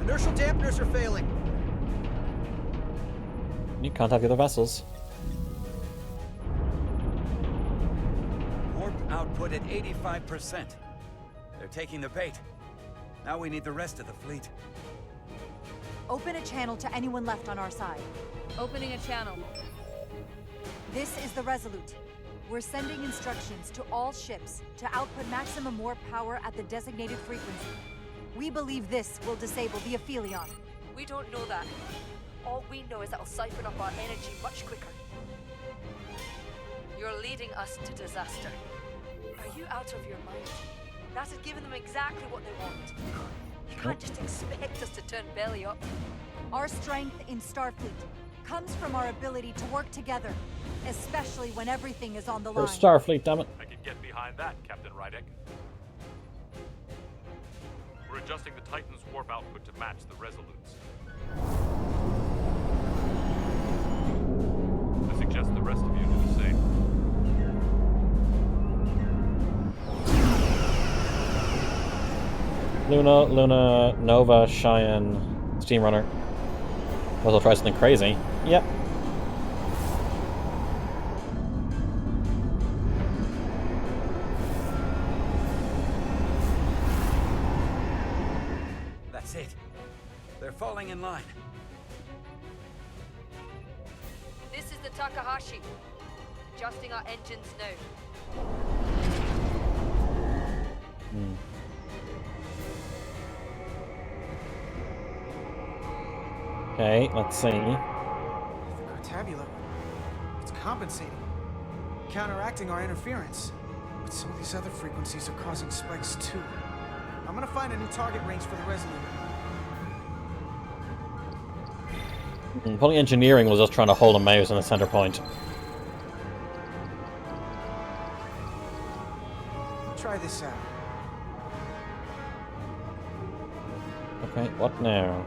Inertial dampeners are failing. You contact the other vessels. Warp output at 85%. They're taking the bait. Now we need the rest of the fleet. Open a channel to anyone left on our side. Opening a channel. This is the Resolute. We're sending instructions to all ships to output maximum warp power at the designated frequency. We believe this will disable the Aphelion. We don't know that. All we know is that it'll siphon up our energy much quicker. You're leading us to disaster. Are you out of your mind? That has given them exactly what they want. You can't just expect us to turn belly up. Our strength in Starfleet comes from our ability to work together, especially when everything is on the line. Starfleet, damn it. I can get behind that, Captain Rydick. We're adjusting the Titan's warp output to match the Resolute's. I suggest the rest of you do the same. Luna, Nova, Cheyenne, Steamrunner. Well, I'll try something crazy. Yep. That's it. They're falling in line. This is the Takahashi. Adjusting our engines now. Okay, let's see. The Cartabula. It's compensating. Counteracting our interference. But some of these other frequencies are causing spikes too. I'm gonna find a new target range for the Resolute. Probably engineering was just trying to hold a mouse in the center point. Try this out. Okay, what now?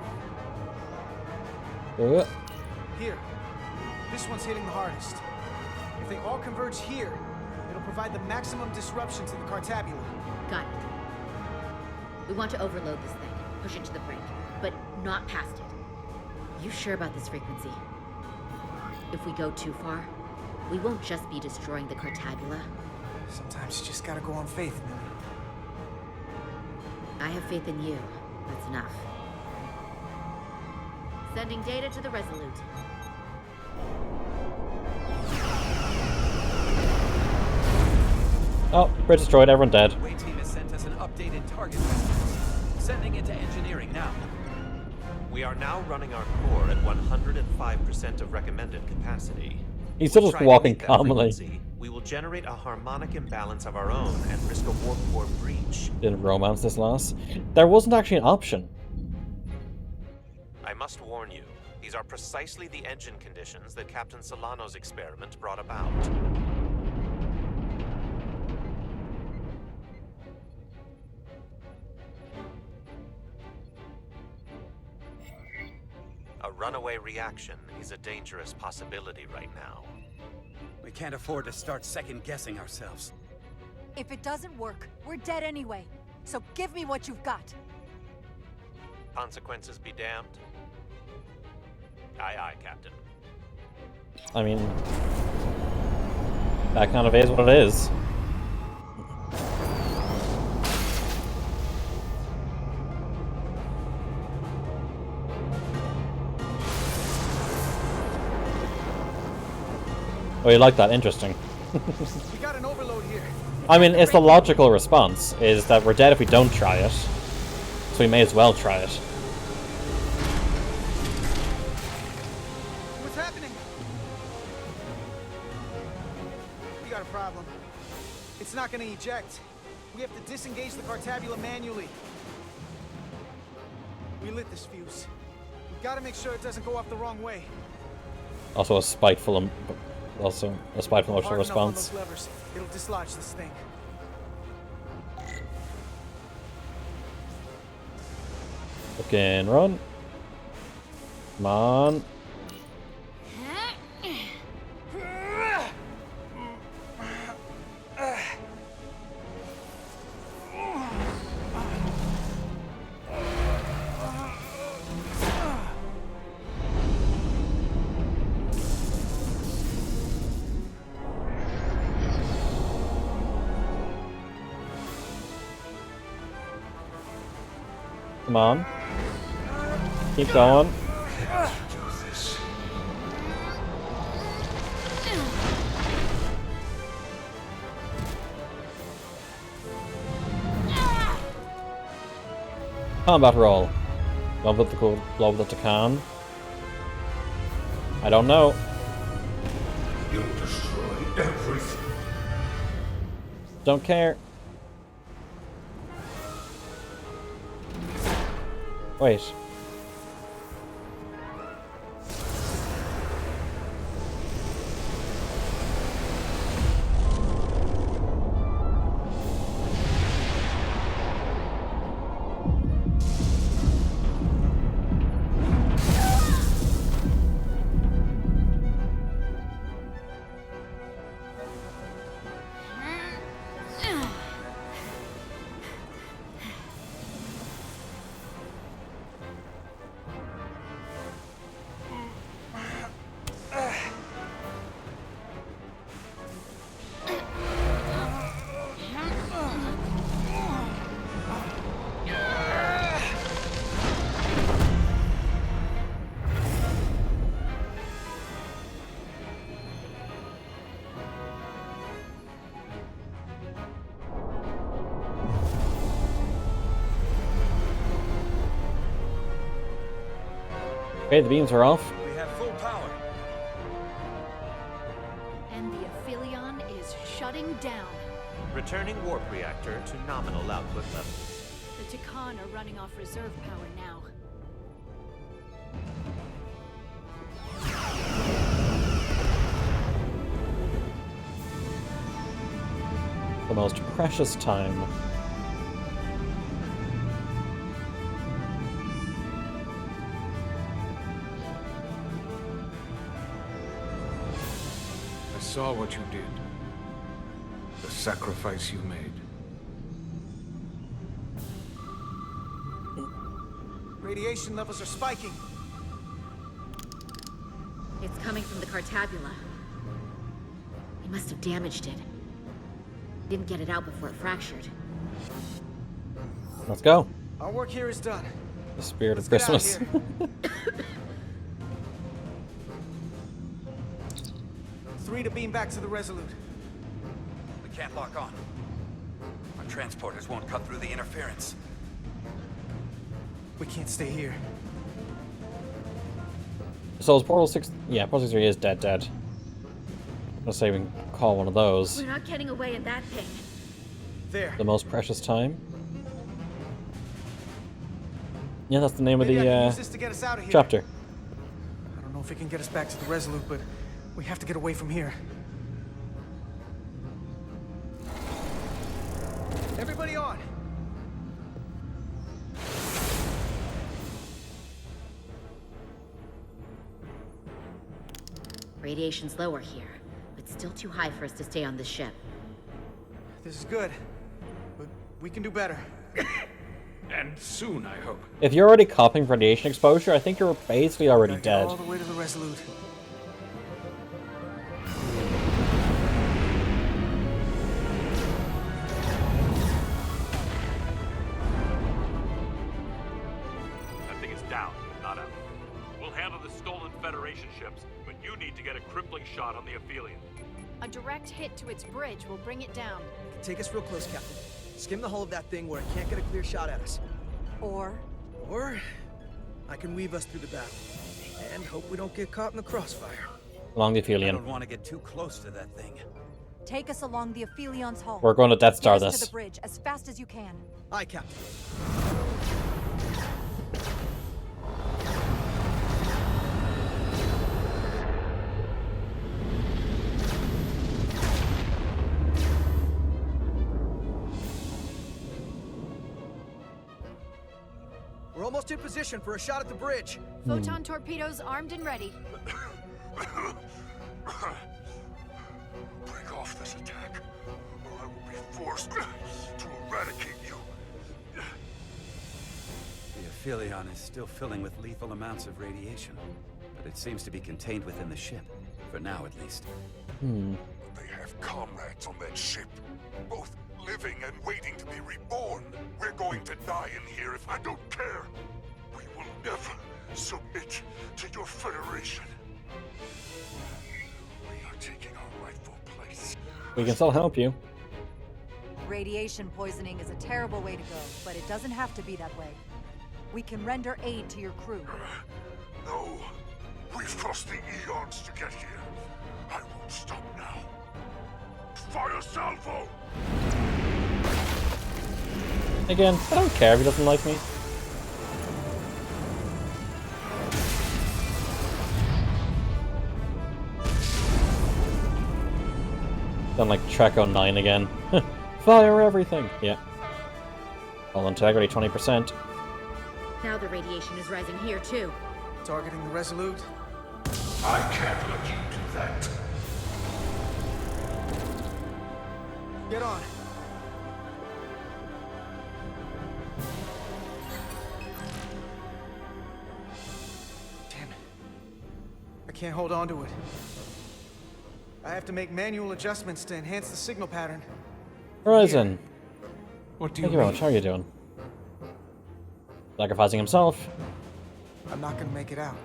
Here. This one's hitting the hardest. If they all converge here, it'll provide the maximum disruption to the Cartabula. Got it. We want to overload this thing, push it to the brink, but not past it. You sure about this frequency? If we go too far, we won't just be destroying the Cartabula. Sometimes you just gotta go on faith, Millie. I have faith in you. That's enough. Sending data to the Resolute. Oh, bridge destroyed, everyone dead. The Way team has sent us an updated target response. Sending it to engineering now. We are now running our core at 105% of recommended capacity. He's still just walking calmly. We will generate a harmonic imbalance of our own and risk a warp core breach. Didn't romance this loss. There wasn't actually an option. I must warn you, these are precisely the engine conditions that Captain Solano's experiment brought about. A runaway reaction is a dangerous possibility right now. We can't afford to start second-guessing ourselves. If it doesn't work, we're dead anyway. So give me what you've got. Consequences be damned. Aye, aye, Captain. I mean, that kind of is what it is. Oh, you like that? Interesting. We got an overload here. I mean, it's the logical response, is that we're dead if we don't try it. So we may as well try it. What's happening? We got a problem. It's not gonna eject. We have to disengage the Cartabula manually. We lit this fuse. We gotta make sure it doesn't go off the wrong way. Also a spiteful emotional Hard enough on response. those levers. It'll dislodge this thing. Fucking run. Come on. Come on. Keep going. Combat roll. Love with the Takan. I don't know. You'll destroy everything. Don't care. Wait. Okay, the beams are off. We have full power. And the Aphelion is shutting down. Returning warp reactor to nominal output levels. The Takan are running off reserve power now. The most precious time. I saw what you did. The sacrifice you made. Radiation levels are spiking. It's coming from the Cartabula. We must have damaged it. Didn't get it out before it fractured. Let's go. Our work here is done. The spirit of Let's get out Christmas. here. 3 to beam back to the Resolute. We can't lock on. Our transporters won't cut through the interference. We can't stay here. So is Portal 6... Yeah, Portal 63 is dead. Let's say we can call one of those. We're not getting away in that thing. There. The most precious time. Yeah, that's the name Maybe of I can use the this to get us out of here. chapter. I don't know if it can get us back to the Resolute, but we have to get away from here. Everybody on! Radiation's lower here, but still too high for us to stay on this ship. This is good, but we can do better. And soon, I hope. If you're already coughing radiation exposure, I think you're basically already Gotta dead. get all the way to the Resolute. That thing is down, not out. We'll handle the stolen Federation ships, but you need to get a crippling shot on the Aphelion. A direct hit to its bridge will bring it down. Take us real close, Captain. Skim the hull of that thing where it can't get a clear shot at us. Or I can weave us through the battle. And hope we don't get caught in the crossfire. Along the I Aphelion. don't want to get too close to that thing. take us along the Aphelion's hull. We're going to Death Star Get us to this. the bridge as fast as you can. Aye, Captain. locked in position for a shot at the bridge. Photon torpedoes armed and ready. Break off this attack, or I will be forced to eradicate you. The Aphelion is still filling with lethal amounts of radiation, but it seems to be contained within the ship, for now at least. They have comrades on that ship, both living and waiting to be reborn. We're going to die in here if I don't care. We will never submit to your Federation. We are taking our rightful place. We can still help you. Radiation poisoning is a terrible way to go, but it doesn't have to be that way. We can render aid to your crew. No. We've crossed the eons to get here. I won't stop now. Fire salvo! Again, I don't care if he doesn't like me. Done like Trek 09 again. Fire everything! Yeah. Hull integrity 20%. Now the radiation is rising here too. Targeting the Resolute. I can't let you do that. Get on. Damn it. I can't hold on to it. I have to make manual adjustments to enhance the signal pattern. Horizon. What do Thank you very much. How are you doing? Sacrificing himself. I'm not gonna make it out.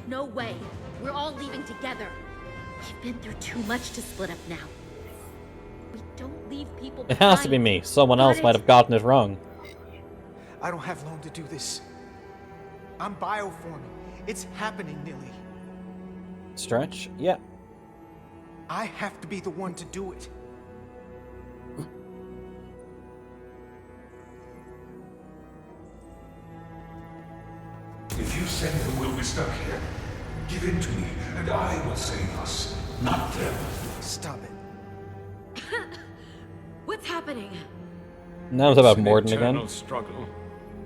No way. We're all leaving together. We've been through too much to split up now. We don't leave people It has to be me. Someone else might have gotten it wrong. I don't have long to do this. I'm bioforming. It's happening, Nilly. Stretch? Yeah. I have to be the one to do it. If you send them, we'll be stuck here. Give in to me, and I will save us, not them. Stop it. What's happening? Now it's about It's an Morden eternal again. struggle,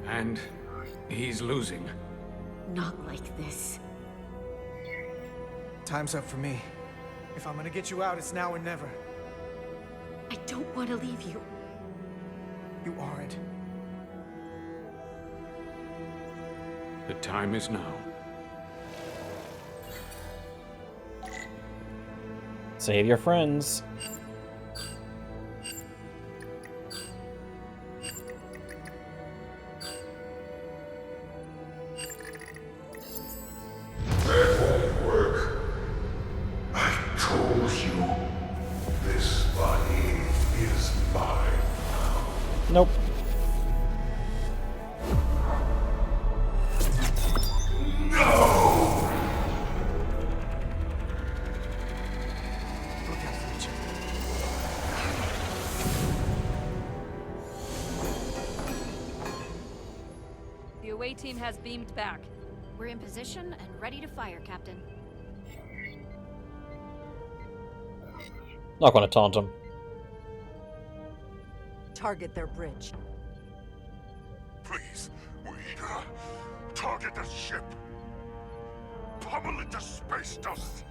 and he's losing. Not like this. Time's up for me. If I'm gonna get you out, it's now or never. I don't want to leave you. You aren't. The time is now. Save your friends. That won't work. I told you, this body is mine now. Nope. No! Look out for each other. The away team has beamed back. We're in position and ready to fire, Captain. Not gonna taunt him. Target their bridge. Please, Weed, target the ship. Pummel it to space dust,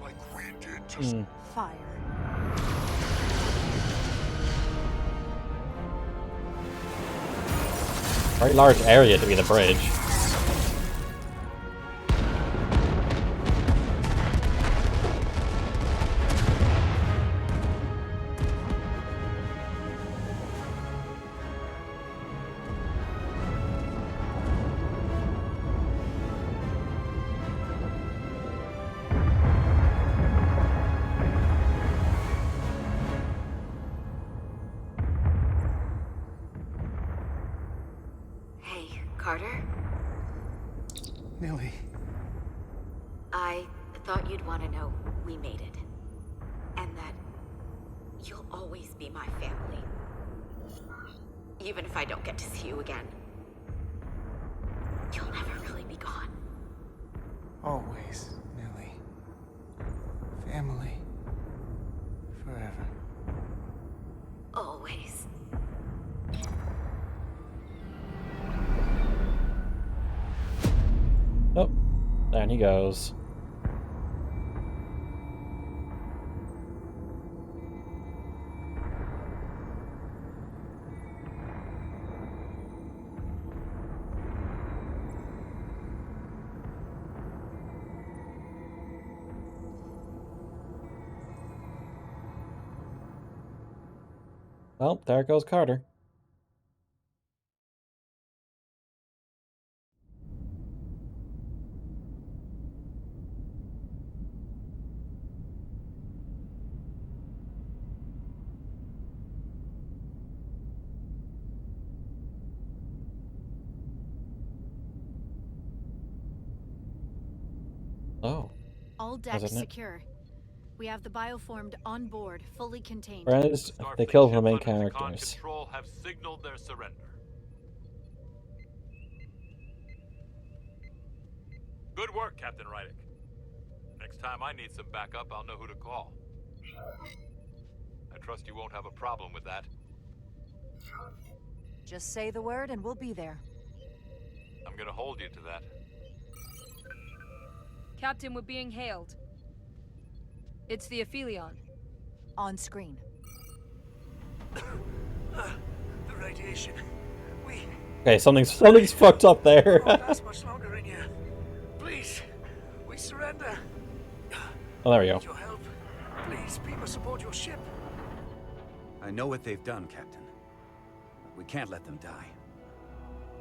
like we did to... Fire. Very large area to be the bridge. Hey, Carter? Nilly. I thought you'd want to know we made it. And that you'll always be my family. Even if I don't get to see you again. You'll never really be gone. Always, Nilly. Family. Forever. Always. he goes. Well, there goes Carter. Oh. All decks secure. We have the bioformed on board, fully contained. Friends, they killed the main Ships under Ticon characters. control have signaled their surrender. Good work, Captain Rydick. Next time I need some backup, I'll know who to call. I trust you won't have a problem with that. Just say the word and we'll be there. I'm gonna hold you to that. Captain, we're being hailed. It's the Aphelion. On screen. The radiation. Okay, something's fucked up there. Won't last much longer in here. Please, we surrender. Oh, there we go. Need your help. Please, people support your ship. I know what they've done, Captain. We can't let them die.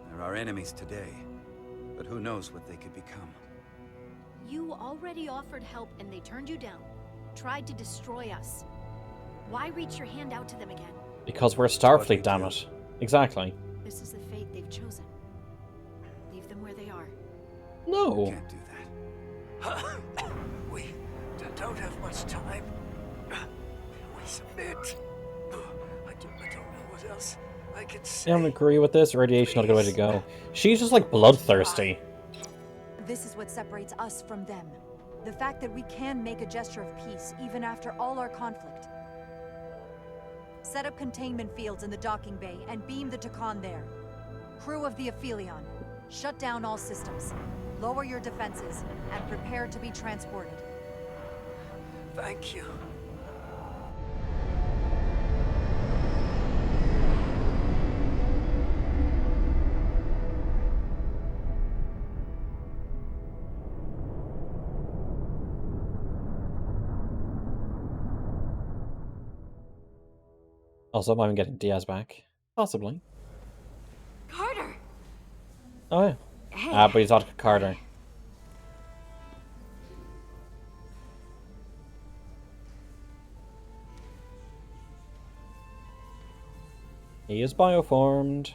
They're our enemies today, but who knows what they could become. You already offered help and they turned you down. Tried to destroy us. Why reach your hand out to them again? Because we're Starfleet, damn it. Exactly. This is the fate they've chosen. Leave them where they are. No. We can't do that. We don't have much time. We submit. I don't know what else I can say. I don't agree with this. Radiation not a good way to go. She's just like bloodthirsty. This is what separates us from them. The fact that we can make a gesture of peace even after all our conflict. Set up containment fields in the docking bay and beam the Ticon there. Crew of the Aphelion, shut down all systems. Lower your defenses and prepare to be transported. Thank you. Also, I'm getting Diaz back. Possibly. Carter! Oh, yeah. Hey. But he's not Carter. He is bioformed.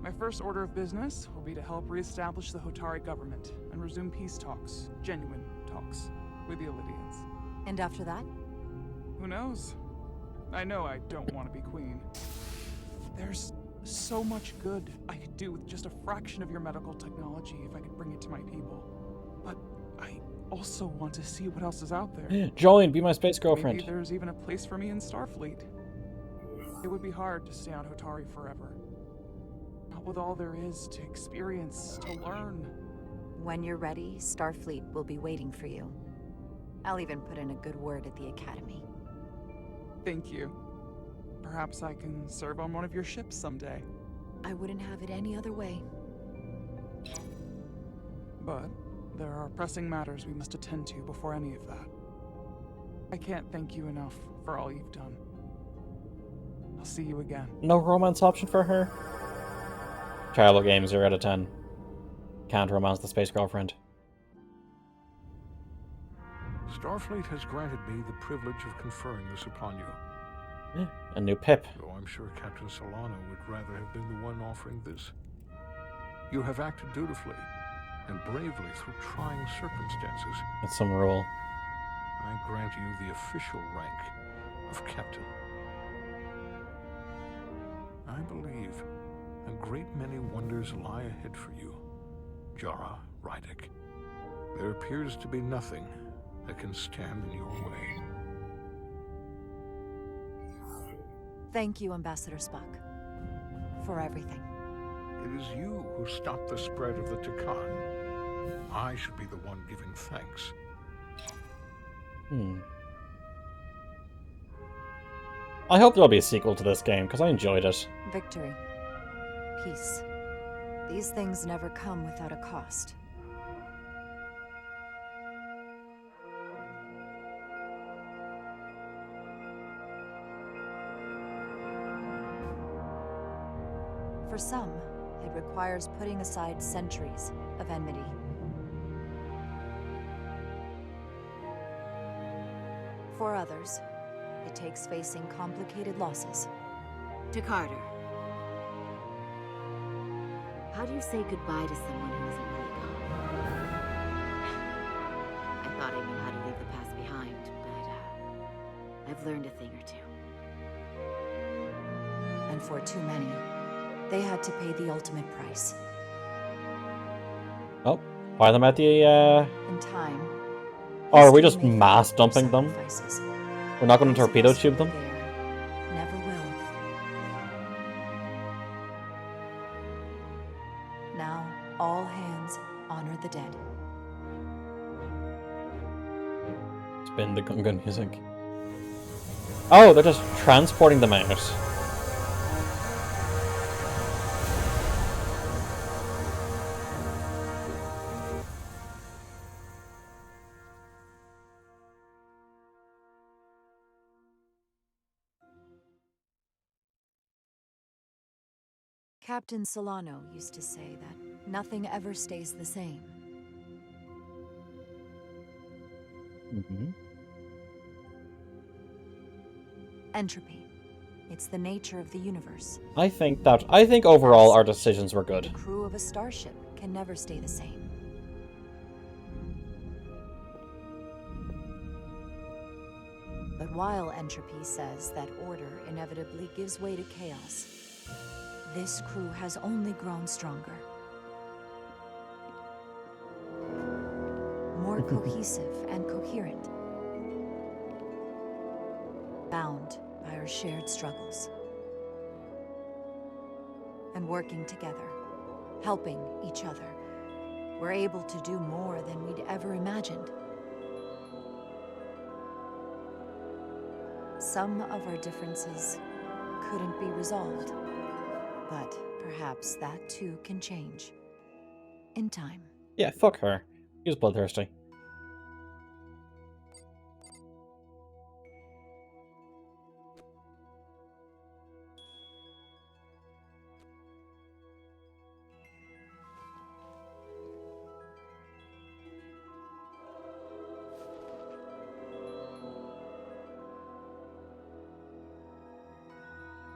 My first order of business will be to help reestablish the Hotari government and resume peace talks, genuine talks, with the Illidians. And after that? Who knows? I know I don't want to be queen. There's so much good I could do with just a fraction of your medical technology if I could bring it to my people. But I also want to see what else is out there. Join, be my space girlfriend. Maybe there's even a place for me in Starfleet. It would be hard to stay on Hotari forever. Not with all there is to experience, to learn. When you're ready, Starfleet will be waiting for you. I'll even put in a good word at the Academy. Thank you. Perhaps I can serve on one of your ships someday. I wouldn't have it any other way. But there are pressing matters we must attend to before any of that. I can't thank you enough for all you've done. I'll see you again. No romance option for her? Terrible game, 0 out of 10. Can't romance the space girlfriend. Starfleet has granted me the privilege of conferring this upon you. Yeah, a new pip. Though I'm sure Captain Solano would rather have been the one offering this. You have acted dutifully and bravely through trying circumstances. That's some rule. I grant you the official rank of Captain. I believe a great many wonders lie ahead for you, Jara Rydick. There appears to be nothing that can stand in your way. Thank you, Ambassador Spock, for everything. It is you who stopped the spread of the Tikan. I should be the one giving thanks. I hope there'll be a sequel to this game, because I enjoyed it. Victory. Peace. These things never come without a cost. For some, it requires putting aside centuries of enmity. For others, it takes facing complicated losses. To Carter. How do you say goodbye to someone who isn't really gone? I thought I knew how to leave the past behind, but I've learned a thing or two. And for too many, they had to pay the ultimate price. Oh, fire them at the, In time. Or are we just mass dumping them? We're not going to torpedo tube them? Never will. Now, all hands honor the dead. Spin the gun music. Oh, they're just transporting them out. Captain Solano used to say that nothing ever stays the same. Entropy. It's the nature of the universe. I think overall our decisions were good. The crew of a starship can never stay the same. But while entropy says that order inevitably gives way to chaos, this crew has only grown stronger. More cohesive and coherent. Bound by our shared struggles. And working together, helping each other, we're able to do more than we'd ever imagined. Some of our differences couldn't be resolved. But perhaps that too can change. In time. Yeah, fuck her. She was bloodthirsty.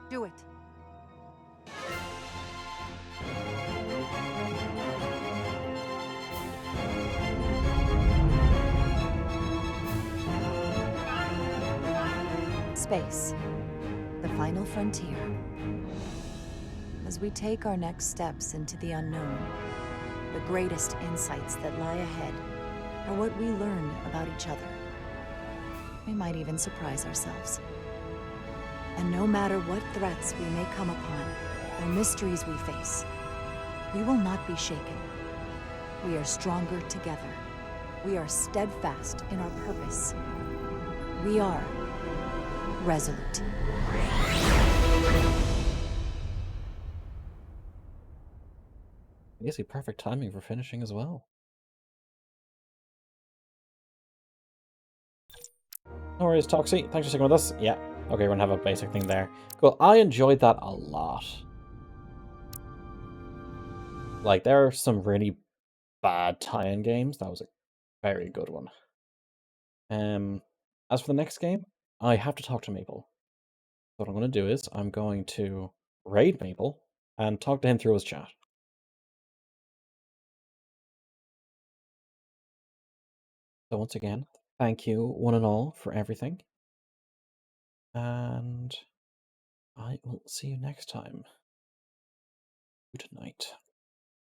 Do it. Space, the final frontier. As we take our next steps into the unknown, the greatest insights that lie ahead are what we learn about each other. We might even surprise ourselves. And no matter what threats we may come upon, or mysteries we face, we will not be shaken. We are stronger together. We are steadfast in our purpose. We are resolute. I guess perfect timing for finishing as well. No worries, Toxie. Thanks for sticking with us. Yeah. Okay, we're gonna have a basic thing there. Cool. I enjoyed that a lot. Like, there are some really bad tie-in games. That was a very good one. As for the next game, I have to talk to Maple. What I'm going to do is I'm going to raid Maple and talk to him through his chat. So once again, thank you one and all for everything. And I will see you next time. Good night.